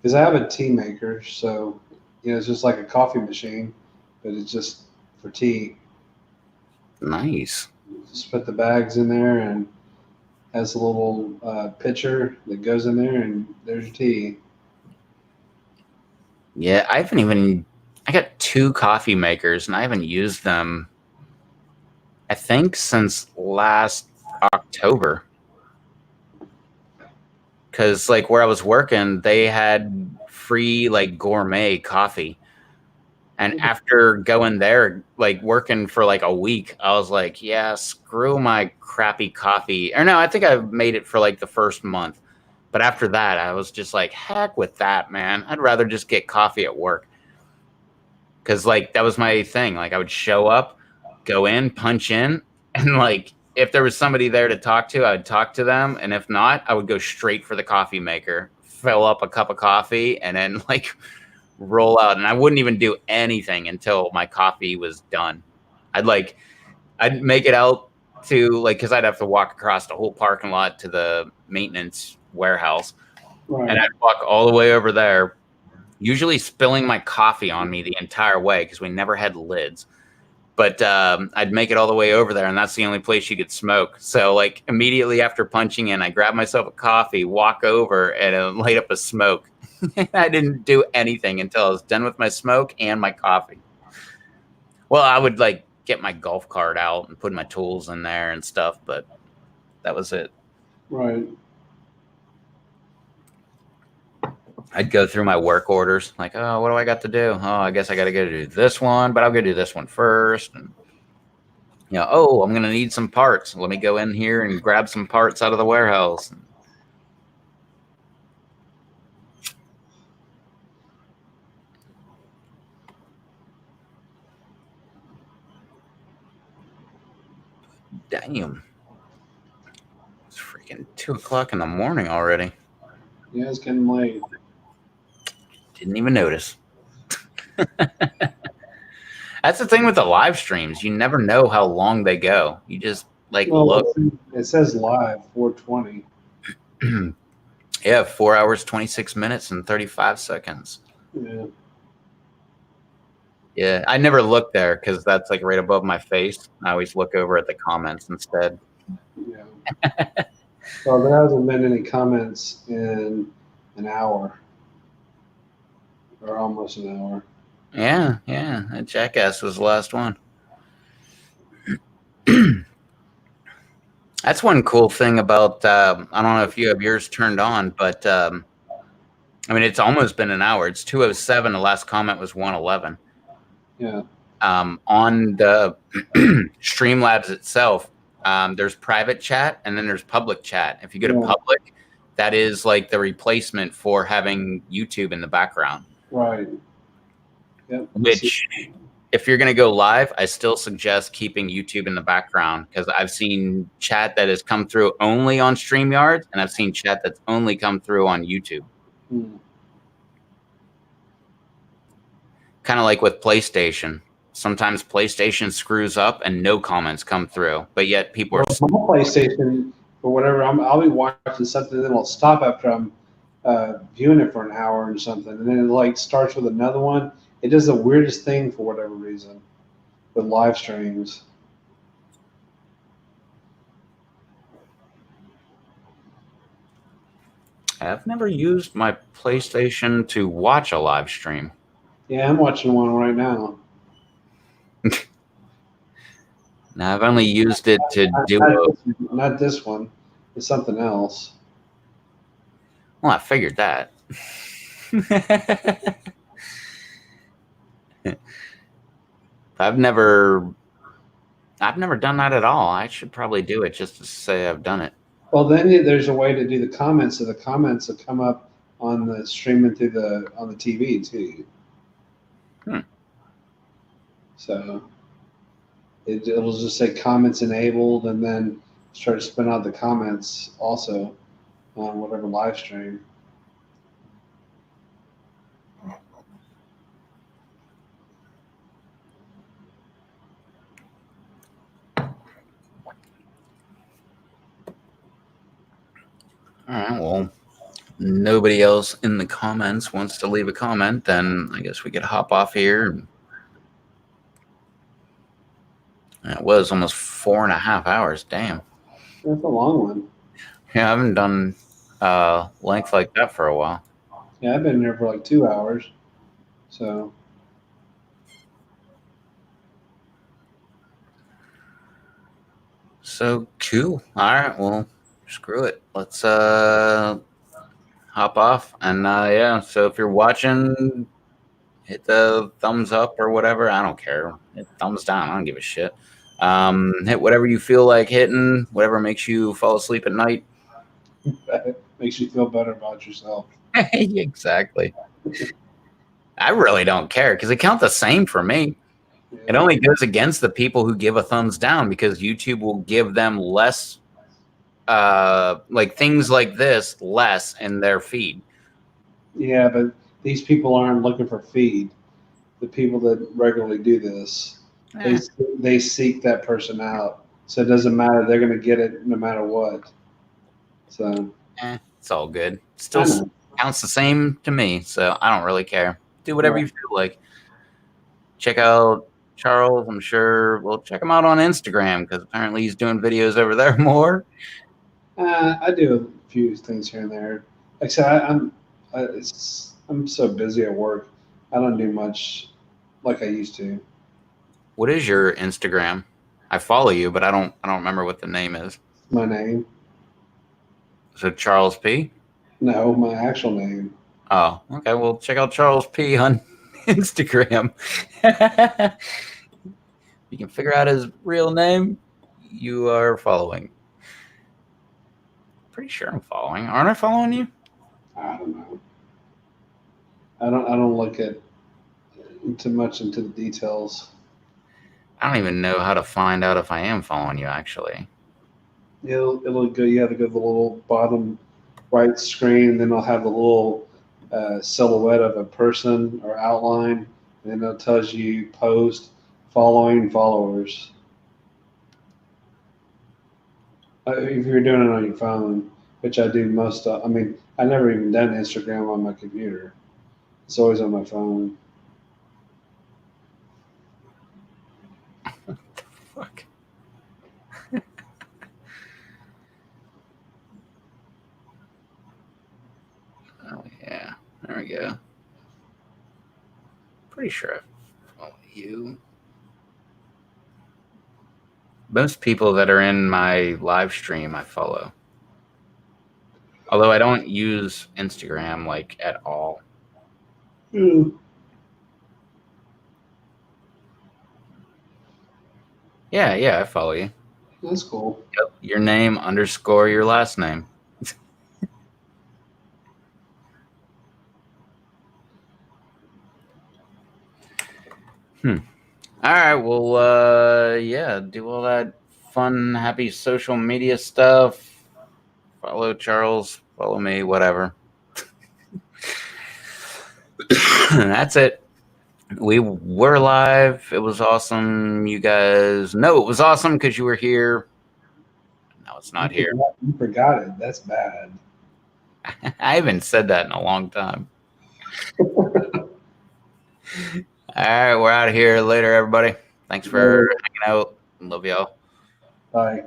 Because I have a tea maker, so it's just like a coffee machine, but it's just for tea. Nice. Just put the bags in there and has a little pitcher that goes in there, and there's your tea. Yeah, I got 2 coffee makers and I haven't used them, I think, since last October. Because like where I was working, they had free like gourmet coffee. And after going there, like working for like a week, I was like, yeah, screw my crappy coffee. Or no, I think I made it for like the first month. But after that, I was just like, heck with that, man. I'd rather just get coffee at work. Because, like, that was my thing. Like, I would show up, go in, punch in, and, like, if there was somebody there to talk to, I would talk to them. And if not, I would go straight for the coffee maker, fill up a cup of coffee, and then, like, roll out. And I wouldn't even do anything until my coffee was done. I'd make it out to, like, because I'd have to walk across the whole parking lot to the maintenance warehouse. Right. And I'd walk all the way over there, usually spilling my coffee on me the entire way because we never had lids. But I'd make it all the way over there, and that's the only place you could smoke. So, like, immediately after punching in, I grab myself a coffee, walk over, and light up a smoke. I didn't do anything until I was done with my smoke and my coffee. Well, I would, like, get my golf cart out and put my tools in there and stuff, but that was it. Right. I'd go through my work orders, like, oh, what do I got to do? Oh, I guess I got to go do this one, but I'll go do this one first. And, oh, I'm going to need some parts. Let me go in here and grab some parts out of the warehouse. Damn. It's freaking 2 o'clock in the morning already. Yeah, it's getting late. Didn't even notice. That's the thing with the live streams. You never know how long they go. You just, like, look. It says live 420. Yeah, 4 hours, 26 minutes, and 35 seconds. Yeah. Yeah, I never look there because that's, like, right above my face. I always look over at the comments instead. Yeah. Well, there hasn't been any comments in an hour. Or almost an hour. Yeah. That Jackass was the last one. That's one cool thing about, I don't know if you have yours turned on, but, I mean, it's almost been an hour. It's 2:07. The last comment was 1:11. Yeah. On the Streamlabs itself, there's private chat and then there's public chat. If you go to public, that is like the replacement for having YouTube in the background. Right. Yep. Which, if you're going to go live, I still suggest keeping YouTube in the background because I've seen chat that has come through only on StreamYard, and I've seen chat that's only come through on YouTube. Kind of like with PlayStation. Sometimes PlayStation screws up and no comments come through, but yet people are. My PlayStation, or whatever, I'll be watching something, and then I'll stop after I'm viewing it for an hour or something, and then it, like, starts with another one. It does the weirdest thing for whatever reason with live streams. I've never used my PlayStation to watch a live stream. Yeah, I'm watching one right now. Now, I've only used it to not this one. It's something else. Well, I figured that. I've never done that at all. I should probably do it just to say I've done it. Well, then there's a way to do the comments, so the comments will come up on the streaming through on the TV too. So it'll just say comments enabled, and then start to spin out the comments also on whatever live stream. All right, well, nobody else in the comments wants to leave a comment, then I guess we could hop off here. It was almost 4.5 hours. Damn. That's a long one. Yeah, I haven't done length like that for a while. Yeah, I've been there for like 2 hours. So. So cool. All right, well, screw it. Let's hop off. And yeah, so if you're watching, hit the thumbs up or whatever. I don't care. Hit thumbs down. I don't give a shit. Hit whatever you feel like hitting, whatever makes you fall asleep at night. makes you feel better about yourself. Exactly. I really don't care because it counts the same for me. It Yeah. only goes against the people who give a thumbs down because YouTube will give them less, like things like this, less in their feed. Yeah, but these people aren't looking for feed. The people that regularly do this, Eh, they seek that person out. So it doesn't matter. They're going to get it no matter what. So it's all good. I Still know. counts the same to me, so I don't really care. Do whatever Right. you feel like. Check out Charles. I'm sure. Well, check him out on Instagram because apparently he's doing videos over there more. I do a few things here and there. Like I said, I'm so busy at work. I don't do much like I used to. What is your Instagram? I follow you, but I don't remember what the name is. My name? So Charles P. No, my actual name. Oh, okay. Well, check out Charles P on Instagram. You can figure out his real name. You are following. Pretty sure I'm following. Aren't I following you? I don't know. I don't look at too much into the details. I don't even know how to find out if I am following you, actually. It'll go. You have to go to the little bottom right screen, then it'll have the little silhouette of a person or outline, and then it tells you post, following, followers. If you're doing it on your phone, which I do most of, I mean, I never even done Instagram on my computer. It's always on my phone. Fuck. Oh, yeah. There we go. Pretty sure I follow you. Most people that are in my live stream, I follow. Although I don't use Instagram like at all. Mm, Yeah, I follow you. that's cool. Yep. Your name underscore your last name. All right. Well, yeah, do all that fun, happy social media stuff. Follow Charles, follow me, whatever. That's it. We were live. It was awesome. You guys know it was awesome because you were here. Now it's not here. You forgot it. That's bad. I haven't said that in a long time. All right, we're out of here. Later, everybody. Thanks for hanging out. Love y'all. Bye.